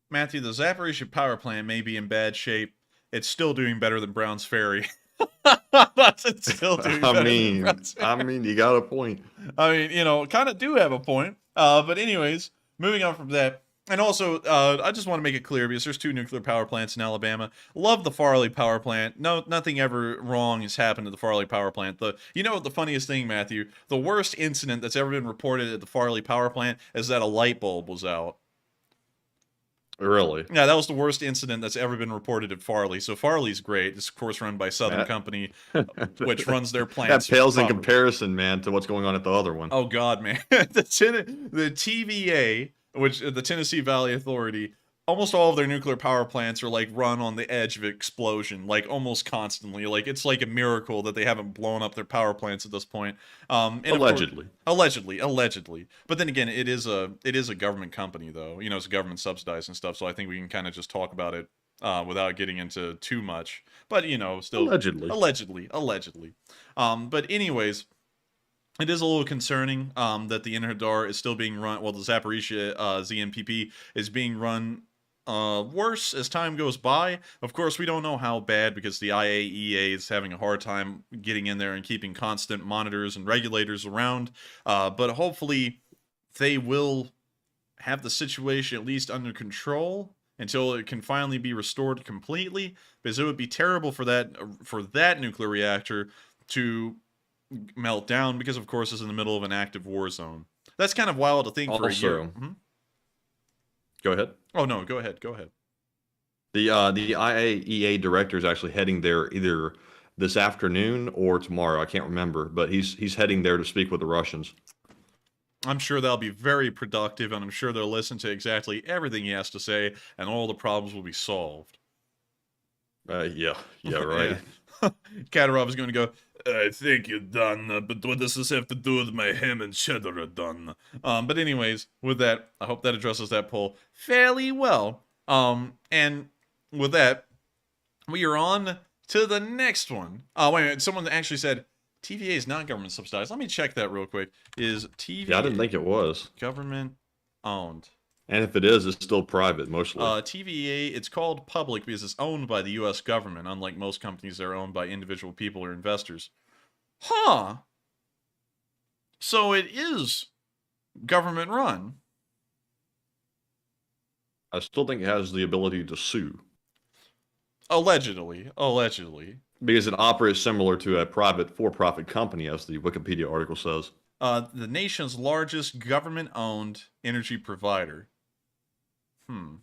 Matthew, the Zaporizhzhia power plant may be in bad shape. It's still doing better than Brown's Ferry. It's still doing better than Brown's Ferry. I mean, you got a point. I mean, you know, kind of do have a point. But anyways, moving on from that. And also, I just want to make it clear, because there's 2 nuclear power plants in Alabama. Love the Farley power plant. No, nothing ever wrong has happened to the Farley power plant. You know what the funniest thing, Matthew? The worst incident that's ever been reported at the Farley power plant is that a light bulb was out. Really? Yeah, that was the worst incident that's ever been reported at Farley. So Farley's great. It's, of course, run by Southern Company, which runs their plants. That pales in comparison, man, to what's going on at the other one. Oh, God, man. The TVA, which the Tennessee Valley Authority, almost all of their nuclear power plants are like run on the edge of explosion, like almost constantly. Like, it's like a miracle that they haven't blown up their power plants at this point. And allegedly. Allegedly. But then again, it is a government company, though. You know, it's government subsidized and stuff. So I think we can kind of just talk about it without getting into too much. But, you know, still allegedly. But anyways, it is a little concerning that the Vuhledar is still being run. Well, the Zaporizhzhia ZNPP is being run worse as time goes by. Of course, we don't know how bad, because the IAEA is having a hard time getting in there and keeping constant monitors and regulators around. But hopefully they will have the situation at least under control until it can finally be restored completely, because it would be terrible for that nuclear reactor to melt down, because of course it's in the middle of an active war zone. That's kind of wild to think for a year. Go ahead. Oh no, go ahead. The IAEA director is actually heading there either this afternoon or tomorrow. I can't remember, but he's heading there to speak with the Russians. I'm sure that'll be very productive, and I'm sure they'll listen to exactly everything he has to say, and all the problems will be solved. Yeah, right. Katarov is going to go, I think you're done, but what does this have to do with my ham and cheddar done? But anyways, with that, I hope that addresses that poll fairly well. And with that, we are on to the next one. Wait a minute, someone actually said, TVA is not government subsidized. Let me check that real quick. Is TVA... Yeah, I didn't think it was. Government owned. And if it is, it's still private, mostly. TVA, it's called public because it's owned by the U.S. government, unlike most companies that are owned by individual people or investors. Huh. So it is government run. I still think it has the ability to sue. Allegedly. Because it operates similar to a private for-profit company, as the Wikipedia article says. The nation's largest government-owned energy provider. Well,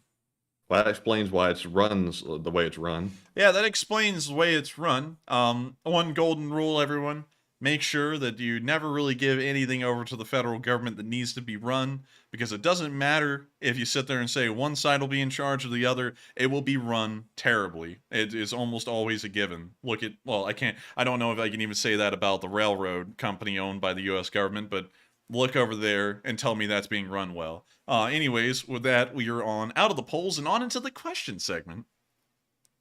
that explains why it runs the way it's run. Yeah, that explains the way it's run. One golden rule, everyone. Make sure that you never really give anything over to the federal government that needs to be run, because it doesn't matter if you sit there and say one side will be in charge or the other. It will be run terribly. It is almost always a given. I don't know if I can even say that about the railroad company owned by the U.S. government, but look over there and tell me that's being run well. Anyways, with that, we are on out of the polls and on into the question segment.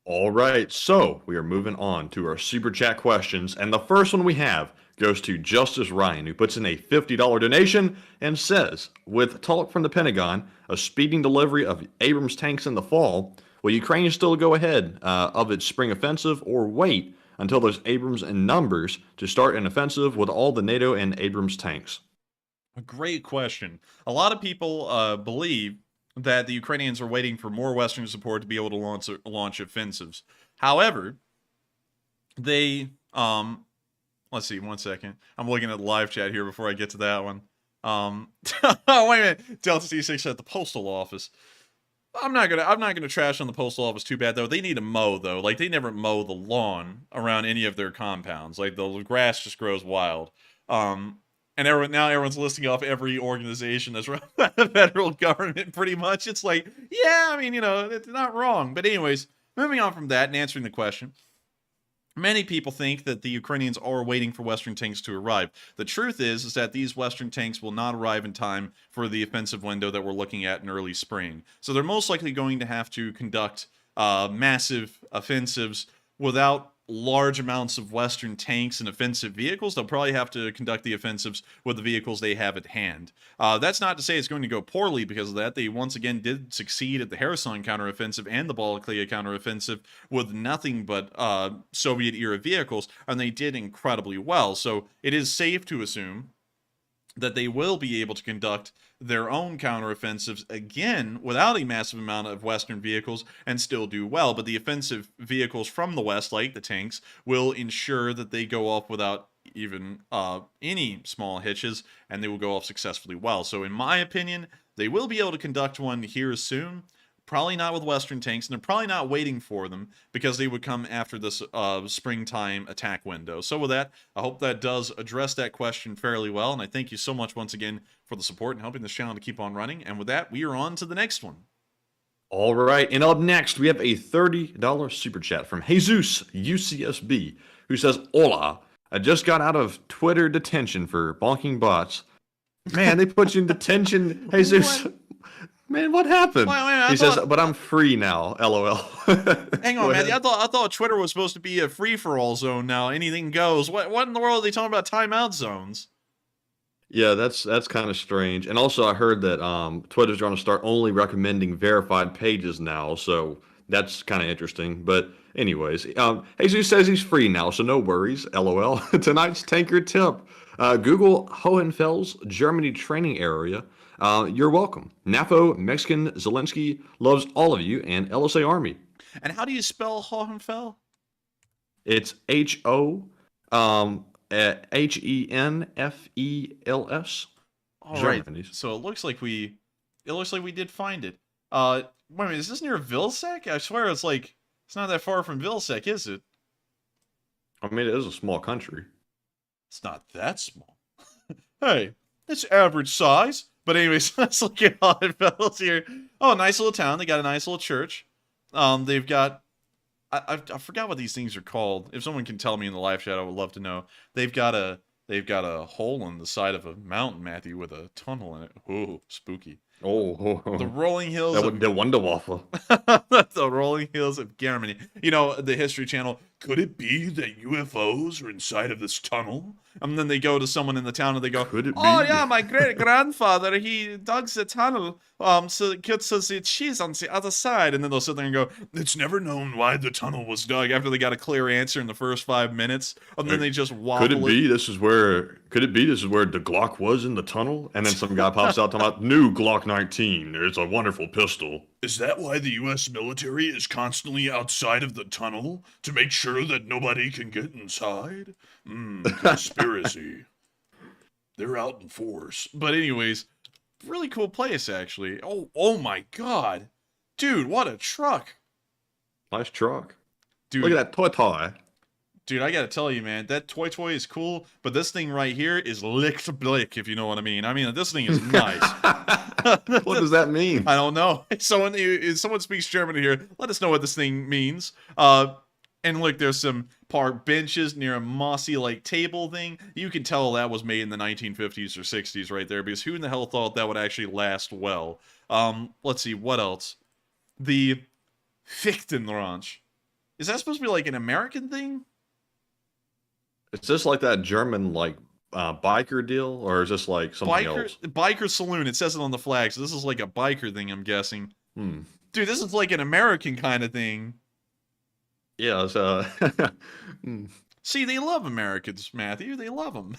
All right, so we are moving on to our super chat questions, and the first one we have goes to Justice Ryan, who puts in a $50 donation and says, with talk from the Pentagon, a speeding delivery of Abrams tanks in the fall, will Ukraine still go ahead of its spring offensive, or wait until there's Abrams in numbers to start an offensive with all the NATO and Abrams tanks? A great question. A lot of people believe that the Ukrainians are waiting for more Western support to be able to launch offensives. However, they, let's see, 1 second. I'm looking at the live chat here before I get to that one. Oh, wait a minute. Delta C6 at the postal office. I'm not gonna trash on the postal office too bad though. They need to mow though. Like, they never mow the lawn around any of their compounds. Like, the grass just grows wild. And everyone's listing off every organization that's run by the federal government, pretty much. It's like, yeah, I mean, it's not wrong. But anyways, moving on from that and answering the question. Many people think that the Ukrainians are waiting for Western tanks to arrive. The truth is that these Western tanks will not arrive in time for the offensive window that we're looking at in early spring. So they're most likely going to have to conduct massive offensives without large amounts of Western tanks and offensive vehicles. They'll probably have to conduct the offensives with the vehicles they have at hand. That's not to say it's going to go poorly because of that. They once again did succeed at the Hypersonic counteroffensive and the Balaklia counteroffensive with nothing but Soviet-era vehicles, and they did incredibly well. So it is safe to assume that they will be able to conduct their own counteroffensives again without a massive amount of Western vehicles and still do well. But the offensive vehicles from the West, like the tanks, will ensure that they go off without even any small hitches, and they will go off successfully well. So in my opinion, they will be able to conduct one here soon. Probably not with Western tanks, and they're probably not waiting for them because they would come after this springtime attack window. So with that, I hope that does address that question fairly well, and I thank you so much once again for the support and helping this channel to keep on running. And with that, we are on to the next one. All right, and up next, we have a $30 super chat from Jesus UCSB, who says, Hola, I just got out of Twitter detention for bonking bots. Man, they put you in detention, Jesus. Man, what happened? He says, but I'm free now, LOL. Hang on, man. I thought Twitter was supposed to be a free-for-all zone now. Anything goes. What in the world are they talking about timeout zones? Yeah, that's kind of strange. And also, I heard that Twitter's going to start only recommending verified pages now, so that's kind of interesting. But anyways, Jesus says he's free now, so no worries, LOL. Tonight's tanker tip. Google Hohenfels Germany training area. You're welcome. NAFO, Mexican, Zelenskyy loves all of you, and LSA Army. And how do you spell Hohenfels? It's Henfels. All right. So it looks like we did find it. Wait a minute, is this near Vilsek? I swear it's not that far from Vilsek, is it? I mean, it is a small country. It's not that small. Hey, it's average size. But anyways, let's look at Hohenfels here. Oh, nice little town. They got a nice little church. They've got, I forgot what these things are called. If someone can tell me in the live chat, I would love to know. They've got a hole in the side of a mountain, Matthew, with a tunnel in it. Ooh, spooky. Oh, the rolling hills. The Wonder Waffle. The rolling hills of Germany. You know, the History Channel. Could it be that UFOs are inside of this tunnel? And then they go to someone in the town and they go, "Oh yeah, my great grandfather, he dug the tunnel so it gets us the cheese on the other side." And then they'll sit there and go, "It's never known why the tunnel was dug." After they got a clear answer in the first 5 minutes, and then they just waffle. Could it be this is where the Glock was in the tunnel? And then some guy pops out talking about new Glock 19. It's a wonderful pistol. Is that why the U.S. military is constantly outside of the tunnel to make sure that nobody can get inside? Conspiracy. They're out in force. But anyways, really cool place, actually. Oh my God. Dude, what a truck. Nice truck. Dude, look at that toy. Dude, I gotta tell you, man, that toy is cool, but this thing right here is licht blick, if you know what I mean. I mean, this thing is nice. What does that mean? I don't know. If someone speaks German here, let us know what this thing means. And look, there's some park benches near a mossy like table thing. You can tell that was made in the 1950s or 60s right there, because who in the hell thought that would actually last well? Let's see, what else? The Fichtenranch. Is that supposed to be like an American thing? Is this like that German like biker deal, or is this like something else? Biker saloon. It says it on the flag, so this is like a biker thing, I'm guessing. Hmm. Dude, this is like an American kind of thing. Yeah. It's, See, they love Americans, Matthew. They love them.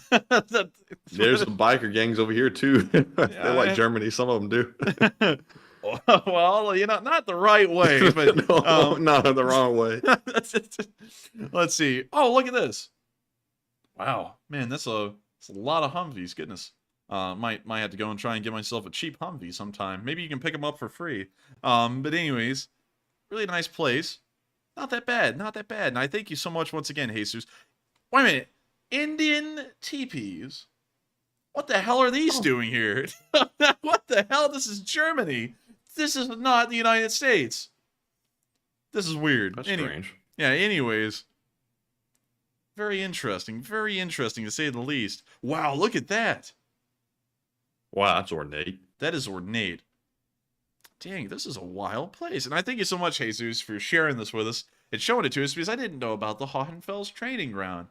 There's some biker gangs over here too. They like Germany. Some of them do. Well, you know, not the right way, but no, not the wrong way. Let's see. Oh, look at this. Wow, man, that's a lot of Humvees. Goodness, might have to go and try and get myself a cheap Humvee sometime. Maybe you can pick them up for free. But anyways, really nice place. Not that bad, not that bad. And I thank you so much once again, Jesus. Wait a minute, Indian teepees. What the hell are these doing here? What the hell? This is Germany. This is not the United States. This is weird. That's strange. Yeah. Anyways. Very interesting to say the least. Wow, look at that. Wow, that's ornate. That is ornate. Dang, this is a wild place. And I thank you so much, Jesus, for sharing this with us and showing it to us, because I didn't know about the Hohenfels training ground.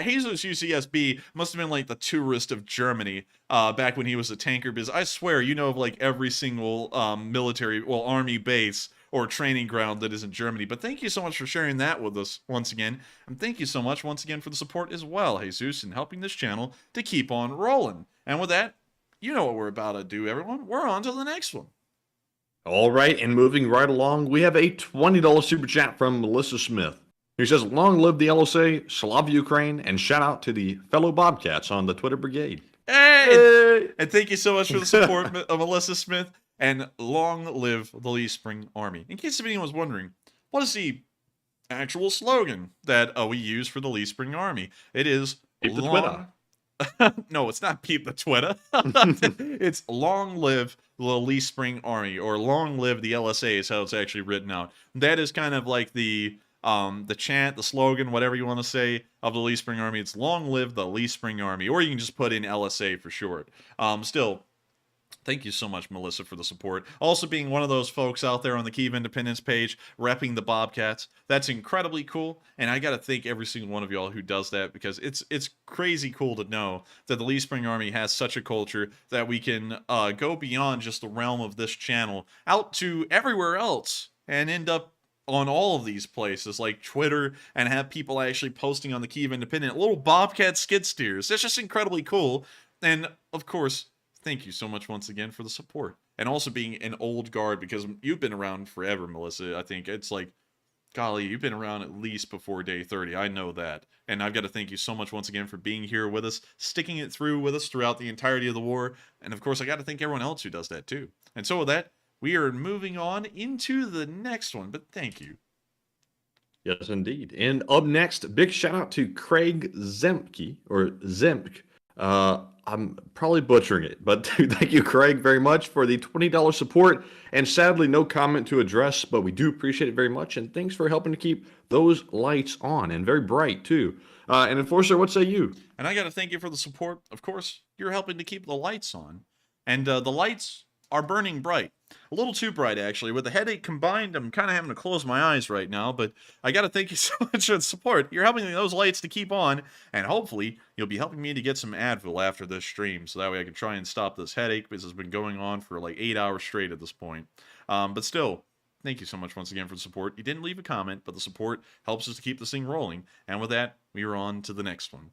Jesus UCSB must have been like the tourist of Germany back when he was a tanker, because I swear you know of like every single army base or training ground that is in Germany. But thank you so much for sharing that with us once again. And thank you so much once again for the support as well, Jesus, in helping this channel to keep on rolling. And with that, you know what we're about to do, everyone. We're on to the next one. All right, and moving right along, we have a $20 super chat from Melissa Smith, who says, long live the LSA, Slava Ukraine, and shout out to the fellow Bobcats on the Twitter Brigade. Hey! And thank you so much for the support of Melissa Smith. And long live the Lee Spring Army. In case anyone was wondering, what is the actual slogan that we use for the Lee Spring Army? It is Peep the Twitter. No, it's not Peep the Twitter. It's long live the Lee Spring Army, or long live the LSA is how it's actually written out. That is kind of like the chant, the slogan, whatever you want to say, of the Lee Spring Army. It's long live the Lee Spring Army, or you can just put in LSA for short. Still, thank you so much, Melissa, for the support. Also being one of those folks out there on the Kyiv Independence page, repping the Bobcats. That's incredibly cool, and I got to thank every single one of y'all who does that, because it's crazy cool to know that the Lee Spring Army has such a culture that we can go beyond just the realm of this channel out to everywhere else and end up on all of these places like Twitter, and have people actually posting on the Kyiv Independent little Bobcat skid steers. That's just incredibly cool. And of course, thank you so much once again for the support. And also being an old guard, because you've been around forever, Melissa. I think it's like, golly, you've been around at least before day 30. I know that. And I've got to thank you so much once again for being here with us, sticking it through with us throughout the entirety of the war. And of course, I got to thank everyone else who does that too. And so with that, we are moving on into the next one, but thank you. Yes, indeed. And up next, big shout out to Craig Zemke, or Zemk. I'm probably butchering it, but thank you, Craig, very much for the $20 support. And sadly, no comment to address, but we do appreciate it very much. And thanks for helping to keep those lights on, and very bright too. And Enforcer, what say you? And I got to thank you for the support. Of course, you're helping to keep the lights on. And the lights are burning bright. A little too bright, actually. With the headache combined, I'm kind of having to close my eyes right now, but I got to thank you so much for the support. You're helping those lights to keep on, and hopefully you'll be helping me to get some Advil after this stream, so that way I can try and stop this headache, because it's been going on for like 8 hours straight at this point. But still, thank you so much once again for the support. You didn't leave a comment, but the support helps us to keep this thing rolling. And with that, we are on to the next one.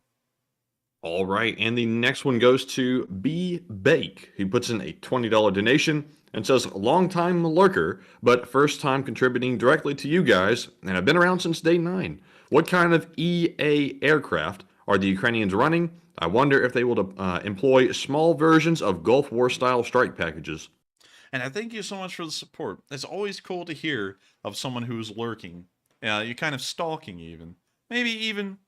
All right, and the next one goes to B Bake, who puts in a $20 donation and says, long time lurker, but first time contributing directly to you guys, and I've been around since day 9. What kind of EA aircraft are the Ukrainians running? I wonder if they will employ small versions of Gulf War style strike packages. And I thank you so much for the support. It's always cool to hear of someone who's lurking. You're kind of stalking even. Maybe even,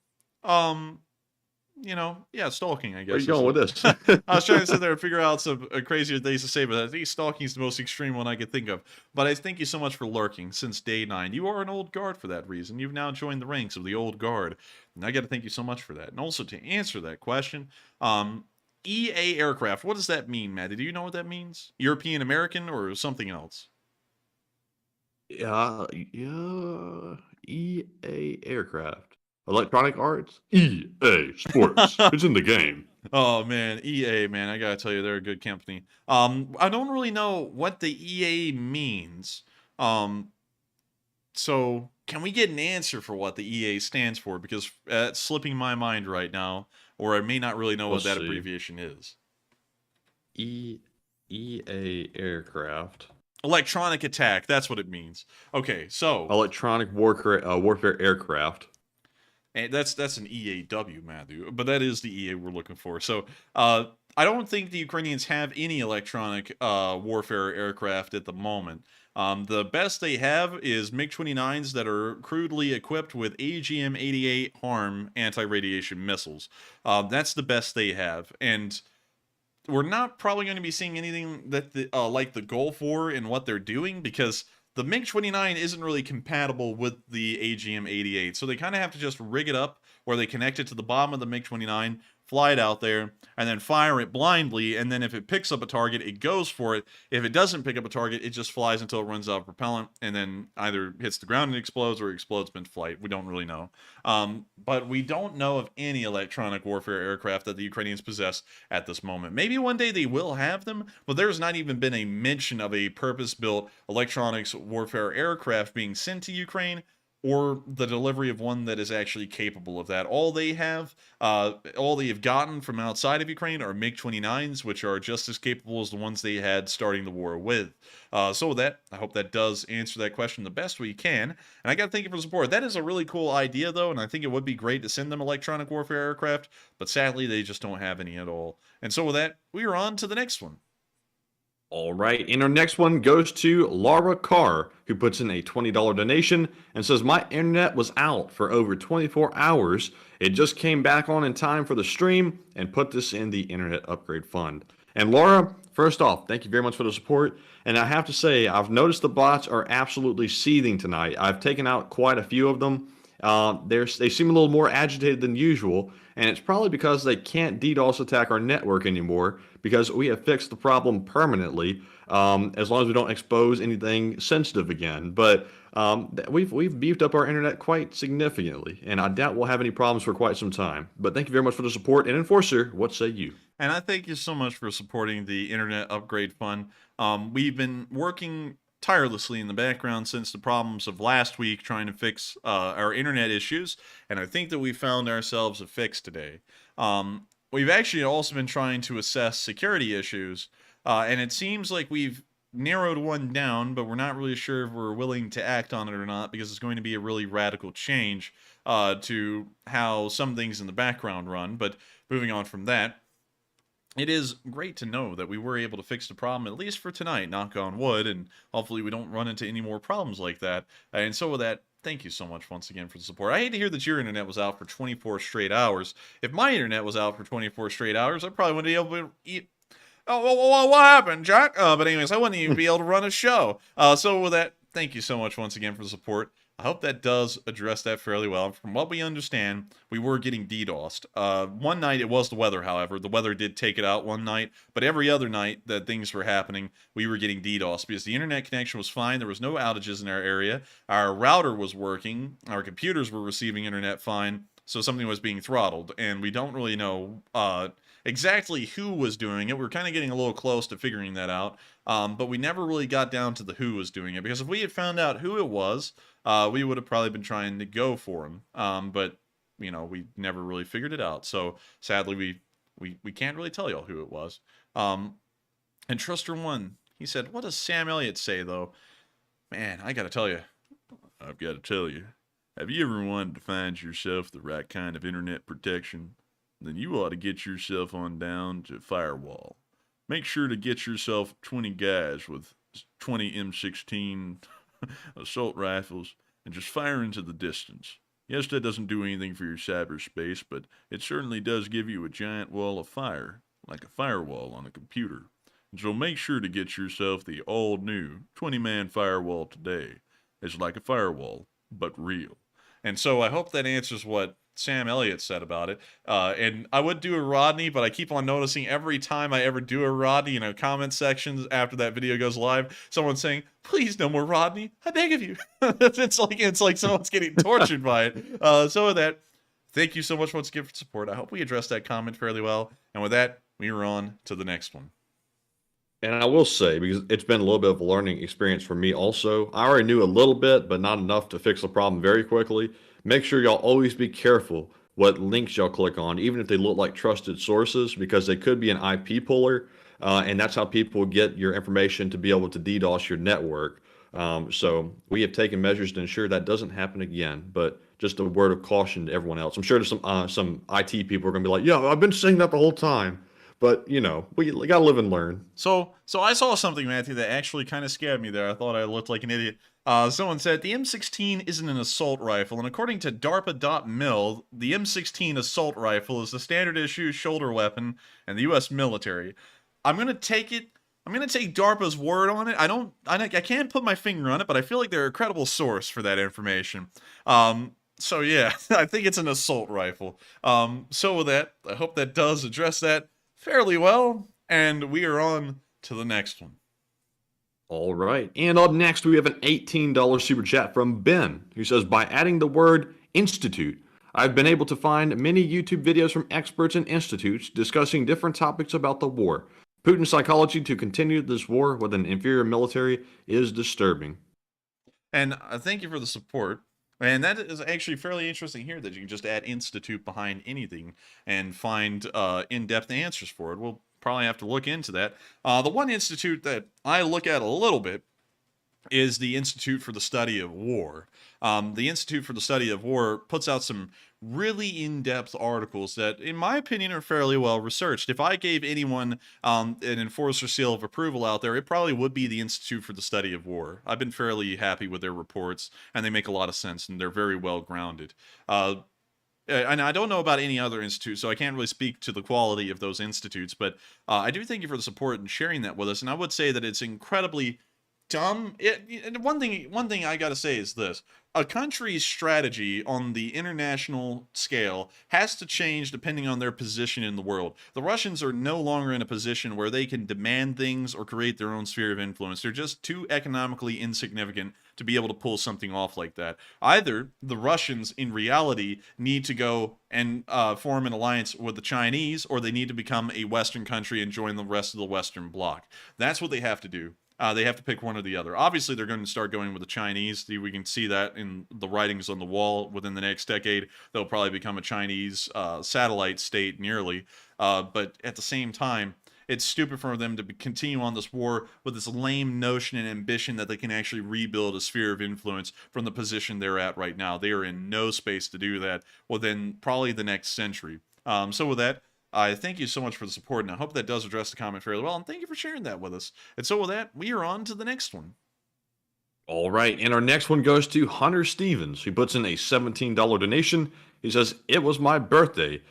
yeah, stalking, I guess. Where are you going with this? I was trying to sit there and figure out some crazier things to say, but I think stalking is the most extreme one I could think of. But I thank you so much for lurking since day 9. You are an old guard for that reason. You've now joined the ranks of the old guard. And I got to thank you so much for that. And also to answer that question, EA aircraft, what does that mean, Matt? Do you know what that means? European American or something else? Yeah, EA aircraft. Electronic Arts? EA Sports. It's in the game. Oh man, EA, man, I gotta tell you, they're a good company. I don't really know what the EA means. So can we get an answer for what the EA stands for? Because it's slipping my mind right now, or I may not really know what that abbreviation is. EA aircraft. Electronic attack, that's what it means. Okay, so Electronic warfare aircraft. and that's an EAW, Matthew, but that is the EA we're looking for. So I don't think the Ukrainians have any electronic warfare aircraft at the moment. The best they have is MiG-29s that are crudely equipped with AGM-88 HARM anti-radiation missiles. That's the best they have, and we're not probably going to be seeing anything that like the Gulf War and what they're doing, because the MiG-29 isn't really compatible with the AGM-88, so they kind of have to just rig it up where they connect it to the bottom of the MiG-29, fly it out there, and then fire it blindly, and then if it picks up a target, it goes for it. If it doesn't pick up a target, it just flies until it runs out of propellant, and then either hits the ground and explodes, or explodes mid-flight. We don't really know. But we don't know of any electronic warfare aircraft that the Ukrainians possess at this moment. Maybe one day they will have them, but there's not even been a mention of a purpose-built electronics warfare aircraft being sent to Ukraine, or the delivery of one that is actually capable of that. All they have gotten from outside of Ukraine are MiG-29s, which are just as capable as the ones they had starting the war with. So with that, I hope that does answer that question the best we can. And I got to thank you for the support. That is a really cool idea, though, and I think it would be great to send them electronic warfare aircraft, but sadly, they just don't have any at all. And so with that, we are on to the next one. All right, and our next one goes to Laura Carr, who puts in a $20 donation and says, my internet was out for over 24 hours. It just came back on in time for the stream and put this in the Internet Upgrade Fund. And Laura, first off, thank you very much for the support. And I have to say, I've noticed the bots are absolutely seething tonight. I've taken out quite a few of them. They seem a little more agitated than usual, and it's probably because they can't DDoS attack our network anymore, because we have fixed the problem permanently, as long as we don't expose anything sensitive again. But we've beefed up our internet quite significantly, and I doubt we'll have any problems for quite some time. But thank you very much for the support. And Enforcer, what say you? And I thank you so much for supporting the Internet Upgrade Fund. We've been working tirelessly in the background since the problems of last week trying to fix our internet issues, and I think that we found ourselves a fix today. We've actually also been trying to assess security issues, and it seems like we've narrowed one down, but we're not really sure if we're willing to act on it or not, because it's going to be a really radical change to how some things in the background run. But moving on from that, it is great to know that we were able to fix the problem, at least for tonight, knock on wood, and hopefully we don't run into any more problems like that. And so with that, thank you so much once again for the support. I hate to hear that your internet was out for 24 straight hours. If my internet was out for 24 straight hours, I probably wouldn't be able to eat. Oh, what happened, Jack? But anyways, I wouldn't even be able to run a show. So with that, thank you so much once again for the support. I hope that does address that fairly well. From what we understand, we were getting DDoSed. One night it was the weather, however. The weather did take it out one night, but every other night that things were happening, we were getting DDoSed because the internet connection was fine. There was no outages in our area. Our router was working. Our computers were receiving internet fine, so something was being throttled, and we don't really know exactly who was doing it. We're kind of getting a little close to figuring that out, but we never really got down to the who was doing it, because if we had found out who it was, we would have probably been trying to go for him. But we never really figured it out. So sadly, we can't really tell y'all who it was. And Truster1, he said, what does Sam Elliott say, though? Man, I've got to tell you, have you ever wanted to find yourself the right kind of internet protection? Then you ought to get yourself on down to Firewall. Make sure to get yourself 20 guys with 20 M16 assault rifles and just fire into the distance. Yes, that doesn't do anything for your cyberspace, but it certainly does give you a giant wall of fire, like a firewall on a computer. And so make sure to get yourself the all-new 20-man firewall today. It's like a firewall, but real. And so I hope that answers what Sam Elliott said about it. And I would do a Rodney, but I keep on noticing every time I ever do a Rodney, comment sections after that video goes live, someone's saying, please no more Rodney, I beg of you. it's like someone's getting tortured by it. So with that, thank you so much once again for support. I hope we addressed that comment fairly well. And with that, we are on to the next one. And I will say, because it's been a little bit of a learning experience for me also, I already knew a little bit, but not enough to fix the problem very quickly. Make sure y'all always be careful what links y'all click on, even if they look like trusted sources, because they could be an IP puller, and that's how people get your information to be able to DDoS your network. So we have taken measures to ensure that doesn't happen again, but just a word of caution to everyone else. I'm sure there's some IT people are going to be like, yeah, I've been saying that the whole time. But, we got to live and learn. So I saw something, Matthew, that actually kind of scared me there. I thought I looked like an idiot. Someone said, the M16 isn't an assault rifle, and according to DARPA.mil, the M16 assault rifle is the standard issue shoulder weapon in the U.S. military. I'm going to take DARPA's word on it. I can't put my finger on it, but I feel like they're a credible source for that information. So yeah, I think it's an assault rifle. So with that, I hope that does address that fairly well, and we are on to the next one. All right, and up next we have an $18 super chat from Ben, who says, by adding the word institute, I've been able to find many YouTube videos from experts and institutes discussing different topics about the war. Putin's psychology to continue this war with an inferior military is disturbing. And thank you for the support. And that is actually fairly interesting here, that you can just add institute behind anything and find in-depth answers for it. We'll probably have to look into that. The one institute that I look at a little bit is the Institute for the Study of War. The Institute for the Study of War puts out some really in-depth articles that, in my opinion, are fairly well researched. If I gave anyone an enforcer seal of approval out there, it probably would be the Institute for the Study of War. I've been fairly happy with their reports, and they make a lot of sense, and they're very well grounded. And I don't know about any other institute, so I can't really speak to the quality of those institutes, but I do thank you for the support and sharing that with us, and I would say that it's incredibly dumb. One thing I gotta say is this: a country's strategy on the international scale has to change depending on their position in the world. The Russians are no longer in a position where they can demand things or create their own sphere of influence. They're just too economically insignificant to be able to pull something off like that. Either the Russians, in reality, need to go and form an alliance with the Chinese, or they need to become a Western country and join the rest of the Western bloc. That's what they have to do. They have to pick one or the other. Obviously, they're going to start going with the Chinese. We can see that in the writings on the wall. Within the next decade, they'll probably become a Chinese satellite state nearly. But at the same time, it's stupid for them to continue on this war with this lame notion and ambition that they can actually rebuild a sphere of influence from the position they're at right now. They are in no space to do that within probably the next century. So with that, I thank you so much for the support, and I hope that does address the comment fairly well, and thank you for sharing that with us. And so with that, we are on to the next one. All right, and our next one goes to Hunter Stevens, who puts in a $17 donation. He says, it was my birthday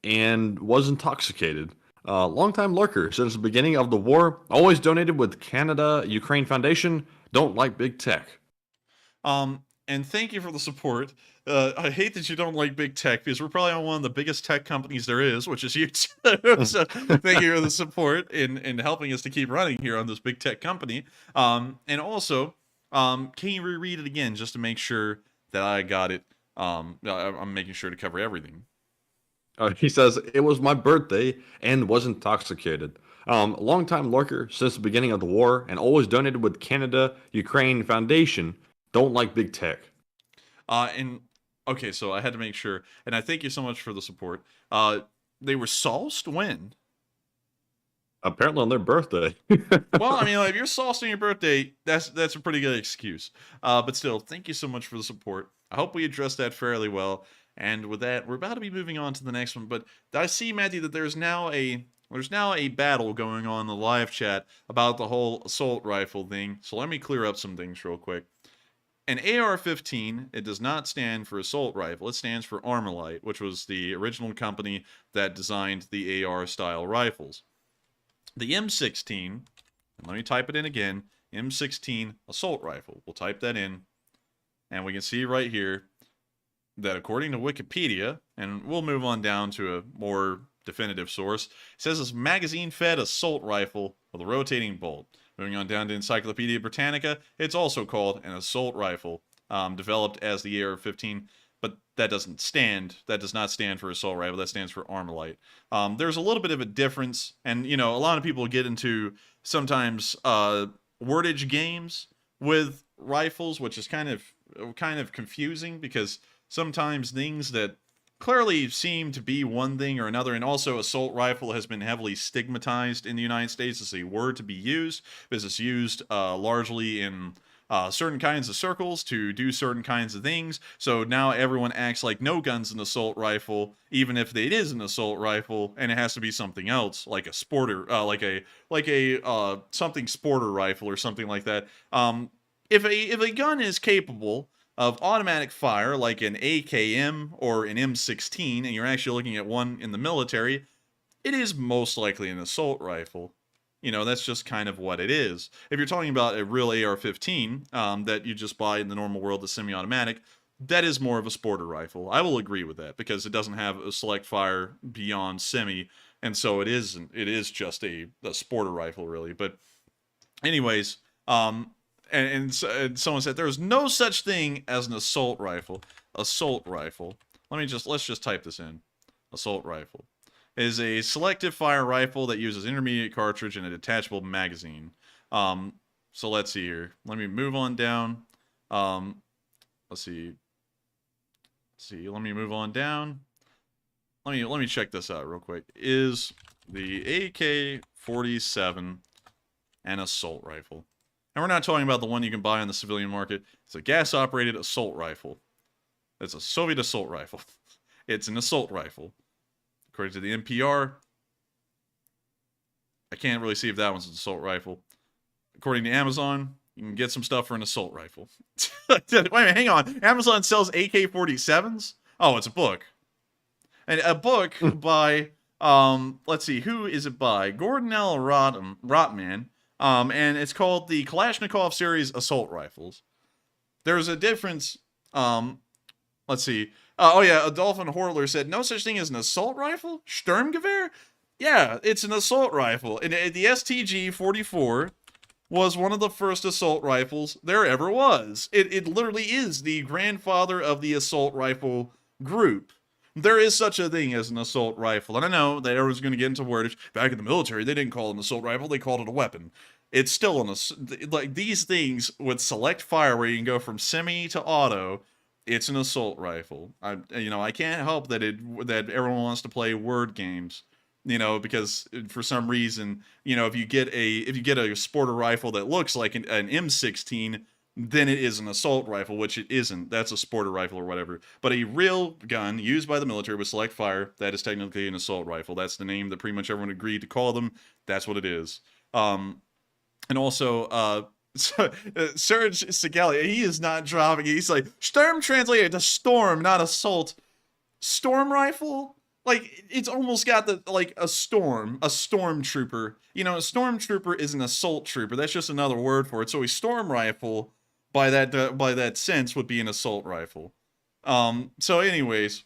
and was intoxicated. Longtime lurker since the beginning of the war, always donated with Canada-Ukraine Foundation, don't like big tech. And thank you for the support. I hate that you don't like big tech, because we're probably on one of the biggest tech companies there is, which is YouTube. So thank you for the support in helping us to keep running here on this big tech company. And also, can you reread it again just to make sure that I got it? I'm making sure to cover everything. He says, it was my birthday and was intoxicated. Longtime lurker since the beginning of the war and always donated with Canada-Ukraine Foundation, don't like big tech. And Okay, so I had to make sure, and I thank you so much for the support. They were sauced when? Apparently on their birthday. Well, I mean, like, if you're sauced on your birthday, that's a pretty good excuse. But still, thank you so much for the support. I hope we addressed that fairly well. And with that, we're about to be moving on to the next one. But I see, Matthew, that there's now a battle going on in the live chat about the whole assault rifle thing. So let me clear up some things real quick. An AR-15, it does not stand for assault rifle. It stands for Armalite, which was the original company that designed the AR-style rifles. The M16, and let me type it in again, M16 assault rifle. We'll type that in, and we can see right here that according to Wikipedia, and we'll move on down to a more definitive source, it says it's magazine-fed assault rifle with a rotating bolt. Moving on down to Encyclopedia Britannica, it's also called an assault rifle, developed as the AR-15, but that does not stand for assault rifle, that stands for Armalite. There's a little bit of a difference, and, you know, a lot of people get into sometimes wordage games with rifles, which is kind of confusing, because sometimes things that clearly seem to be one thing or another, and also assault rifle has been heavily stigmatized in the United States as a word to be used, because it's used largely in certain kinds of circles to do certain kinds of things. So now everyone acts like no gun's an assault rifle, even if it is an assault rifle, and it has to be something else, like a sporter, like a something sporter rifle or something like that. If a gun is capable of automatic fire, like an AKM or an M16, and you're actually looking at one in the military, it is most likely an assault rifle. You know, that's just kind of what it is. If you're talking about a real AR-15 that you just buy in the normal world, the semi-automatic, that is more of a sporter rifle. I will agree with that, because it doesn't have a select fire beyond semi, and so it is just a sporter rifle, really. But anyways, and someone said there is no such thing as an assault rifle. Assault rifle. Let's just type this in. Assault rifle is a selective fire rifle that uses intermediate cartridge and a detachable magazine. So let's see here. Let me move on down. Let's see. Let me move on down. Let me check this out real quick. Is the AK-47 an assault rifle? And we're not talking about the one you can buy on the civilian market. It's a gas-operated assault rifle. It's a Soviet assault rifle. It's an assault rifle. According to the NPR, I can't really see if that one's an assault rifle. According to Amazon, you can get some stuff for an assault rifle. Wait a minute, hang on. Amazon sells AK-47s? Oh, it's a book. And a book by, let's see, who is it by? Gordon L. Rotman. And it's called the Kalashnikov series assault rifles. There's a difference. Let's see. Oh yeah, Adolphin Hortler said no such thing as an assault rifle. Sturmgewehr? Yeah, it's an assault rifle. And the STG-44 was one of the first assault rifles there ever was. It literally is the grandfather of the assault rifle group. There is such a thing as an assault rifle. And I know that everyone's going to get into wordage. Back in the military, they didn't call it an assault rifle. They called it a weapon. It's still like these things with select fire where you can go from semi to auto. It's an assault rifle. I can't help that everyone wants to play word games. You know, because for some reason, you know, if you get a sporter rifle that looks like an M16, then it is an assault rifle, which it isn't. That's a sporter rifle or whatever. But a real gun used by the military with select fire, that is technically an assault rifle. That's the name that pretty much everyone agreed to call them. That's what it is. And also, Serge Segali, he is not dropping it. He's like, Sturm translated to storm, not assault. Storm rifle? Like, it's almost got a stormtrooper. You know, a stormtrooper is an assault trooper. That's just another word for it. So a storm rifle, by that sense, would be an assault rifle. So anyways,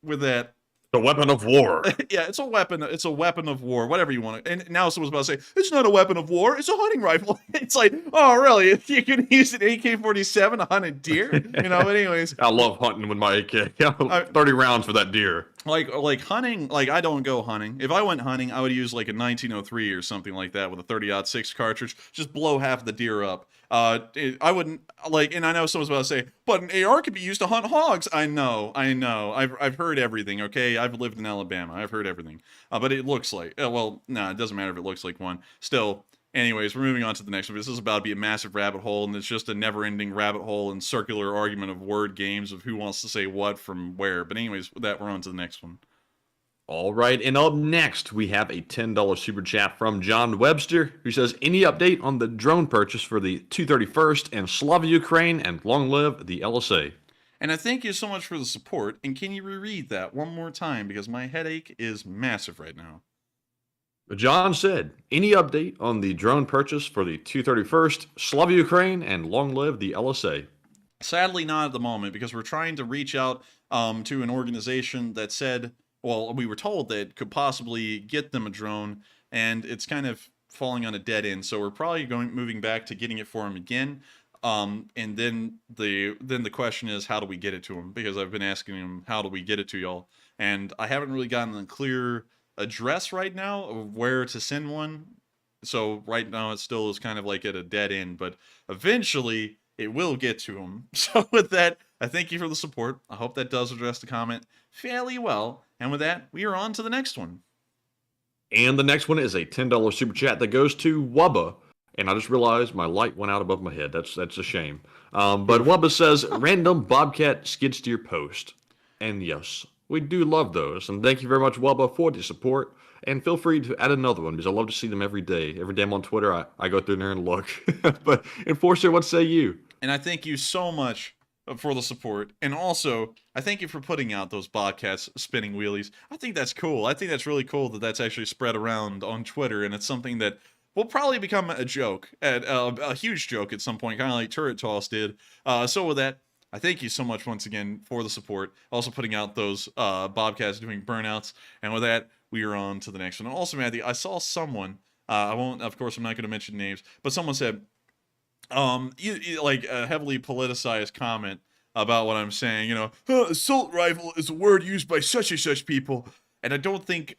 with that, a weapon of war. Yeah, it's a weapon. It's a weapon of war. Whatever you want to. And now someone's about to say it's not a weapon of war. It's a hunting rifle. It's like, oh, really? You can use an AK-47 to hunt a deer? You know. But anyways, I love hunting with my AK. 30 rounds for that deer. Like hunting, like I don't go hunting. If I went hunting, I would use like a 1903 or something like that with a 30-06 cartridge. Just blow half the deer up. I wouldn't like, and I know someone's about to say, but an AR could be used to hunt hogs. I know. I've heard everything. Okay, I've lived in Alabama. I've heard everything. But it looks like, well, no, it doesn't matter if it looks like one. Still. Anyways, we're moving on to the next one. This is about to be a massive rabbit hole, and it's just a never-ending rabbit hole and circular argument of word games of who wants to say what from where. But anyways, with that, we're on to the next one. All right, and up next, we have a $10 super chat from John Webster, who says, any update on the drone purchase for the 231st and Slava Ukraine, and long live the LSA. And I thank you so much for the support, and can you reread that one more time, because my headache is massive right now. John said, any update on the drone purchase for the 231st, Slava Ukraine, and long live the LSA? Sadly, not at the moment, because we're trying to reach out to an organization that said, well, we were told that could possibly get them a drone, and it's kind of falling on a dead end. So we're probably moving back to getting it for them again. And then the question is, how do we get it to them? Because I've been asking them, how do we get it to y'all? And I haven't really gotten a clear address right now of where to send one. So right now it still is kind of like at a dead end, but eventually it will get to them. So with that, I thank you for the support. I hope that does address the comment fairly well. And with that, we are on to the next one. And the next one is a $10 super chat that goes to Wubba. And I just realized my light went out above my head. That's a shame. But Wubba says, random bobcat skid steer post. And yes, we do love those. And thank you very much, Wubba, for the support. And feel free to add another one, because I love to see them every day. Every day I'm on Twitter, I go through there and look. But Enforcer, what say you? And I thank you so much for the support. And also, I thank you for putting out those bobcats spinning wheelies. I think that's cool. I think that's really cool that that's actually spread around on Twitter. And it's something that will probably become a joke, a huge joke at some point, kind of like Turret Toss did. So with that, I thank you so much once again for the support. Also putting out those bobcats doing burnouts. And with that, we are on to the next one. And also, Matthew, I saw someone, of course, I'm not going to mention names, but someone said, like a heavily politicized comment about what I'm saying, assault rifle is a word used by such and such people. And I don't think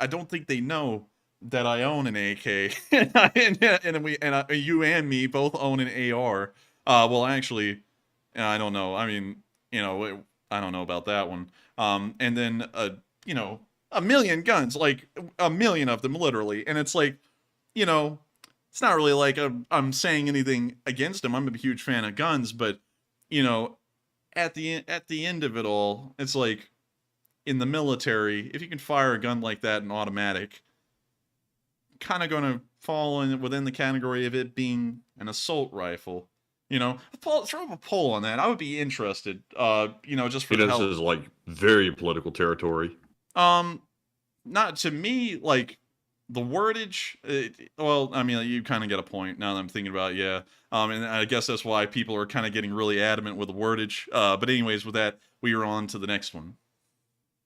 they know that I own an AK, and you and me both own an AR. Well, actually, I don't know. I mean, I don't know about that one. And then, a million guns, like a million of them, literally. And it's like, it's not really like I'm saying anything against them. I'm a huge fan of guns, but, at the end of it all, it's like, in the military, if you can fire a gun like that in automatic, kind of going to fall within the category of it being an assault rifle. Throw up a poll on that. I would be interested. Just for the help. This is like very political territory. Not to me, like the wordage. Well, I mean, you kind of get a point now that I'm thinking about it, yeah. And I guess that's why people are kind of getting really adamant with the wordage. But anyways, with that, we are on to the next one.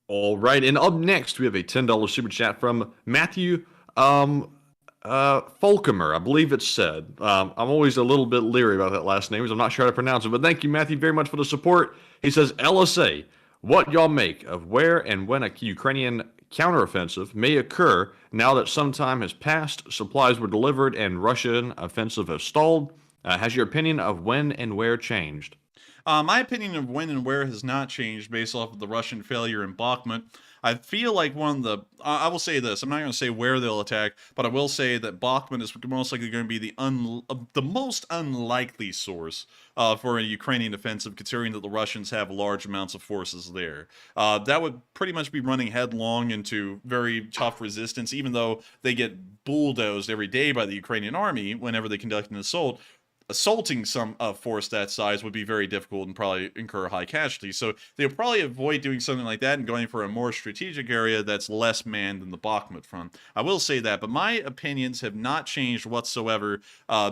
All right, and up next we have a $10 super chat from Matthew Folkemer, I believe it's said. I'm always a little bit leery about that last name, because I'm not sure how to pronounce it, but thank you, Matthew, very much for the support. He says, LSA, what y'all make of where and when a Ukrainian counteroffensive may occur now that some time has passed, supplies were delivered, and Russian offensive has stalled? Has your opinion of when and where changed? My opinion of when and where has not changed based off of the Russian failure in Bakhmut. I feel like I will say this, I'm not going to say where they'll attack, but I will say that Bakhmut is most likely going to be the most unlikely source for a Ukrainian offensive, considering that the Russians have large amounts of forces there. That would pretty much be running headlong into very tough resistance, even though they get bulldozed every day by the Ukrainian army whenever they conduct an assault. Assaulting some force that size would be very difficult and probably incur high casualties. So they'll probably avoid doing something like that and going for a more strategic area that's less manned than the Bakhmut front. I will say that, but my opinions have not changed whatsoever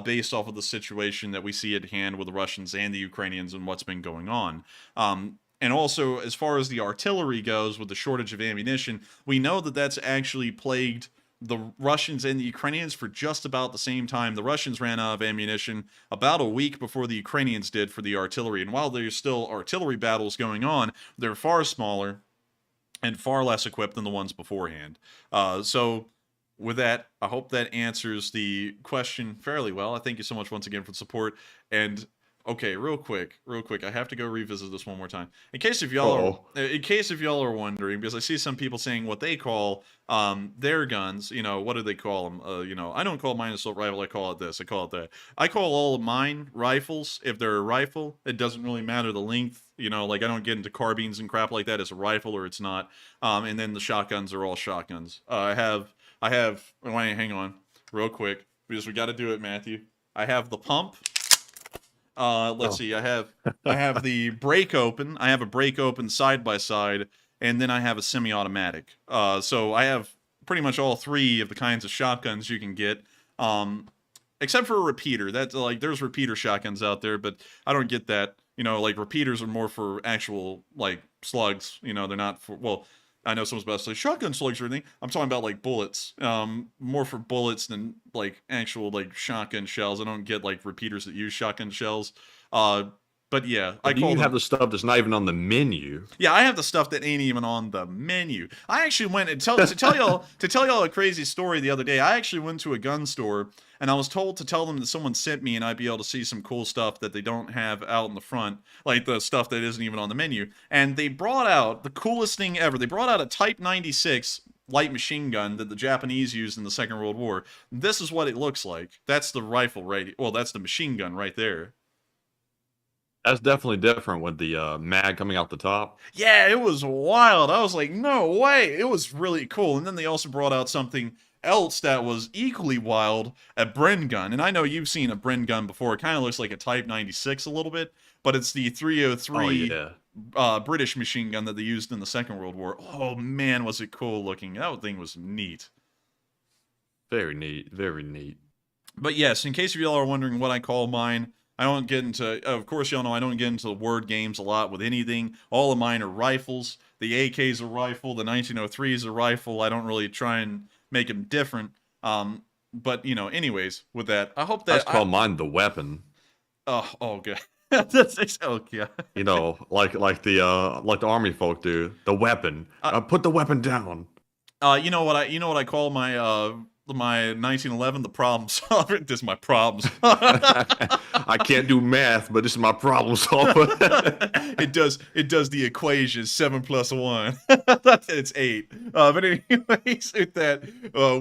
based off of the situation that we see at hand with the Russians and the Ukrainians and what's been going on. And also, as far as the artillery goes, with the shortage of ammunition, we know that that's actually plagued the Russians and the Ukrainians for just about the same time. The Russians ran out of ammunition about a week before the Ukrainians did for the artillery. And while there's still artillery battles going on, they're far smaller. and far less equipped than the ones beforehand. So with that, I hope that answers the question fairly well. I thank you so much once again for the support. And okay, real quick, I have to go revisit this one more time. In case if y'all are wondering, because I see some people saying what they call their guns, you know, what do they call them? You know, I don't call mine assault rifle, I call it this, I call it that. I call all of mine rifles. If they're a rifle, it doesn't really matter the length, you know, like I don't get into carbines and crap like that. It's a rifle or it's not. And then the shotguns are all shotguns. I have, wait, hang on, real quick, because we got to do it, Matthew. I have the pump. Let's see. I have the break open. I have a break open side by side, and then I have a semi-automatic. So I have pretty much all three of the kinds of shotguns you can get, except for a repeater. That's like there's repeater shotguns out there, but I don't get that. You know, like repeaters are more for actual like slugs. You know, they're not for well. I know someone's about to say shotgun slugs or anything. I'm talking about like bullets. More for bullets than like actual like shotgun shells. I don't get like repeaters that use shotgun shells. But yeah, You have the stuff that's not even on the menu. Yeah, I have the stuff that ain't even on the menu. I actually went and to tell y'all a crazy story the other day. I actually went to a gun store and I was told to tell them that someone sent me and I'd be able to see some cool stuff that they don't have out in the front, like the stuff that isn't even on the menu. And they brought out the coolest thing ever. They brought out a Type 96 light machine gun that the Japanese used in the Second World War. This is what it looks like. That's the rifle right. Well, that's the machine gun right there. That's definitely different with the mag coming out the top. Yeah, it was wild. I was like, no way. It was really cool. And then they also brought out something else that was equally wild, a Bren gun. And I know you've seen a Bren gun before. It kind of looks like a Type 96 a little bit, but it's the 303 British machine gun that they used in the Second World War. Oh, man, was it cool looking. That thing was neat. Very neat. Very neat. But yes, in case y'all are wondering what I call mine, I don't get into, of course, y'all know I don't get into word games a lot with anything. All of mine are rifles. The AK is a rifle. The 1903 is a rifle. I don't really try and make them different. But, you know, anyways, with that, I hope that... I call mine the weapon. Oh, good. That's okay. You know, like the army folk do. The weapon. Put the weapon down. You know what I call my 1911, the problem solver. This is my problem solver. I can't do math, but this is my problem solver. It does the equation 7 + 1. It's 8. But anyways, with that,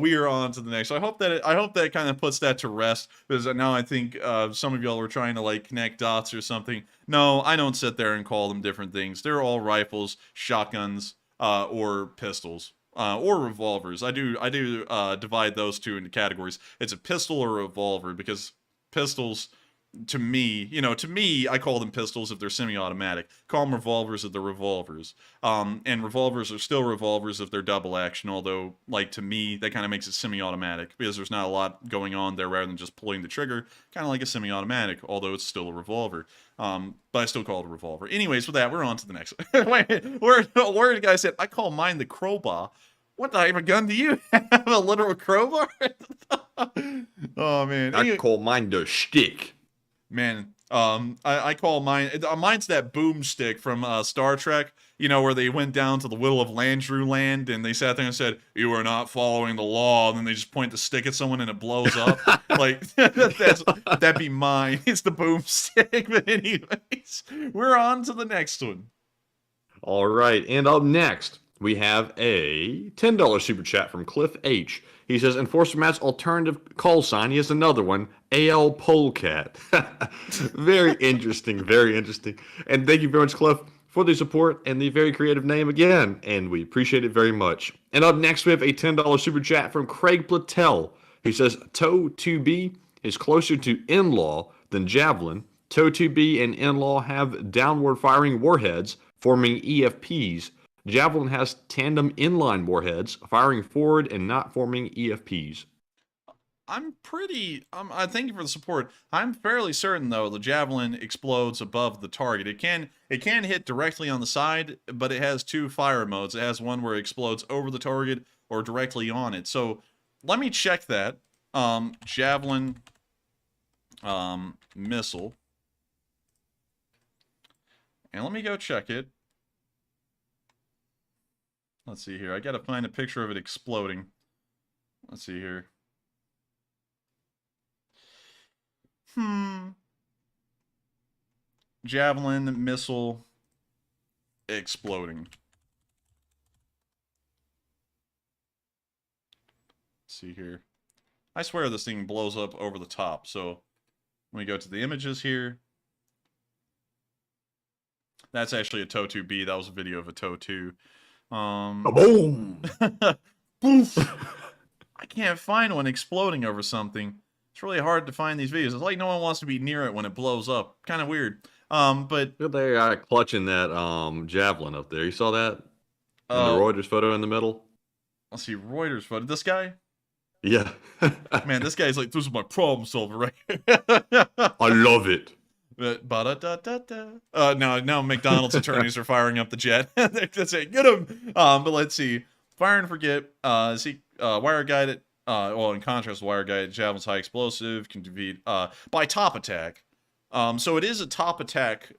we are on to the next. So I hope that kind of puts that to rest, because now I think some of y'all are trying to like connect dots or something. No, I don't sit there and call them different things. They're all rifles, shotguns, or pistols. Or revolvers. I do divide those two into categories. It's a pistol or a revolver, because pistols, to me, I call them pistols if they're semi-automatic. Call them revolvers if they're revolvers. And revolvers are still revolvers if they're double action, although, like, to me, that kind of makes it semi-automatic, because there's not a lot going on there rather than just pulling the trigger, kind of like a semi-automatic, although it's still a revolver. But I still call it a revolver. Anyways, with that, we're on to the next one. Wait, word guy said, I call mine the crowbar. What type of gun do you have? A literal crowbar? Oh, man. I call mine the shtick. Man, I call mine... Mine's that boomstick from Star Trek, you know, where they went down to the Will of Landru land, and they sat there and said, "You are not following the law," and then they just point the stick at someone and it blows up. Like, that'd be mine. It's the boomstick. But anyways, we're on to the next one. All right, and up next, we have a $10 super chat from Cliff H. He says, Enforcer Matt's alternative call sign. He has another one, AL Polecat. Very interesting, very interesting. And thank you very much, Cliff, for the support and the very creative name again. And we appreciate it very much. And up next, we have a $10 super chat from Craig Platel. He says, TOW 2B is closer to in-law than Javelin. TOW 2B and in-law have downward firing warheads, forming EFPs. Javelin has tandem inline warheads, firing forward and not forming EFPs. I thank you for the support. I'm fairly certain, though, the Javelin explodes above the target. It can hit directly on the side, but it has two fire modes. It has one where it explodes over the target or directly on it. So let me check that. Javelin missile. And let me go check it. Let's see here. I gotta find a picture of it exploding. Let's see here. Javelin missile exploding. Let's see here. I swear this thing blows up over the top. So when we go to the images here, that's actually a TOW-2B. That was a video of a TOW-2. Boom! Poof! I can't find one exploding over something. It's really hard to find these videos. It's like no one wants to be near it when it blows up. Kind of weird. But They got clutching that javelin up there. You saw that? In the Reuters photo in the middle? Let's see, Reuters photo. This guy? Yeah. Man, this guy's like, this is my problem solver right here. I love it. Now McDonald's attorneys are firing up the jet. They're saying, get him! But let's see. Fire and forget. Wire guided. Well, in contrast, wire guided javelin's high explosive can defeat by top attack. So it is a top attack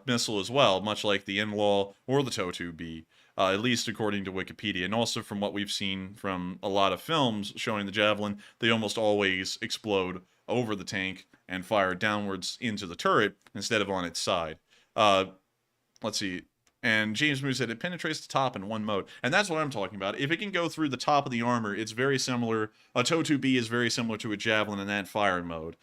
missile as well, much like the in-law or the TOW-2B, at least according to Wikipedia. And also from what we've seen from a lot of films showing the javelin, they almost always explode over the tank and fire downwards into the turret instead of on its side. Let's see. And James Moose said it penetrates the top in one mode. And that's what I'm talking about. If it can go through the top of the armor, it's very similar. A TOW-2B is very similar to a javelin in that fire mode.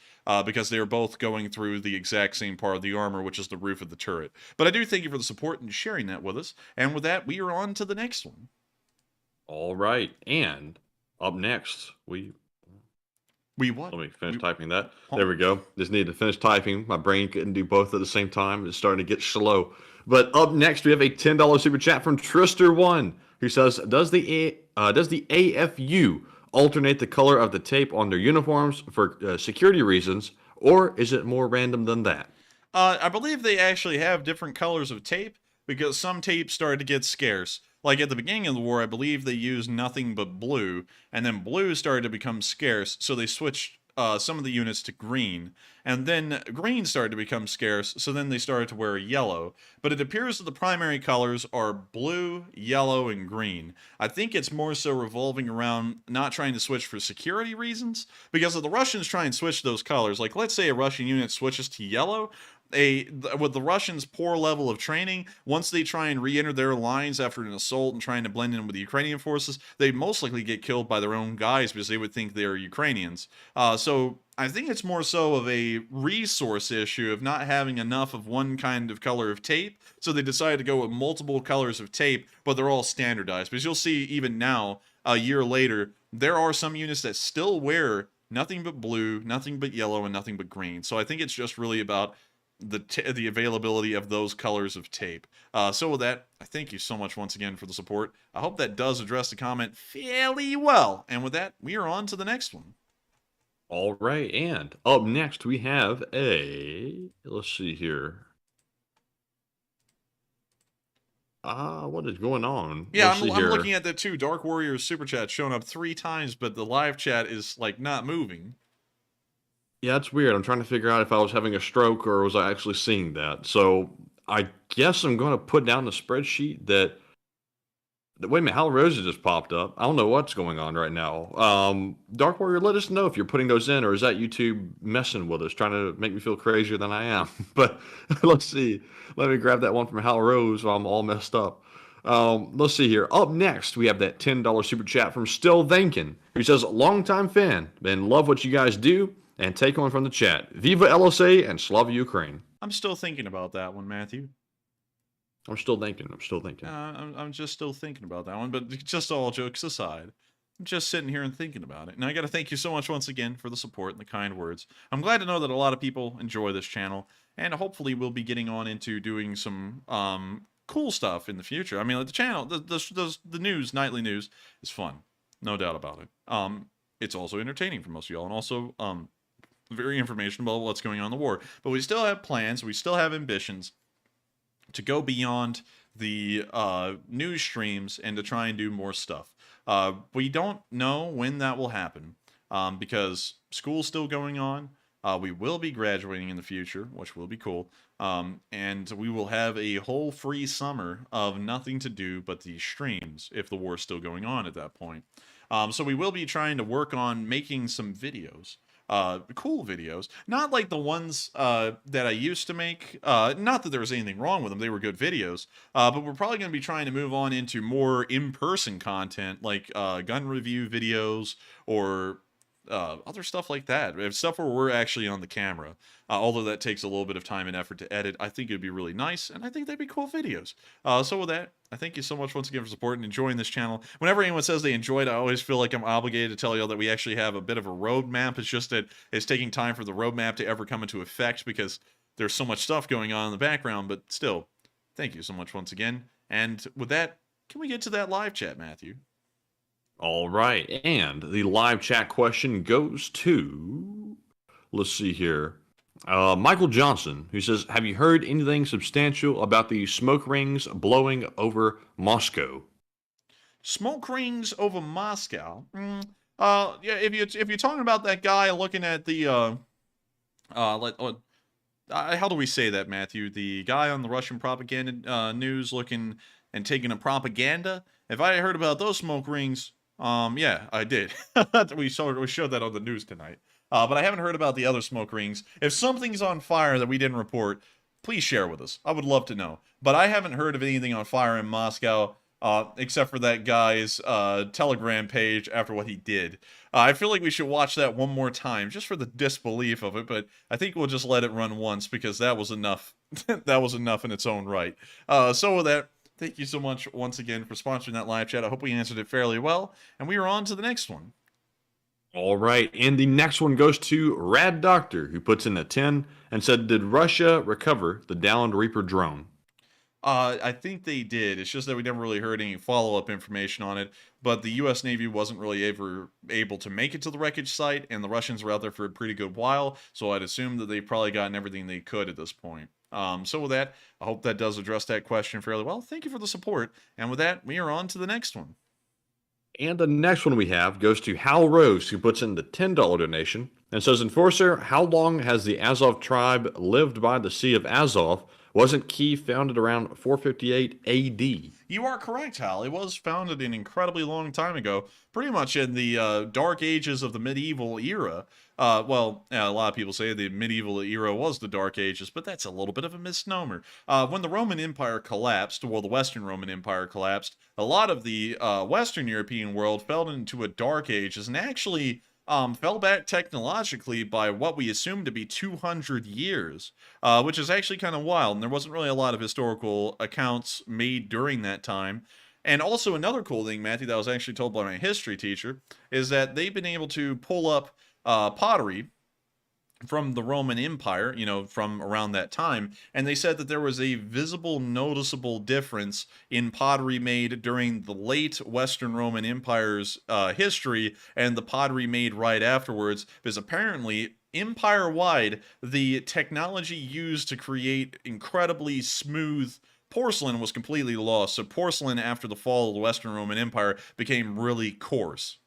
Because they're both going through the exact same part of the armor, which is the roof of the turret. But I do thank you for the support and sharing that with us. And with that, we are on to the next one. All right. And up next, We what? Let me finish typing that. There we go. Just needed to finish typing. My brain couldn't do both at the same time. It's starting to get slow. But up next, we have a $10 super chat from Trister1, who says, Does the AFU alternate the color of the tape on their uniforms for security reasons, or is it more random than that? I believe they actually have different colors of tape, because some tape started to get scarce. Like at the beginning of the war, I believe they used nothing but blue, and then blue started to become scarce, so they switched some of the units to green. And then green started to become scarce, so then they started to wear yellow. But it appears that the primary colors are blue, yellow, and green. I think it's more so revolving around not trying to switch for security reasons, because if the Russians try and switch those colors, like let's say a Russian unit switches to yellow, with the Russians' poor level of training, once they try and re-enter their lines after an assault and trying to blend in with the Ukrainian forces, they most likely get killed by their own guys because they would think they're Ukrainians. So I think it's more so of a resource issue of not having enough of one kind of color of tape, so they decided to go with multiple colors of tape, but they're all standardized. Because you'll see even now, a year later, there are some units that still wear nothing but blue, nothing but yellow, and nothing but green. So I think it's just really about the availability of those colors of tape. So with that, I thank you so much once again for the support. I hope that does address the comment fairly well. And with that, we are on to the next one. All right, and up next we have let's see here. What is going on? Yeah, I'm looking at that too. Dark Warrior's super chat showing up 3 times, but the live chat is like not moving. Yeah, it's weird. I'm trying to figure out if I was having a stroke or was I actually seeing that. So I guess I'm going to put down the spreadsheet that wait a minute, Hal Rosa just popped up. I don't know what's going on right now. Dark Warrior, let us know if you're putting those in, or is that YouTube messing with us, trying to make me feel crazier than I am? But let's see. Let me grab that one from Hal Rose while I'm all messed up. Let's see here. Up next, we have that $10 super chat from Still Thinking, who says, longtime fan, and love what you guys do, and take one from the chat. Viva LSA and Slava Ukraine. I'm still thinking about that one, Matthew. I'm still thinking. I'm just still thinking about that one, but just all jokes aside, I'm just sitting here and thinking about it. And I got to thank you so much once again for the support and the kind words. I'm glad to know that a lot of people enjoy this channel, and hopefully we'll be getting on into doing some cool stuff in the future. I mean, like the channel, the news, nightly news is fun, no doubt about it. It's also entertaining for most of y'all, and also very informational about what's going on in the war. But we still have plans, we still have ambitions to go beyond the news streams and to try and do more stuff. We don't know when that will happen because school's still going on. We will be graduating in the future, which will be cool. And we will have a whole free summer of nothing to do but these streams if the war is still going on at that point. So we will be trying to work on making some videos. Cool videos, not like the ones that I used to make. Not that there was anything wrong with them; they were good videos. But we're probably going to be trying to move on into more in-person content, like gun review videos or other stuff like that. Stuff where we're actually on the camera. Although that takes a little bit of time and effort to edit, I think it'd be really nice, and I think they'd be cool videos. So with that, I thank you so much once again for supporting and enjoying this channel. Whenever anyone says they enjoyed, I always feel like I'm obligated to tell you all that we actually have a bit of a roadmap. It's just that it's taking time for the roadmap to ever come into effect because there's so much stuff going on in the background, but still, thank you so much once again. And with that, can we get to that live chat, Matthew? All right, and the live chat question goes to, let's see here, Michael Johnson, who says, have you heard anything substantial about the smoke rings blowing over Moscow? Smoke rings over Moscow? Yeah, if you're talking about that guy looking at the, how do we say that, Matthew? The guy on the Russian propaganda news looking and taking a propaganda? If I heard about those smoke rings, yeah, I did. we showed that on the news tonight. But I haven't heard about the other smoke rings. If something's on fire that we didn't report, please share with us. I would love to know. But I haven't heard of anything on fire in Moscow, except for that guy's Telegram page after what he did. I feel like we should watch that one more time, just for the disbelief of it, but I think we'll just let it run once, because that was enough. That was enough in its own right. So with that, thank you so much once again for sponsoring that live chat. I hope we answered it fairly well, and we are on to the next one. All right, and the next one goes to Rad Doctor, who puts in a 10 and said, did Russia recover the downed Reaper drone? I think they did. It's just that we never really heard any follow-up information on it, but the U.S. Navy wasn't really ever able to make it to the wreckage site, and the Russians were out there for a pretty good while, so I'd assume that they've probably gotten everything they could at this point. So with that, I hope that does address that question fairly well. Thank you for the support, and with that, we are on to the next one. And the next one we have goes to Hal Rose, who puts in the $10 donation and says, Enforcer, how long has the Azov tribe lived by the Sea of Azov? Wasn't Kyiv founded around 458 AD? You are correct, Hal. It was founded an incredibly long time ago, pretty much in the dark ages of the medieval era. Well, a lot of people say the medieval era was the Dark Ages, but that's a little bit of a misnomer. When the Roman Empire collapsed, well, the Western Roman Empire collapsed, a lot of the Western European world fell into a Dark Ages and actually fell back technologically by what we assume to be 200 years, which is actually kind of wild, and there wasn't really a lot of historical accounts made during that time. And also another cool thing, Matthew, that I was actually told by my history teacher, is that they've been able to pull up pottery from the Roman Empire, you know, from around that time, and they said that there was a visible, noticeable difference in pottery made during the late Western Roman Empire's history and the pottery made right afterwards, because apparently, empire-wide, the technology used to create incredibly smooth porcelain was completely lost, so porcelain after the fall of the Western Roman Empire became really coarse.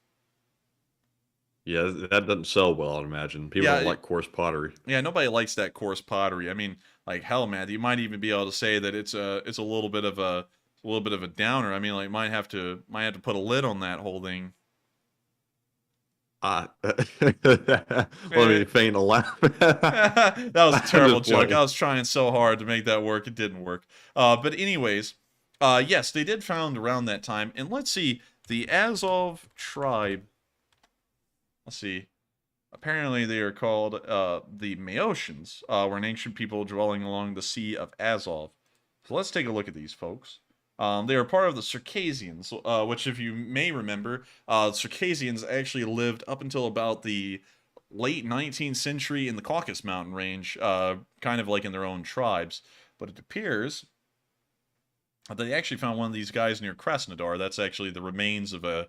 Yeah, that doesn't sell well, I'd imagine. People don't like coarse pottery. Yeah, nobody likes that coarse pottery. I mean, like hell, man, you might even be able to say that it's a little bit of a downer. I mean, like might have to put a lid on that whole thing. Let me feign a laugh. That was a terrible joke. I was trying so hard to make that work. It didn't work. But anyways, yes, they did found around that time. And let's see, the Azov tribe. Let's see. Apparently they are called the Maotians, were an ancient people dwelling along the Sea of Azov. So let's take a look at these folks. They are part of the Circassians, which if you may remember, Circassians actually lived up until about the late 19th century in the Caucasus mountain range, kind of like in their own tribes. But it appears they actually found one of these guys near Krasnodar. That's actually the remains of a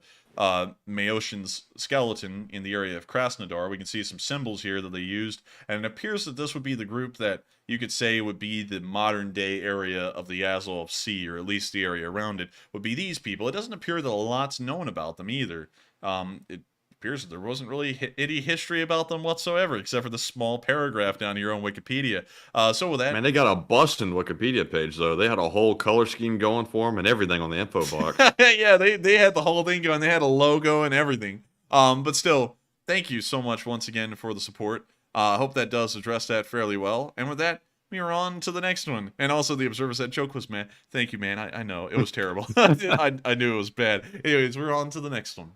Maotian's skeleton in the area of Krasnodar. We can see some symbols here that they used, and it appears that this would be the group that you could say would be the modern-day area of the Azov Sea, or at least the area around it, would be these people. It doesn't appear that a lot's known about them either. It appears that there wasn't really any history about them whatsoever, except for the small paragraph down here on Wikipedia. So with that, Man, they got a bustin' Wikipedia page though. They had a whole color scheme going for them and everything on the info box. yeah, they had the whole thing going. They had a logo and everything. But still, thank you so much once again for the support. I hope that does address that fairly well. And with that, we are on to the next one. And also, the observer said, joke was man. Thank you, man. I know it was terrible. I knew it was bad. Anyways, we're on to the next one.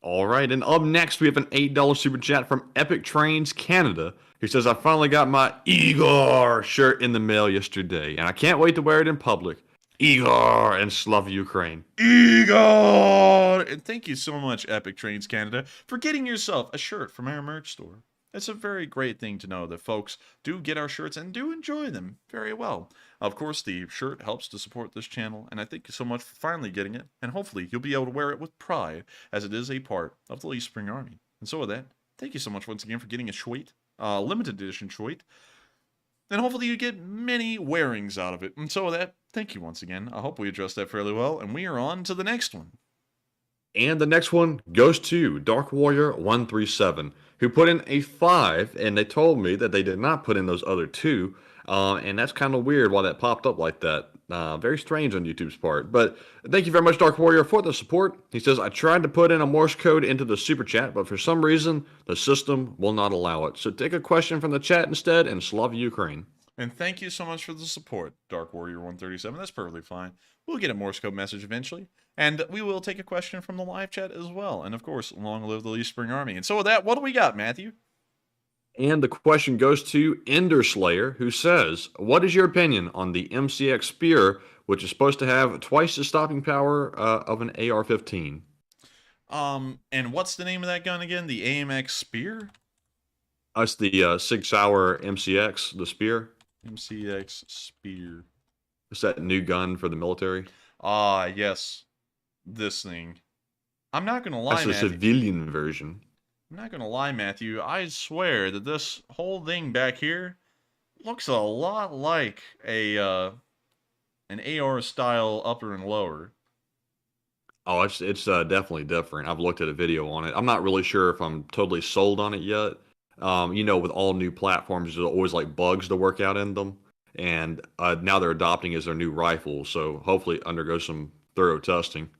All right, and up next we have an $8 super chat from Epic Trains Canada, who says, I finally got my Igor shirt in the mail yesterday, and I can't wait to wear it in public. Igor and Slava Ukraine. Igor! And thank you so much, Epic Trains Canada, for getting yourself a shirt from our merch store. It's a very great thing to know that folks do get our shirts and do enjoy them very well. Of course, the shirt helps to support this channel, and I thank you so much for finally getting it, and hopefully you'll be able to wear it with pride, as it is a part of the Leopard Army. And so with that, thank you so much once again for getting a Schweet, limited edition Schweet, and hopefully you get many wearings out of it. And so with that, thank you once again. I hope we addressed that fairly well, and we are on to the next one. And the next one goes to Dark Warrior 137, who put in a 5, and they told me that they did not put in those other 2, and that's kind of weird why that popped up like that. Very strange on YouTube's part. But thank you very much, Dark Warrior, for the support. He says, I tried to put in a Morse code into the super chat, but for some reason, the system will not allow it. So take a question from the chat instead, and Slava Ukraine. And thank you so much for the support, Dark Warrior 137. That's perfectly fine. We'll get a Morse code message eventually. And we will take a question from the live chat as well. And of course, long live the Leopard Army. And so with that, what do we got, Matthew? And the question goes to Ender Slayer, who says, what is your opinion on the MCX Spear, which is supposed to have twice the stopping power of an AR-15? And what's the name of that gun again? The AMX Spear? That's the Sig Sauer MCX, the Spear. MCX Spear. It's that new gun for the military. Ah, yes. This thing. I'm not going to lie, That's the civilian version. I'm not going to lie, Matthew. I swear that this whole thing back here looks a lot like an AR-style upper and lower. Oh, it's definitely different. I've looked at a video on it. I'm not really sure if I'm totally sold on it yet. You know, with all new platforms, there's always like bugs to work out in them. And now they're adopting as their new rifle. So hopefully it undergoes some thorough testing.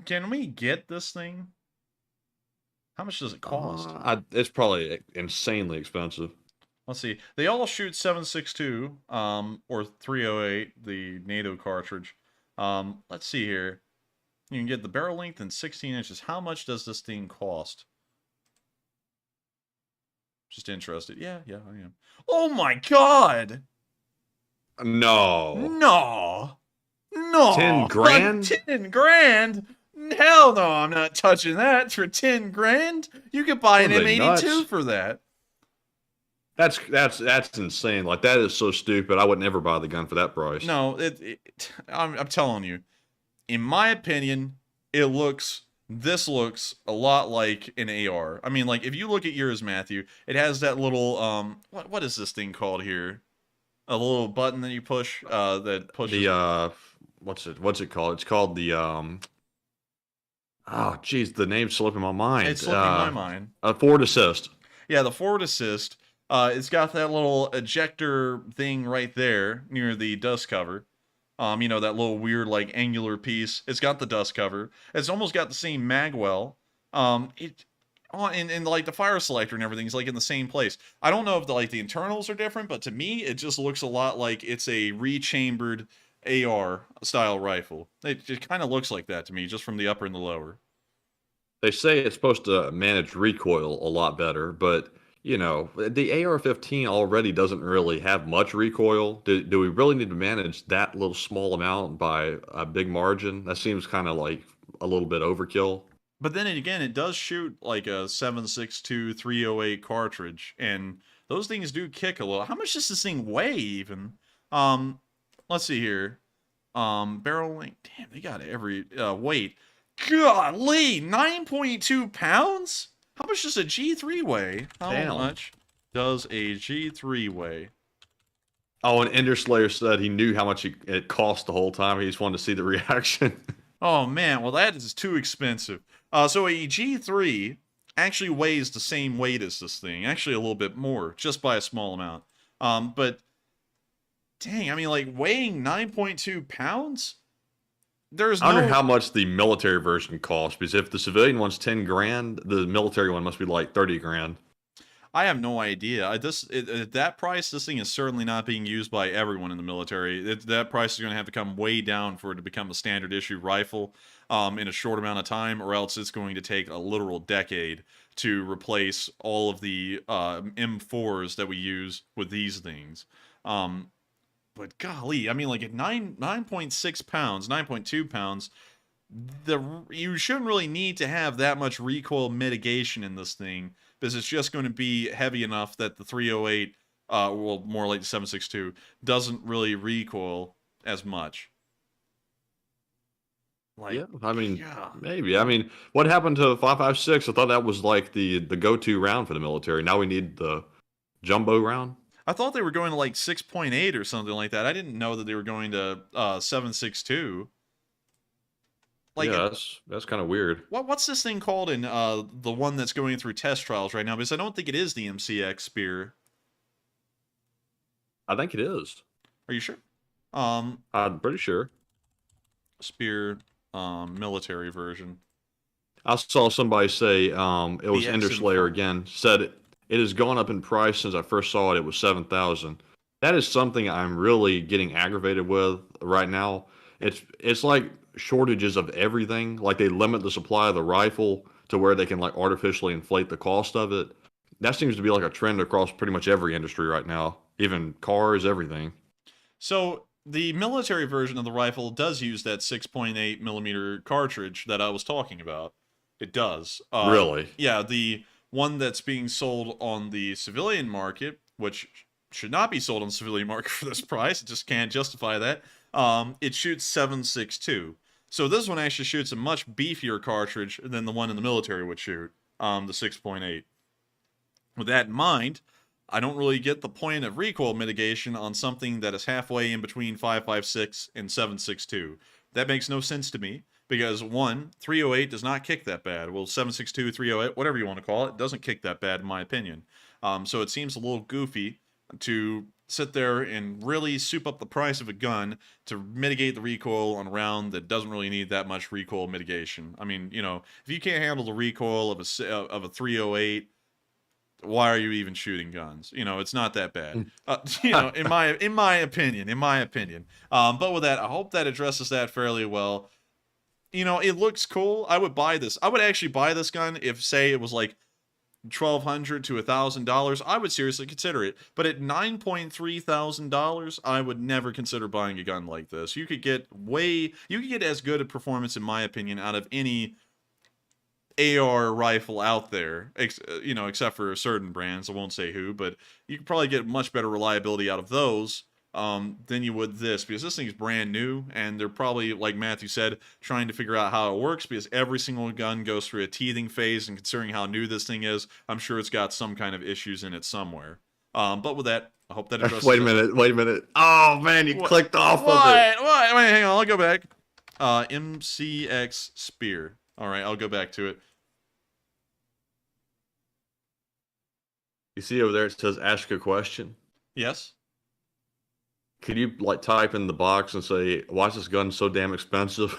Can we get this thing? How much does it cost? It's probably insanely expensive. Let's see. They all shoot 7.62 or 308, the NATO cartridge. Let's see here. You can get the barrel length in 16 inches. How much does this thing cost? Just interested. Yeah, I am. Oh my god! No. 10 grand? 10 grand? Hell no, I'm not touching that for 10 grand. You could buy an M82 nuts? for that. That's insane. Like, that is so stupid. I would never buy the gun for that price. No, I'm telling you. In my opinion, this looks a lot like an AR. I mean, like, if you look at yours, Matthew, it has that little, what is this thing called here? A little button that you push, that pushes... The, what's it called? It's called the, oh, geez, the name's slipping my mind. It's slipping my mind. Forward assist. Yeah, the forward assist. It's got that little ejector thing right there near the dust cover. You know, that little weird, like, angular piece. It's got the dust cover. It's almost got the same magwell. And like, the fire selector and everything is, like, in the same place. I don't know if, the internals are different, but to me, it just looks a lot like it's a rechambered AR-style rifle. It kind of looks like that to me, just from the upper and the lower. They say it's supposed to manage recoil a lot better, but... You know, the AR-15 already doesn't really have much recoil. Do we really need to manage that little small amount by a big margin? That seems kind of like a little bit overkill. But then again, it does shoot like a 7.62 308 cartridge, and those things do kick a little. How much does this thing weigh even? Let's see here. Barrel length. Damn, they got every weight. Golly, 9.2 pounds? How much does a G3 weigh? How much does a G3 weigh? Oh, and Ender Slayer said he knew how much it cost the whole time. He just wanted to see the reaction. Oh man, well that is too expensive. So a G3 actually weighs the same weight as this thing, actually a little bit more, just by a small amount. But dang, I mean, like weighing 9.2 pounds. There's I wonder no. how much the military version costs, because if the civilian one's 10 grand, the military one must be like 30 grand. I have no idea. At that price, this thing is certainly not being used by everyone in the military. That price is going to have to come way down for it to become a standard issue rifle in a short amount of time, or else it's going to take a literal decade to replace all of the M4s that we use with these things. But golly, I mean, like at 9.6 pounds, 9.2 pounds, you shouldn't really need to have that much recoil mitigation in this thing, because it's just going to be heavy enough that the 308, well, more like the 7.62, doesn't really recoil as much. Like, yeah, I mean, maybe. I mean, what happened to 5.56? I thought that was like the go-to round for the military. Now we need the jumbo round. I thought they were going to like 6.8 or something like that. I didn't know that they were going to 7.62. Like, yeah, that's kind of weird. What's this thing called in the one that's going through test trials right now? Because I don't think it is the MCX Spear. I think it is. Are you sure? I'm pretty sure. Spear military version. I saw somebody say it was The Ender X Slayer info. again. Said it has gone up in price since I first saw it. It was 7,000. That is something I'm really getting aggravated with right now. It's like shortages of everything. Like they limit the supply of the rifle to where they can like artificially inflate the cost of it. That seems to be like a trend across pretty much every industry right now, even cars, everything. So the military version of the rifle does use that 6.8 millimeter cartridge that I was talking about. It does. Really? Yeah, the one that's being sold on the civilian market, which should not be sold on the civilian market for this price. It just can't justify that. It shoots 7.62. So this one actually shoots a much beefier cartridge than the one in the military would shoot, the 6.8. With that in mind, I don't really get the point of recoil mitigation on something that is halfway in between 5.56 and 7.62. That makes no sense to me, because 1, 308 does not kick that bad. Well, 7.62, 308, whatever you want to call it, doesn't kick that bad in my opinion. So it seems a little goofy to sit there and really soup up the price of a gun to mitigate the recoil on a round that doesn't really need that much recoil mitigation. I mean, you know, if you can't handle the recoil of a 308, why are you even shooting guns? You know, it's not that bad. You know, in my opinion. But with that, I hope that addresses that fairly well. You know, it looks cool. I would buy this. I would actually buy this gun if, say, it was like $1,200 to $1,000. I would seriously consider it. But at $9.3 thousand, I would never consider buying a gun like this. You could get as good a performance, in my opinion, out of any AR rifle out there, you know, except for certain brands. I won't say who, but you could probably get much better reliability out of those than you would this, because this thing's brand new, and they're probably, like Matthew said, trying to figure out how it works, because every single gun goes through a teething phase, and considering how new this thing is, I'm sure it's got some kind of issues in it somewhere. But with that, I hope that addresses Wait a minute. Oh man, you clicked off of it. What? Wait, hang on, I'll go back. MCX Spear. All right, I'll go back to it. You see over there, it says ask a question. Yes. Could you like type in the box and say, why is this gun so damn expensive?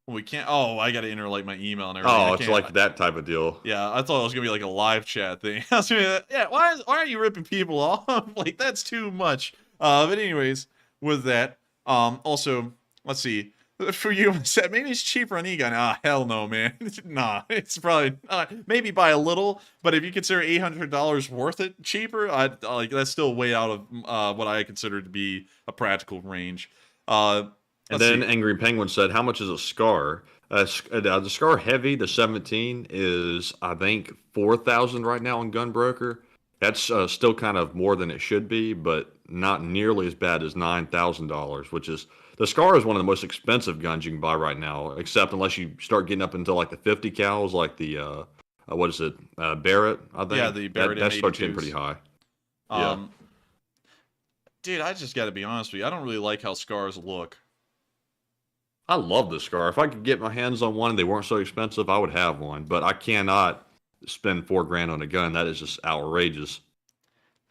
We can't. Oh, I got to enter like my email and everything. Oh, it's like that type of deal. Yeah, I thought it was gonna be like a live chat thing. I was gonna be like, yeah, why are you ripping people off? Like, that's too much. But anyways, with that, also, let's see. For you, maybe it's cheaper on e-gun. Ah, hell no, man. Nah, it's probably not. Maybe by a little, but if you consider $800 worth it cheaper, like that's still way out of what I consider to be a practical range. And then Angry Penguin said, how much is a SCAR? The SCAR Heavy, the 17, is, I think, 4,000 right now on Gunbroker. That's still kind of more than it should be, but not nearly as bad as $9,000, which is... The SCAR is one of the most expensive guns you can buy right now, except unless you start getting up into like the 50 cals, like the, what is it, Barrett, I think? Yeah, the Barrett that starts getting M82s. pretty high. Dude, I just got to be honest with you. I don't really like how SCARs look. I love this car. If I could get my hands on one and they weren't so expensive, I would have one. But I cannot spend $4,000 on a gun. That is just outrageous.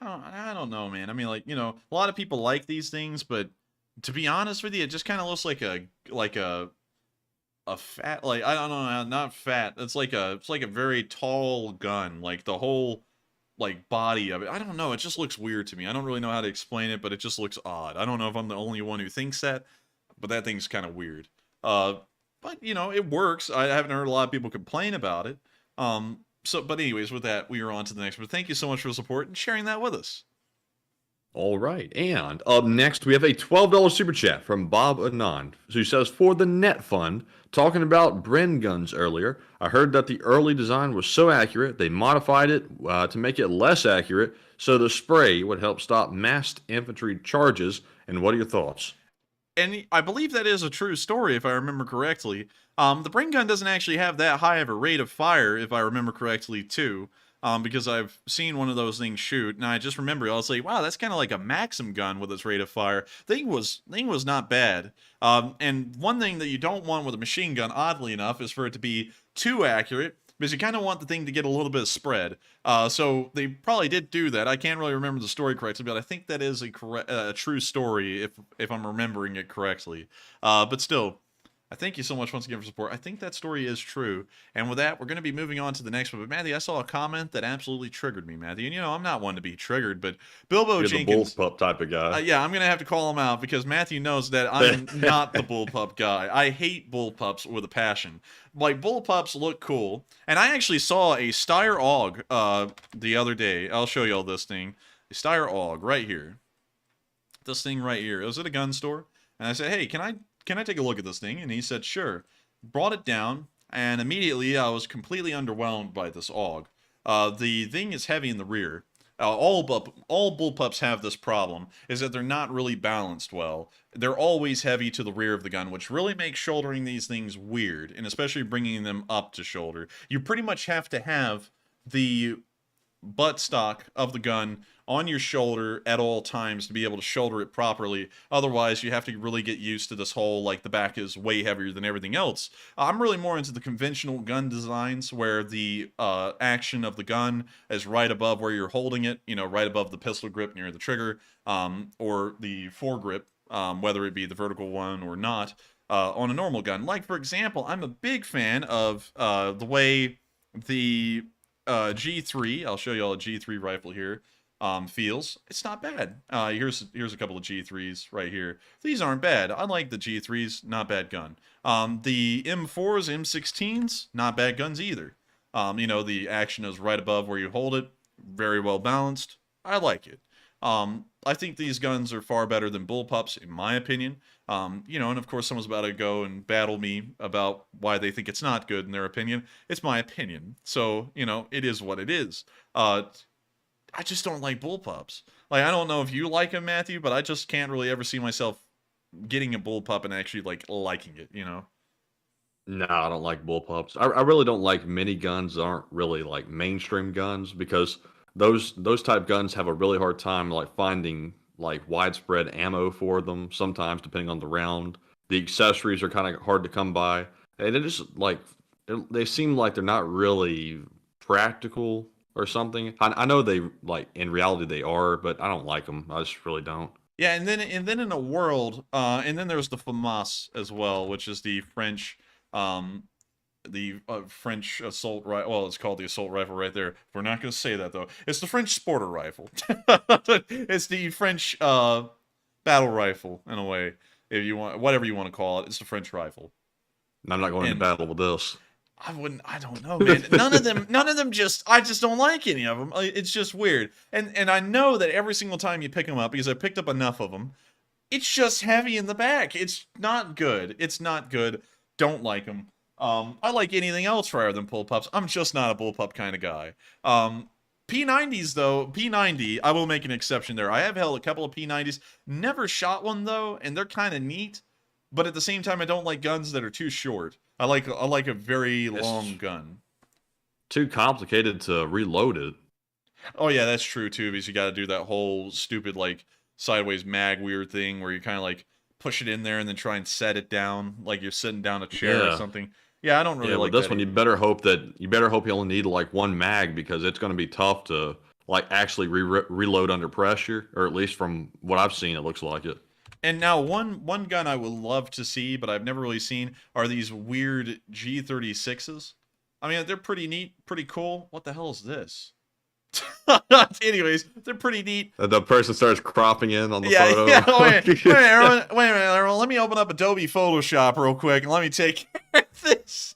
I don't know, man. I mean, like, you know, a lot of people like these things, but to be honest with you, it just kind of looks like a fat, like, I don't know, not fat. It's like a very tall gun, like the whole like body of it. I don't know. It just looks weird to me. I don't really know how to explain it, but it just looks odd. I don't know if I'm the only one who thinks that, but that thing's kind of weird. But you know, it works. I haven't heard a lot of people complain about it. But anyways, with that, we are on to the next one. Thank you so much for the support and sharing that with us. All right. And up next, we have a $12 super chat from Bob Anand, who says, for the Net Fund, talking about Bren guns earlier, I heard that the early design was so accurate, they modified it to make it less accurate, so the spray would help stop massed infantry charges. And what are your thoughts? And I believe that is a true story, if I remember correctly. The Bren gun doesn't actually have that high of a rate of fire, if I remember correctly, too. Because I've seen one of those things shoot, and I just remember, I was like, wow, that's kind of like a Maxim gun with its rate of fire. Thing was not bad. And one thing that you don't want with a machine gun, oddly enough, is for it to be too accurate, because you kind of want the thing to get a little bit of spread. So they probably did do that. I can't really remember the story correctly, but I think that is a true story, if I'm remembering it correctly. But still, I thank you so much once again for support. I think that story is true. And with that, we're going to be moving on to the next one. But Matthew, I saw a comment that absolutely triggered me, Matthew. And you know, I'm not one to be triggered, but Bilbo You're Jenkins, the bullpup type of guy. yeah, I'm going to have to call him out because Matthew knows that I'm not the bullpup guy. I hate bullpups with a passion. Like, bullpups look cool. And I actually saw a Steyr AUG the other day. I'll show you all this thing. A Steyr AUG right here. This thing right here. It was at a gun store. And I said, hey, can I take a look at this thing? And he said, sure. Brought it down, and immediately I was completely underwhelmed by this AUG. The thing is heavy in the rear. All bullpups have this problem, is that they're not really balanced well. They're always heavy to the rear of the gun, which really makes shouldering these things weird, and especially bringing them up to shoulder. You pretty much have to have the buttstock of the gun on your shoulder at all times to be able to shoulder it properly. Otherwise, you have to really get used to this whole, like, the back is way heavier than everything else. I'm really more into the conventional gun designs where the action of the gun is right above where you're holding it, you know, right above the pistol grip near the trigger, or the foregrip, whether it be the vertical one or not, on a normal gun. Like, for example, I'm a big fan of the way the G3, I'll show you all a G3 rifle here, feels. It's not bad. Here's a couple of G3s right here. These aren't bad. I like the G3s, not bad gun. The M4s, M16s, not bad guns either. You know, the action is right above where you hold it, very well balanced. I like it. I think these guns are far better than bullpups, in my opinion. You know, and of course someone's about to go and battle me about why they think it's not good in their opinion. It's my opinion. So, you know, it is what it is. I just don't like bullpups. Like, I don't know if you like them, Matthew, but I just can't really ever see myself getting a bullpup and actually, like, liking it, you know? No, I don't like bullpups. I really don't like miniguns that aren't really, like, mainstream guns, because those type guns have a really hard time, like, finding, like, widespread ammo for them sometimes, depending on the round. The accessories are kind of hard to come by. And it is, like, they seem like they're not really practical or something. I know they, like, in reality they are, but I don't like them. I just really don't. Yeah, and then in a world, and then there's the FAMAS as well, which is the French, French assault rifle. Well, it's called the assault rifle right there. We're not going to say that though. It's the French sporter rifle. It's the French battle rifle in a way, if you want, whatever you want to call it. It's the French rifle. I'm not going to battle with this. I don't know, man. None of them I just don't like any of them. It's just weird. And I know that every single time you pick them up, because I picked up enough of them, it's just heavy in the back. It's not good. It's not good. Don't like them. I like anything else rather than bullpups. I'm just not a bullpup kind of guy. P90s though, P90, I will make an exception there. I have held a couple of P90s. Never shot one though, and they're kind of neat. But at the same time, I don't like guns that are too short. I like a very long gun. Too complicated to reload it. Oh yeah, that's true too, because you got to do that whole stupid, like, sideways mag weird thing where you kind of like push it in there and then try and set it down like you're sitting down a chair or something. Yeah, I don't really Yeah, like but this that one either. you better hope you only need like one mag, because it's going to be tough to like actually reload under pressure, or at least from what I've seen, it looks like it. And now one gun I would love to see, but I've never really seen, are these weird G36s. I mean, they're pretty neat, pretty cool. What the hell is this? Anyways, they're pretty neat. The person starts cropping in on the Yeah, photo. yeah. Wait a minute, everyone. Let me open up Adobe Photoshop real quick and let me take care of this.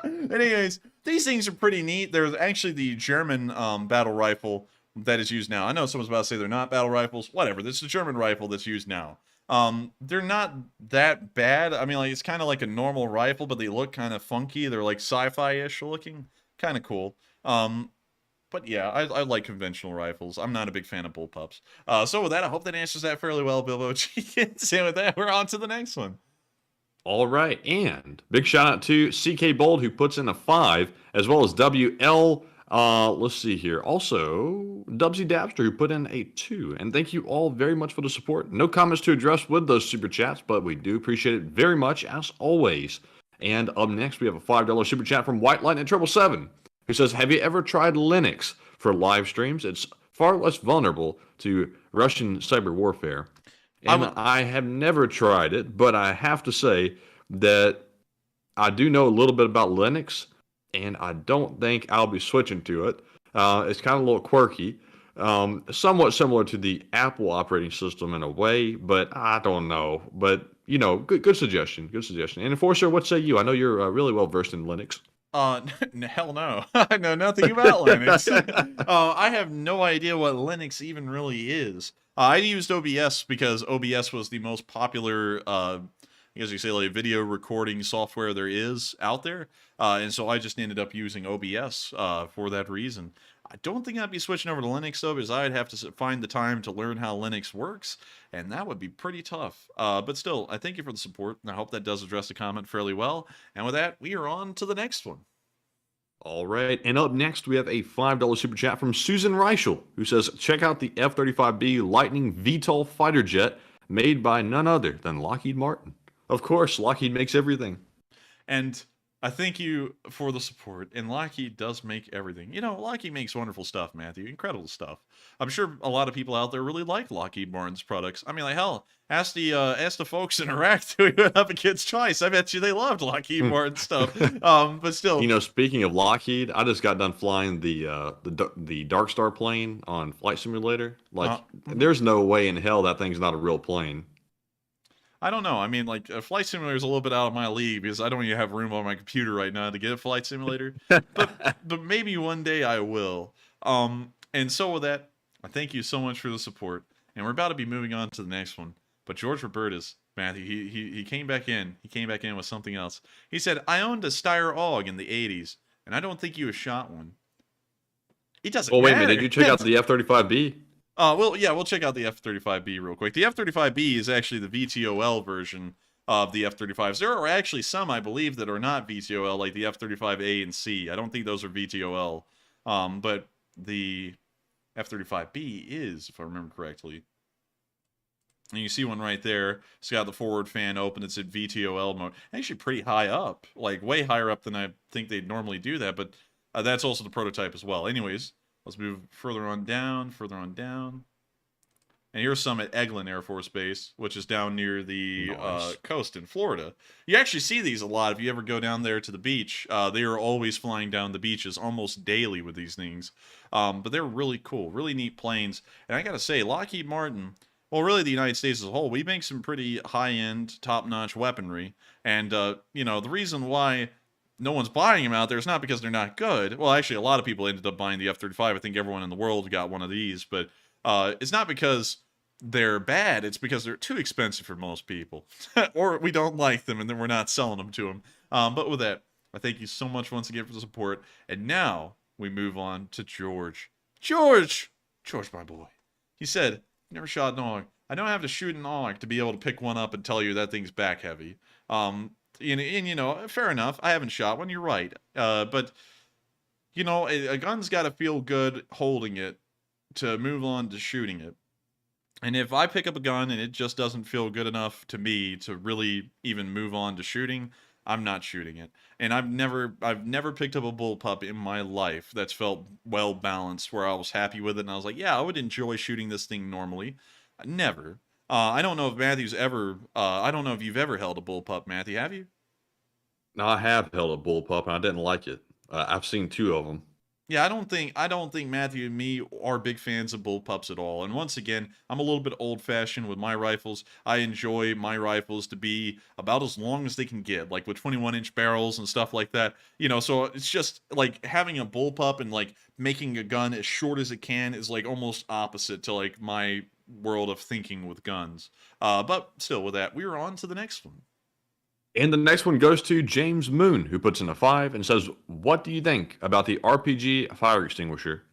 Anyways, these things are pretty neat. They're actually the German battle rifle that is used now. I know someone's about to say they're not battle rifles. Whatever. This is the German rifle that's used now. They're not that bad. I mean, like, it's kind of like a normal rifle, but they look kind of funky. They're like sci-fi-ish looking. Kind of cool. But yeah, I like conventional rifles. I'm not a big fan of bullpups. So with that, I hope that answers that fairly well, Bilbo Chickens. And with that, we're on to the next one. All right, and big shout out to CK Bold, who puts in a 5, as well as WL. Let's see here. Also, Dubsy Dabster, who put in a 2. And thank you all very much for the support. No comments to address with those super chats, but we do appreciate it very much, as always. And up next, we have a $5 super chat from White Lightning 777, who says, have you ever tried Linux for live streams? It's far less vulnerable to Russian cyber warfare. And I have never tried it, but I have to say that I do know a little bit about Linux, and I don't think I'll be switching to it. It's kind of a little quirky, somewhat similar to the Apple operating system in a way, but I don't know. But, you know, good suggestion, good suggestion. And Enforcer, what say you? I know you're really well versed in Linux. Hell no. I know nothing about Linux. I have no idea what Linux even really is. I used OBS because OBS was the most popular, I guess you say, like, video recording software there is out there. And so I just ended up using OBS for that reason. I don't think I'd be switching over to Linux, though, because I'd have to find the time to learn how Linux works, and that would be pretty tough. But still, I thank you for the support, and I hope that does address the comment fairly well. And with that, we are on to the next one. All right, and up next, we have a $5 super chat from Susan Reichel, who says, check out the F-35B Lightning VTOL fighter jet made by none other than Lockheed Martin. Of course, Lockheed makes everything. And I thank you for the support, and Lockheed does make everything. You know, Lockheed makes wonderful stuff, Matthew, incredible stuff. I'm sure a lot of people out there really like Lockheed Martin's products. I mean, like, hell, ask the folks in Iraq who went up against twice. I bet you they loved Lockheed Martin stuff. But still, you know, speaking of Lockheed, I just got done flying the Dark Star plane on Flight Simulator. Like, there's no way in hell that thing's not a real plane. I don't know. I mean, like, Flight Simulator is a little bit out of my league because I don't even have room on my computer right now to get a Flight Simulator. but maybe one day I will. And so with that, I thank you so much for the support. And we're about to be moving on to the next one. But George Robertus, Matthew, he came back in. He came back in with something else. He said, I owned a Steyr AUG in the 80s, and I don't think you have shot one. It doesn't matter. Wait a minute. Did you check out the F-35B? Well, yeah, we'll check out the F-35B real quick. The F-35B is actually the VTOL version of the F-35s. There are actually some, I believe, that are not VTOL, like the F-35A and C. I don't think those are VTOL. But the F-35B is, if I remember correctly. And you see one right there. It's got the forward fan open. It's at VTOL mode. Actually pretty high up. Like, way higher up than I think they'd normally do that. But that's also the prototype as well. Anyways, let's move further on down. And here's some at Eglin Air Force Base, which is down near the coast in Florida. You actually see these a lot if you ever go down there to the beach. They are always flying down the beaches almost daily with these things. But they're really cool, really neat planes. And I gotta say, Lockheed Martin, well, really the United States as a whole, we make some pretty high-end, top-notch weaponry. And, you know, the reason why no one's buying them out there is not because they're not good. Well, actually, a lot of people ended up buying the F-35. I think everyone in the world got one of these. But it's not because they're bad. It's because they're too expensive for most people. Or we don't like them, and then we're not selling them to them. But with that, I thank you so much once again for the support. And now we move on to George. George, my boy. He said, never shot an AUG. I don't have to shoot an AUG to be able to pick one up and tell you that thing's back heavy. And you know, fair enough. I haven't shot one. You're right. But, you know, a gun's got to feel good holding it to move on to shooting it. And if I pick up a gun and it just doesn't feel good enough to me to really even move on to shooting, I'm not shooting it. And I've never picked up a bullpup in my life that's felt well balanced where I was happy with it and I was like, yeah, I would enjoy shooting this thing normally. Never. I don't know if Matthew's ever. I don't know if you've ever held a bullpup, Matthew. Have you? Now, I have held a bullpup and I didn't like it. I've seen 2 of them. Yeah, I don't think Matthew and me are big fans of bullpups at all. And once again, I'm a little bit old-fashioned with my rifles. I enjoy my rifles to be about as long as they can get, like with 21-inch barrels and stuff like that. You know, so it's just like having a bullpup and like making a gun as short as it can is like almost opposite to like my world of thinking with guns. But still, with that, we're on to the next one. And the next one goes to James Moon, who puts in a 5 and says, what do you think about the RPG fire extinguisher?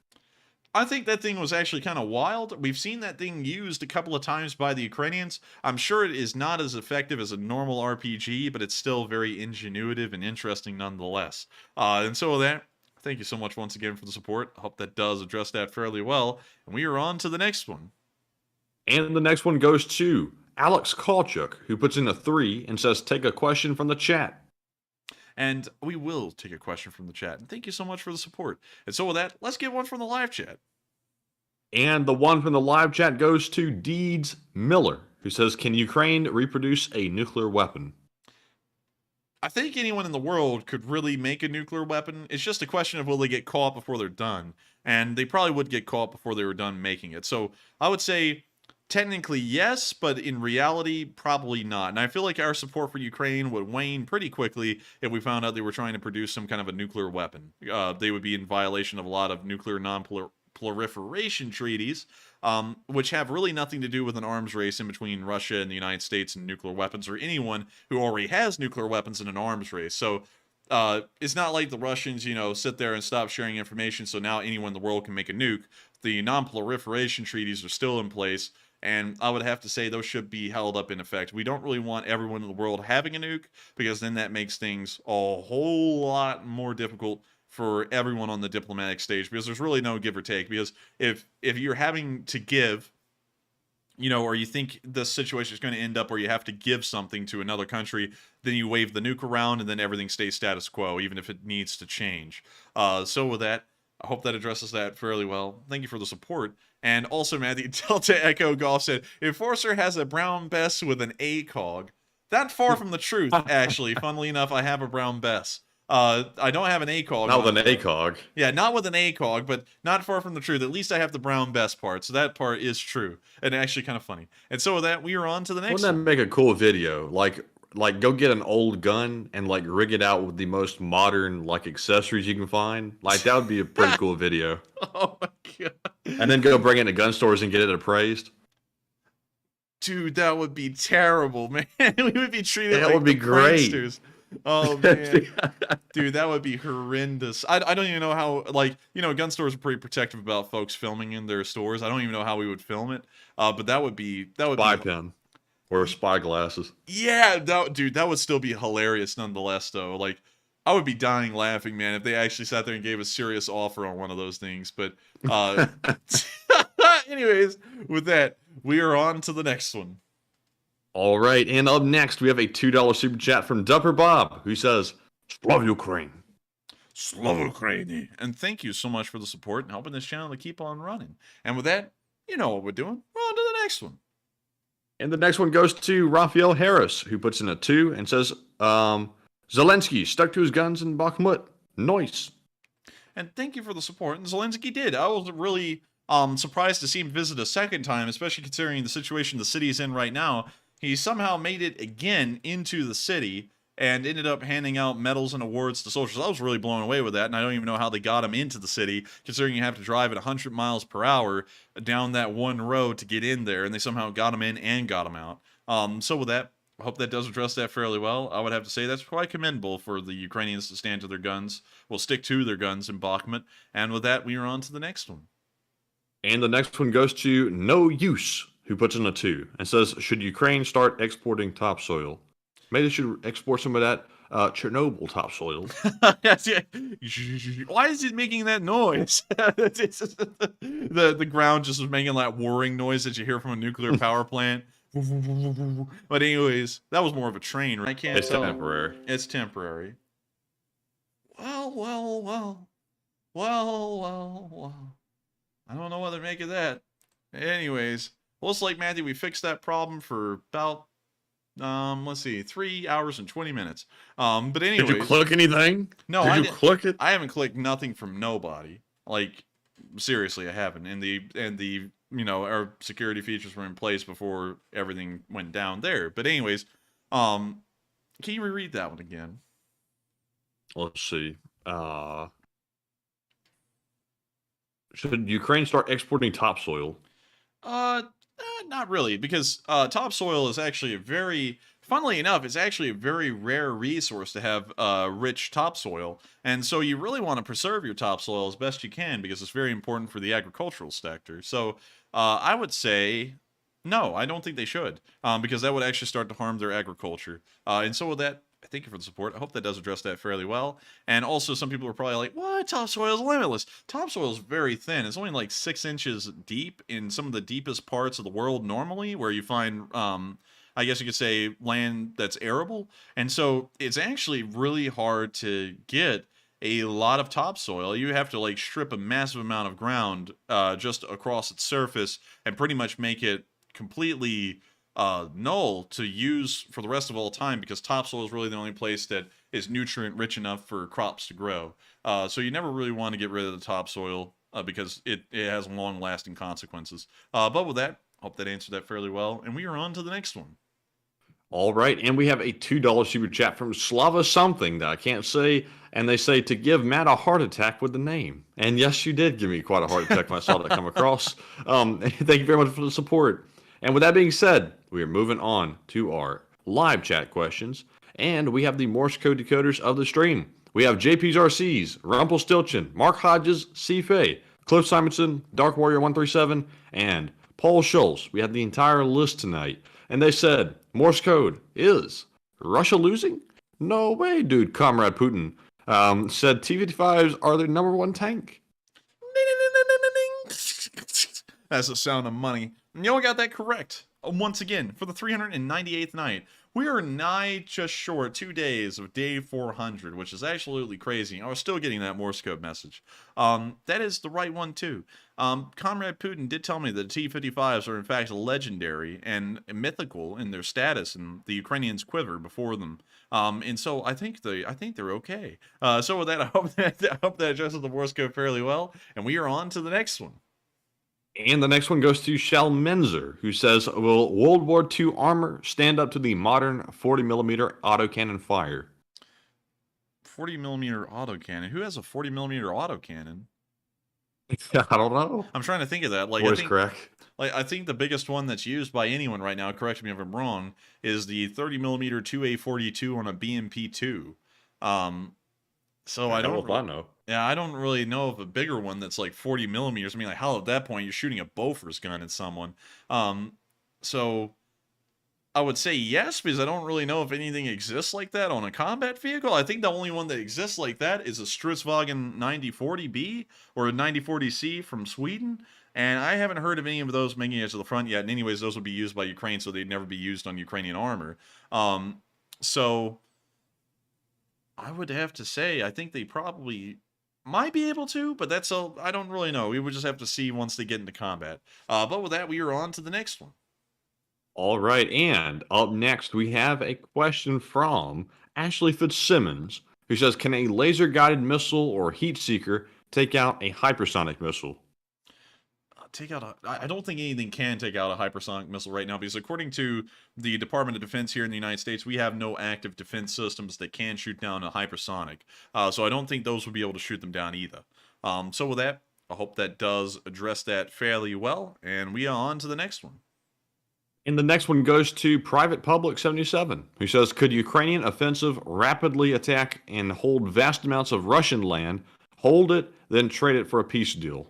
I think that thing was actually kind of wild. We've seen that thing used a couple of times by the Ukrainians. I'm sure it is not as effective as a normal RPG, but it's still very ingenuitive and interesting nonetheless. And so with that, thank you so much once again for the support. I hope that does address that fairly well. And we are on to the next one. And the next one goes to Alex Kalchuk, who puts in a 3 and says, take a question from the chat. And we will take a question from the chat. And thank you so much for the support. And so with that, let's get one from the live chat. And the one from the live chat goes to Deeds Miller, who says, can Ukraine reproduce a nuclear weapon? I think anyone in the world could really make a nuclear weapon. It's just a question of will they get caught before they're done. And they probably would get caught before they were done making it. So I would say technically yes, but in reality, probably not. And I feel like our support for Ukraine would wane pretty quickly if we found out they were trying to produce some kind of a nuclear weapon. They would be in violation of a lot of nuclear non-proliferation treaties, which have really nothing to do with an arms race in between Russia and the United States and nuclear weapons, or anyone who already has nuclear weapons in an arms race. So it's not like the Russians, you know, sit there and stop sharing information so now anyone in the world can make a nuke. The non-proliferation treaties are still in place. And I would have to say those should be held up in effect. We don't really want everyone in the world having a nuke, because then that makes things a whole lot more difficult for everyone on the diplomatic stage, because there's really no give or take. Because if you're having to give, you know, or you think the situation is going to end up where you have to give something to another country, then you wave the nuke around and then everything stays status quo, even if it needs to change. So with that, I hope that addresses that fairly well. Thank you for the support. And also, Matthew, Delta Echo Golf said, Enforcer has a brown Bess with an ACOG. That far from the truth, actually. Funnily enough, I have a brown Bess. I don't have an ACOG. Not with an ACOG. Yeah, not with an ACOG, but not far from the truth. At least I have the brown Bess part, so that part is true. And actually kind of funny. And so with that, we are on to the next Wouldn't that make a cool video? Like go get an old gun and like rig it out with the most modern like accessories you can find. Like that would be a pretty cool video. Oh my god. And then go bring it to gun stores and get it appraised. Dude, that would be terrible, man. We would be treated like that would be great. Pranksters. Oh man. Dude, that would be horrendous. I don't even know how, like, you know, gun stores are pretty protective about folks filming in their stores. I don't even know how we would film it. But that would be spy pen. Or spy glasses. Yeah, dude, that would still be hilarious nonetheless, though. Like, I would be dying laughing, man, if they actually sat there and gave a serious offer on one of those things. But, anyways, with that, we are on to the next one. All right, and up next, we have a $2 super chat from Dupper Bob, who says, Slav Ukraine. Slav Ukraine. And thank you so much for the support and helping this channel to keep on running. And with that, you know what we're doing. We're on to the next one. And the next one goes to Raphael Harris, who puts in a 2 and says, Zelenskyy stuck to his guns in Bakhmut. Nice. And thank you for the support. And Zelenskyy did. I was really surprised to see him visit a second time, especially considering the situation the city is in right now. He somehow made it again into the city and ended up handing out medals and awards to soldiers. I was really blown away with that, and I don't even know how they got him into the city, considering you have to drive at 100 miles per hour down that one road to get in there, and they somehow got him in and got him out. So with that, I hope that does address that fairly well. I would have to say that's quite commendable for the Ukrainians to stand to their guns, well, stick to their guns in Bakhmut. And with that, we are on to the next one. And the next one goes to No Use, who puts in a 2 and says, should Ukraine start exporting topsoil? Maybe they should export some of that Chernobyl topsoil. Yes, yeah. Why is it making that noise? The ground just was making that whirring noise that you hear from a nuclear power plant. But anyways, that was more of a train. I can't It's tell. temporary. It's temporary. Well. I don't know what to make of that. Anyways, looks like, Matthew, we fixed that problem for about, let's see, 3 hours and 20 minutes. But anyways. Did you click anything? No, Did you click it? I haven't clicked nothing from nobody. Like, seriously, I haven't. And the our security features were in place before everything went down there. But anyways, can you reread that one again? Let's see. Should Ukraine start exporting topsoil? Not really, because topsoil is actually funnily enough, it's actually a very rare resource to have rich topsoil. And so you really want to preserve your topsoil as best you can because it's very important for the agricultural sector. So I would say, no, I don't think they should, because that would actually start to harm their agriculture. And so with that, thank you for the support. I hope that does address that fairly well. And also, some people are probably like, what? Topsoil is limitless. Topsoil is very thin. It's only like 6 inches deep in some of the deepest parts of the world normally, where you find, I guess you could say, land that's arable. And so it's actually really hard to get a lot of topsoil. You have to like strip a massive amount of ground just across its surface and pretty much make it completely null to use for the rest of all time, because topsoil is really the only place that is nutrient rich enough for crops to grow. So you never really want to get rid of the topsoil because it has long lasting consequences. But with that, hope that answered that fairly well. And we are on to the next one. All right, and we have a $2 super chat from Slava something that I can't say, and they say to give Matt a heart attack with the name. And yes, you did give me quite a heart attack when I saw that come across. Thank you very much for the support. And with that being said, we are moving on to our live chat questions, and we have the Morse code decoders of the stream. We have JP's RCs, Rumpelstiltskin, Mark Hodges, C-Fay, Cliff Simonson, Dark Warrior 137, and Paul Schultz. We have the entire list tonight, and they said Morse code is Russia losing? No way, dude. Comrade Putin said T-55s are their #1 tank. That's the sound of money. And you all got that correct. Once again, for the 398th night, we are nigh just short 2 days of day 400, which is absolutely crazy. I was still getting that Morse code message. That is the right one, too. Comrade Putin did tell me that T-55s are, in fact, legendary and mythical in their status, and the Ukrainians quiver before them. And so I think they're okay. So with that, I hope that addresses the Morse code fairly well, and we are on to the next one. And the next one goes to Shal Menzer, who says, will World War II armor stand up to the modern 40mm autocannon fire? 40mm autocannon? Who has a 40mm autocannon? I don't know. I'm trying to think of that. Correct. I think the biggest one that's used by anyone right now, correct me if I'm wrong, is the 30mm 2A42 on a BMP-2. So I don't know. Yeah, I don't really know of a bigger one that's like 40mm. I mean, like, how at that point you're shooting a Bofors gun at someone. So I would say yes, because I don't really know if anything exists like that on a combat vehicle. I think the only one that exists like that is a Stridsvagn 9040B or a 9040C from Sweden. And I haven't heard of any of those making it to the front yet. And anyways, those would be used by Ukraine, so they'd never be used on Ukrainian armor. So I would have to say, I think they probably might be able to, but I don't really know. We would just have to see once they get into combat. But with that, we are on to the next one. All right, and up next, we have a question from Ashley Fitzsimmons, who says, can a laser-guided missile or heat seeker take out a hypersonic missile? I don't think anything can take out a hypersonic missile right now, because according to the Department of Defense here in the United States, we have no active defense systems that can shoot down a hypersonic. So I don't think those would be able to shoot them down either. So with that, I hope that does address that fairly well, and we are on to the next one. And the next one goes to Private Public 77, who says, could Ukrainian offensive rapidly attack and hold vast amounts of Russian land, hold it, then trade it for a peace deal?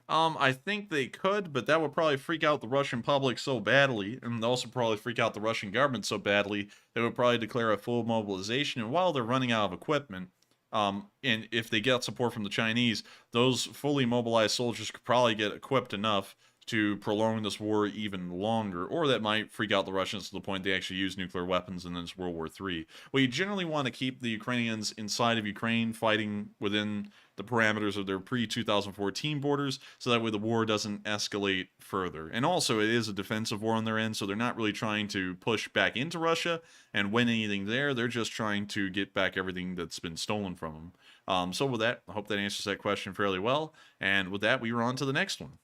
I think they could, but that would probably freak out the Russian public so badly, and also probably freak out the Russian government so badly, they would probably declare a full mobilization. And while they're running out of equipment, and if they get support from the Chinese, those fully mobilized soldiers could probably get equipped enough to prolong this war even longer, or that might freak out the Russians to the point they actually use nuclear weapons and then it's World War III. We generally want to keep the Ukrainians inside of Ukraine, fighting within the parameters of their pre-2014 borders, so that way the war doesn't escalate further. And also, it is a defensive war on their end, so they're not really trying to push back into Russia and win anything there. They're just trying to get back everything that's been stolen from them. So with that, I hope that answers that question fairly well. And with that, we are on to the next one.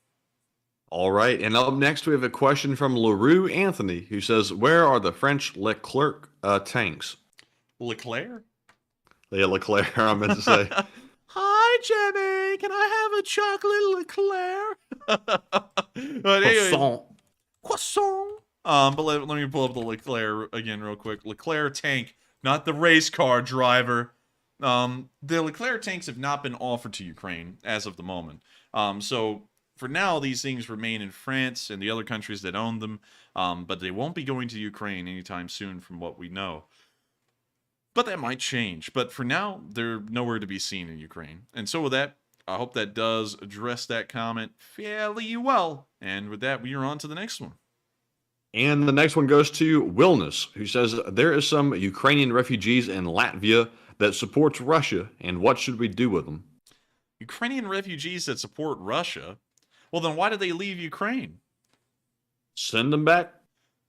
All right, and up next we have a question from LaRue Anthony, who says, "Where are the French Leclerc tanks?" Leclerc? Yeah, Leclerc. I meant to say. Hi, Jimmy. Can I have a chocolate Leclerc? But anyway, croissant. But let me pull up the Leclerc again real quick. Leclerc tank, not the race car driver. The Leclerc tanks have not been offered to Ukraine as of the moment. So for now, these things remain in France and the other countries that own them, but they won't be going to Ukraine anytime soon from what we know. But that might change. But for now, they're nowhere to be seen in Ukraine. And so with that, I hope that does address that comment fairly well. And with that, we are on to the next one. And the next one goes to Wilness, who says, "There is some Ukrainian refugees in Latvia that supports Russia, and what should we do with them?" Ukrainian refugees that support Russia? Well, then why did they leave Ukraine? Send them back.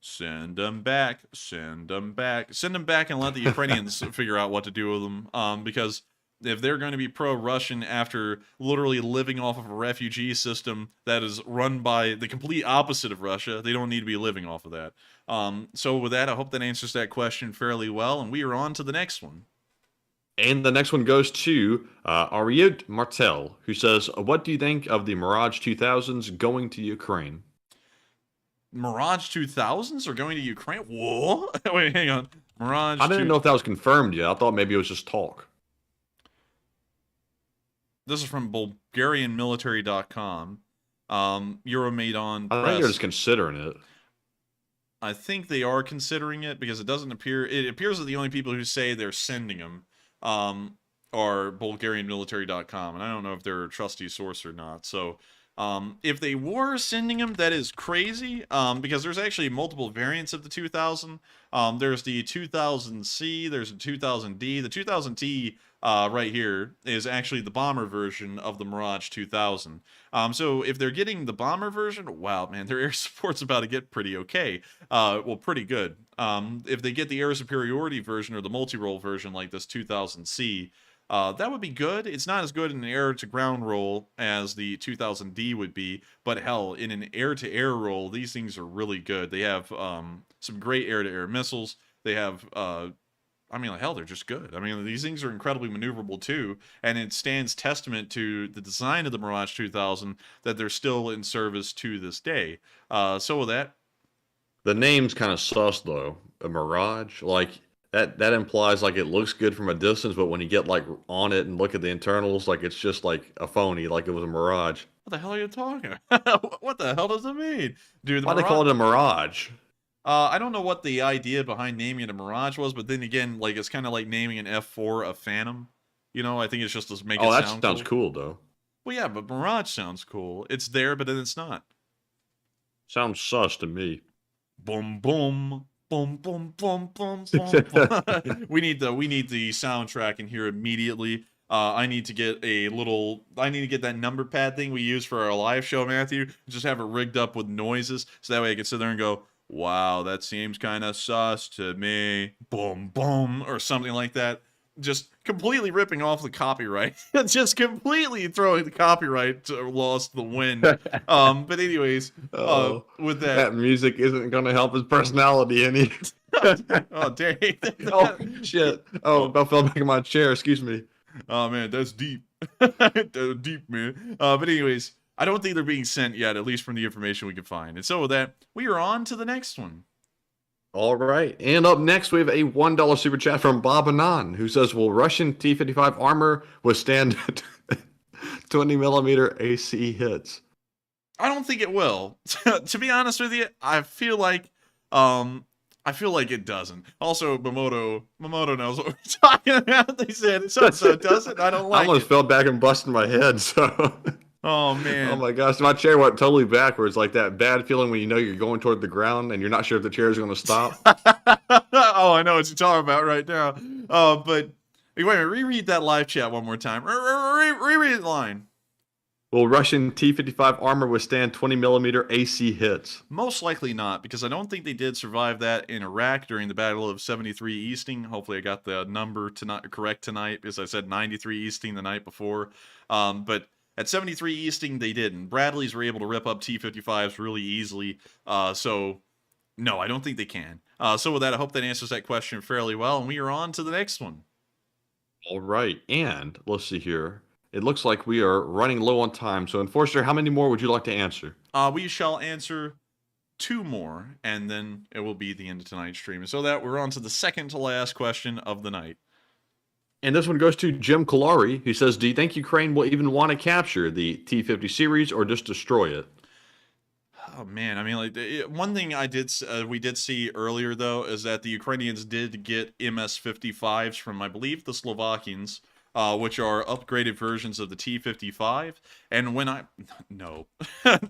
Send them back. Send them back. Send them back and let the Ukrainians figure out what to do with them. Because if they're going to be pro-Russian after literally living off of a refugee system that is run by the complete opposite of Russia, they don't need to be living off of that. So with that, I hope that answers that question fairly well. And we are on to the next one. And the next one goes to Ariot Martel, who says, "What do you think of the Mirage 2000s going to Ukraine?" Mirage 2000s are going to Ukraine? Whoa! Wait, hang on. Mirage. I didn't know if that was confirmed yet. I thought maybe it was just talk. This is from BulgarianMilitary.com. Euromaidan I think Press. they're just considering it. I think they are considering it because it doesn't appear. It appears that the only people who say they're sending them are BulgarianMilitary.com, and I don't know if they're a trusty source or not. So. If they were sending them, that is crazy, because there's actually multiple variants of the 2000. There's the 2000C, there's the 2000D. The 2000T right here is actually the bomber version of the Mirage 2000. So if they're getting the bomber version, wow, man, their air support's about to get pretty okay. Well, pretty good. If they get the air superiority version or the multi-role version like this 2000C, that would be good. It's not as good in an air-to-ground roll as the 2000D would be, but hell, in an air-to-air roll, these things are really good. They have some great air-to-air missiles. They have, I mean, hell, they're just good. I mean, these things are incredibly maneuverable too, and it stands testament to the design of the Mirage 2000 that they're still in service to this day. So with that, the name's kind of sus though. A Mirage, like. That implies like it looks good from a distance, but when you get like on it and look at the internals, like it's just like a phony, like it was a Mirage. What the hell are you talking about? What the hell does it mean? Dude, why they call it a Mirage? I don't know what the idea behind naming it a Mirage was, but then again, like it's kind of like naming an F4 a Phantom. You know, I think it's just to make it sound cool. Oh, that sounds cool though. Well, yeah, but Mirage sounds cool. It's there, but then it's not. Sounds sus to me. Boom, boom. Boom, boom, boom, boom, boom, boom. we need the soundtrack in here immediately. I need to get that number pad thing we use for our live show, Matthew. Just have it rigged up with noises, so that way I can sit there and go, wow, that seems kind of sus to me. Boom, boom, or something like that. Just completely ripping off the copyright. Just completely throwing the copyright laws to the wind. But anyways, with that music isn't going to help his personality any. Oh, dang. Oh, shit. Oh, I fell back in my chair. Excuse me. Oh, man, that's deep. That's deep, man. But anyways, I don't think they're being sent yet, at least from the information we can find. And so with that, we are on to the next one. All right. And up next, we have a $1 super chat from Bob Anon, who says, "Will Russian T-55 armor withstand 20 millimeter AC hits? I don't think it will. To be honest with you, I feel like it doesn't. Also, Momoto knows what we're talking about. They said so it doesn't. I don't like I almost it. fell back and busted my head. So. Oh man. Oh my gosh, my chair went totally backwards, like that bad feeling when you know you're going toward the ground and you're not sure if the chair is going to stop. Oh, I know what you're talking about right now. But wait a minute, reread that live chat one more time. Reread the line. Will Russian T-55 armor withstand 20 millimeter AC hits? Most likely not, because I don't think they did survive that in Iraq during the Battle of 73 Easting. Hopefully I got the number correct tonight, because I said 93 Easting the night before. But at 73 Easting, they didn't. Bradleys were able to rip up T-55s really easily. So, no, I don't think they can. So with that, I hope that answers that question fairly well, and we are on to the next one. All right, and let's see here. It looks like we are running low on time. So, Enforcer, how many more would you like to answer? We shall answer 2 more, and then it will be the end of tonight's stream. So that we're on to the second to last question of the night. And this one goes to Jim Kalari, who says, do you think Ukraine will even want to capture the T-50 series or just destroy it? Oh man, I mean, like one thing we did see earlier though is that the Ukrainians did get MS-55s from, I believe, the Slovakians, which are upgraded versions of the T-55. And when no,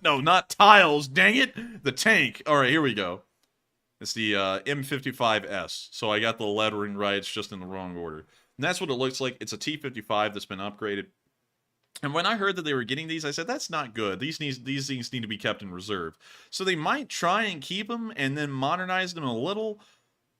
not tiles, dang it, the tank. All right, here we go. It's the M55S. So I got the lettering right. It's just in the wrong order. And that's what it looks like. It's a T-55 that's been upgraded. And when I heard that they were getting these, I said, that's not good. These things need to be kept in reserve. So they might try and keep them and then modernize them a little.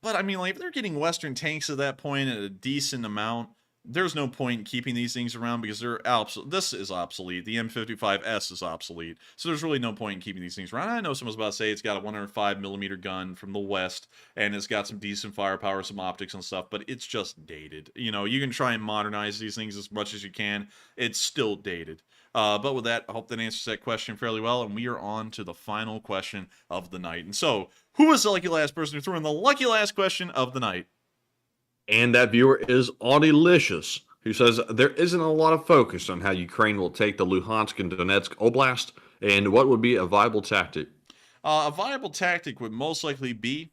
But, I mean, like, if they're getting Western tanks at that point at a decent amount, there's no point in keeping these things around because they're this is obsolete. The M55S is obsolete. So there's really no point in keeping these things around. I know someone's about to say it's got a 105 millimeter gun from the West, and it's got some decent firepower, some optics and stuff, but it's just dated. You know, you can try and modernize these things as much as you can. It's still dated. But with that, I hope that answers that question fairly well, and we are on to the final question of the night. And so, who was the lucky last person who threw in the lucky last question of the night? And that viewer is Audilicious, who says there isn't a lot of focus on how Ukraine will take the Luhansk and Donetsk Oblast, and what would be a viable tactic? A viable tactic would most likely be,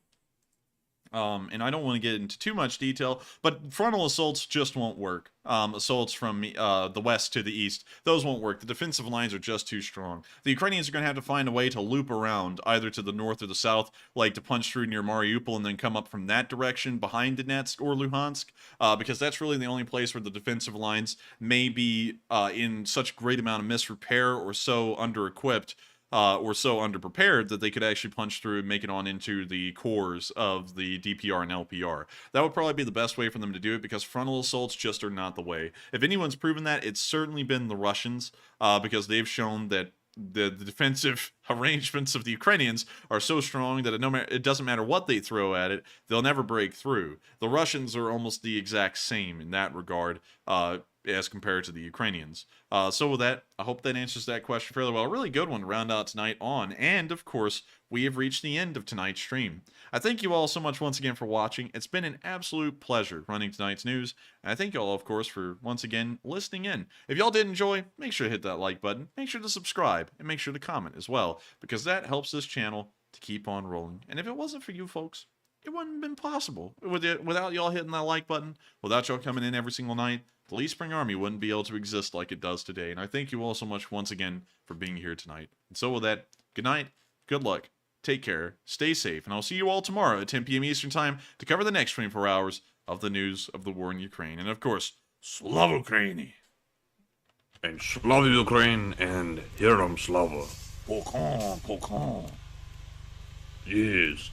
and I don't want to get into too much detail, but frontal assaults just won't work. Assaults from the west to the east, those won't work. The defensive lines are just too strong. The Ukrainians are going to have to find a way to loop around, either to the north or the south, like to punch through near Mariupol and then come up from that direction behind Donetsk or Luhansk, because that's really the only place where the defensive lines may be in such great amount of misrepair or so under-equipped, or so underprepared that they could actually punch through and make it on into the cores of the DPR and LPR. That would probably be the best way for them to do it, because frontal assaults just are not the way. If anyone's proven that, it's certainly been the Russians, because they've shown that the defensive arrangements of the Ukrainians are so strong that it doesn't matter what they throw at it, they'll never break through. The Russians are almost the exact same in that regard, as compared to the Ukrainians. So with that, I hope that answers that question fairly well. A really good one to round out tonight on. And, of course, we have reached the end of tonight's stream. I thank you all so much once again for watching. It's been an absolute pleasure running tonight's news. And I thank you all, of course, for once again listening in. If y'all did enjoy, make sure to hit that like button. Make sure to subscribe. And make sure to comment as well, because that helps this channel to keep on rolling. And if it wasn't for you folks, it wouldn't have been possible. Without y'all hitting that like button, without y'all coming in every single night, the Lee Spring Army wouldn't be able to exist like it does today. And I thank you all so much once again for being here tonight. And so with that, good night, good luck, take care, stay safe, and I'll see you all tomorrow at 10 p.m. Eastern Time to cover the next 24 hours of the news of the war in Ukraine. And of course, Slava Ukraini! And Slava Ukraine and Heram Slava. Polkan. Yes.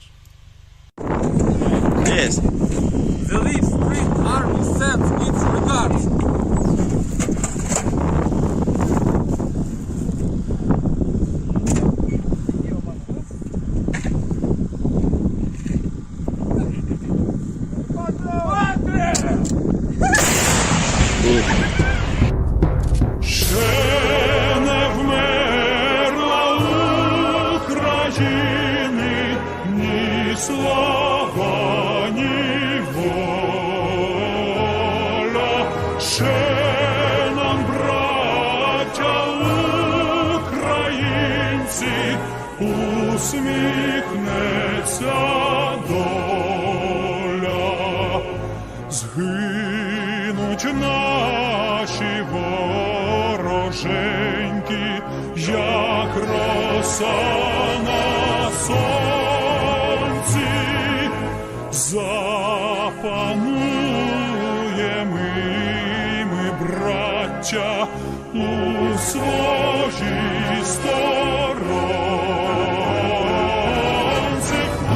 Yes. The Leaf Spring Army sends its regards. Ще не вмерла України, ні слава, ні воля. Ще нам, браття, усміхнеться доля. Згинуть наші вороженьки, як роса на сонці. Запануємо ми, браття, у своїй сторонці.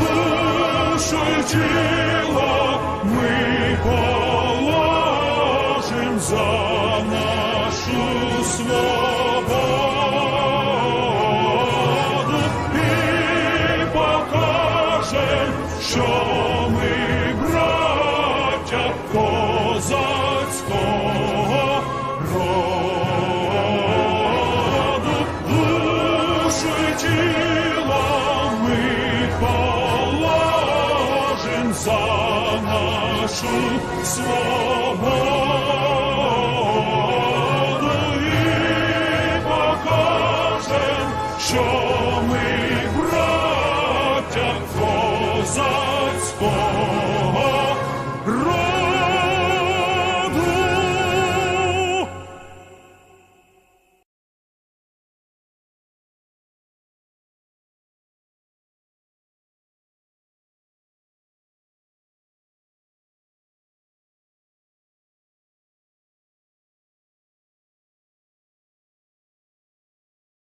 Душу й тіло ми положим за нашу свободу і покажем, що ми браття козацького роду. Душу й тіло ми положим за нашу свободу.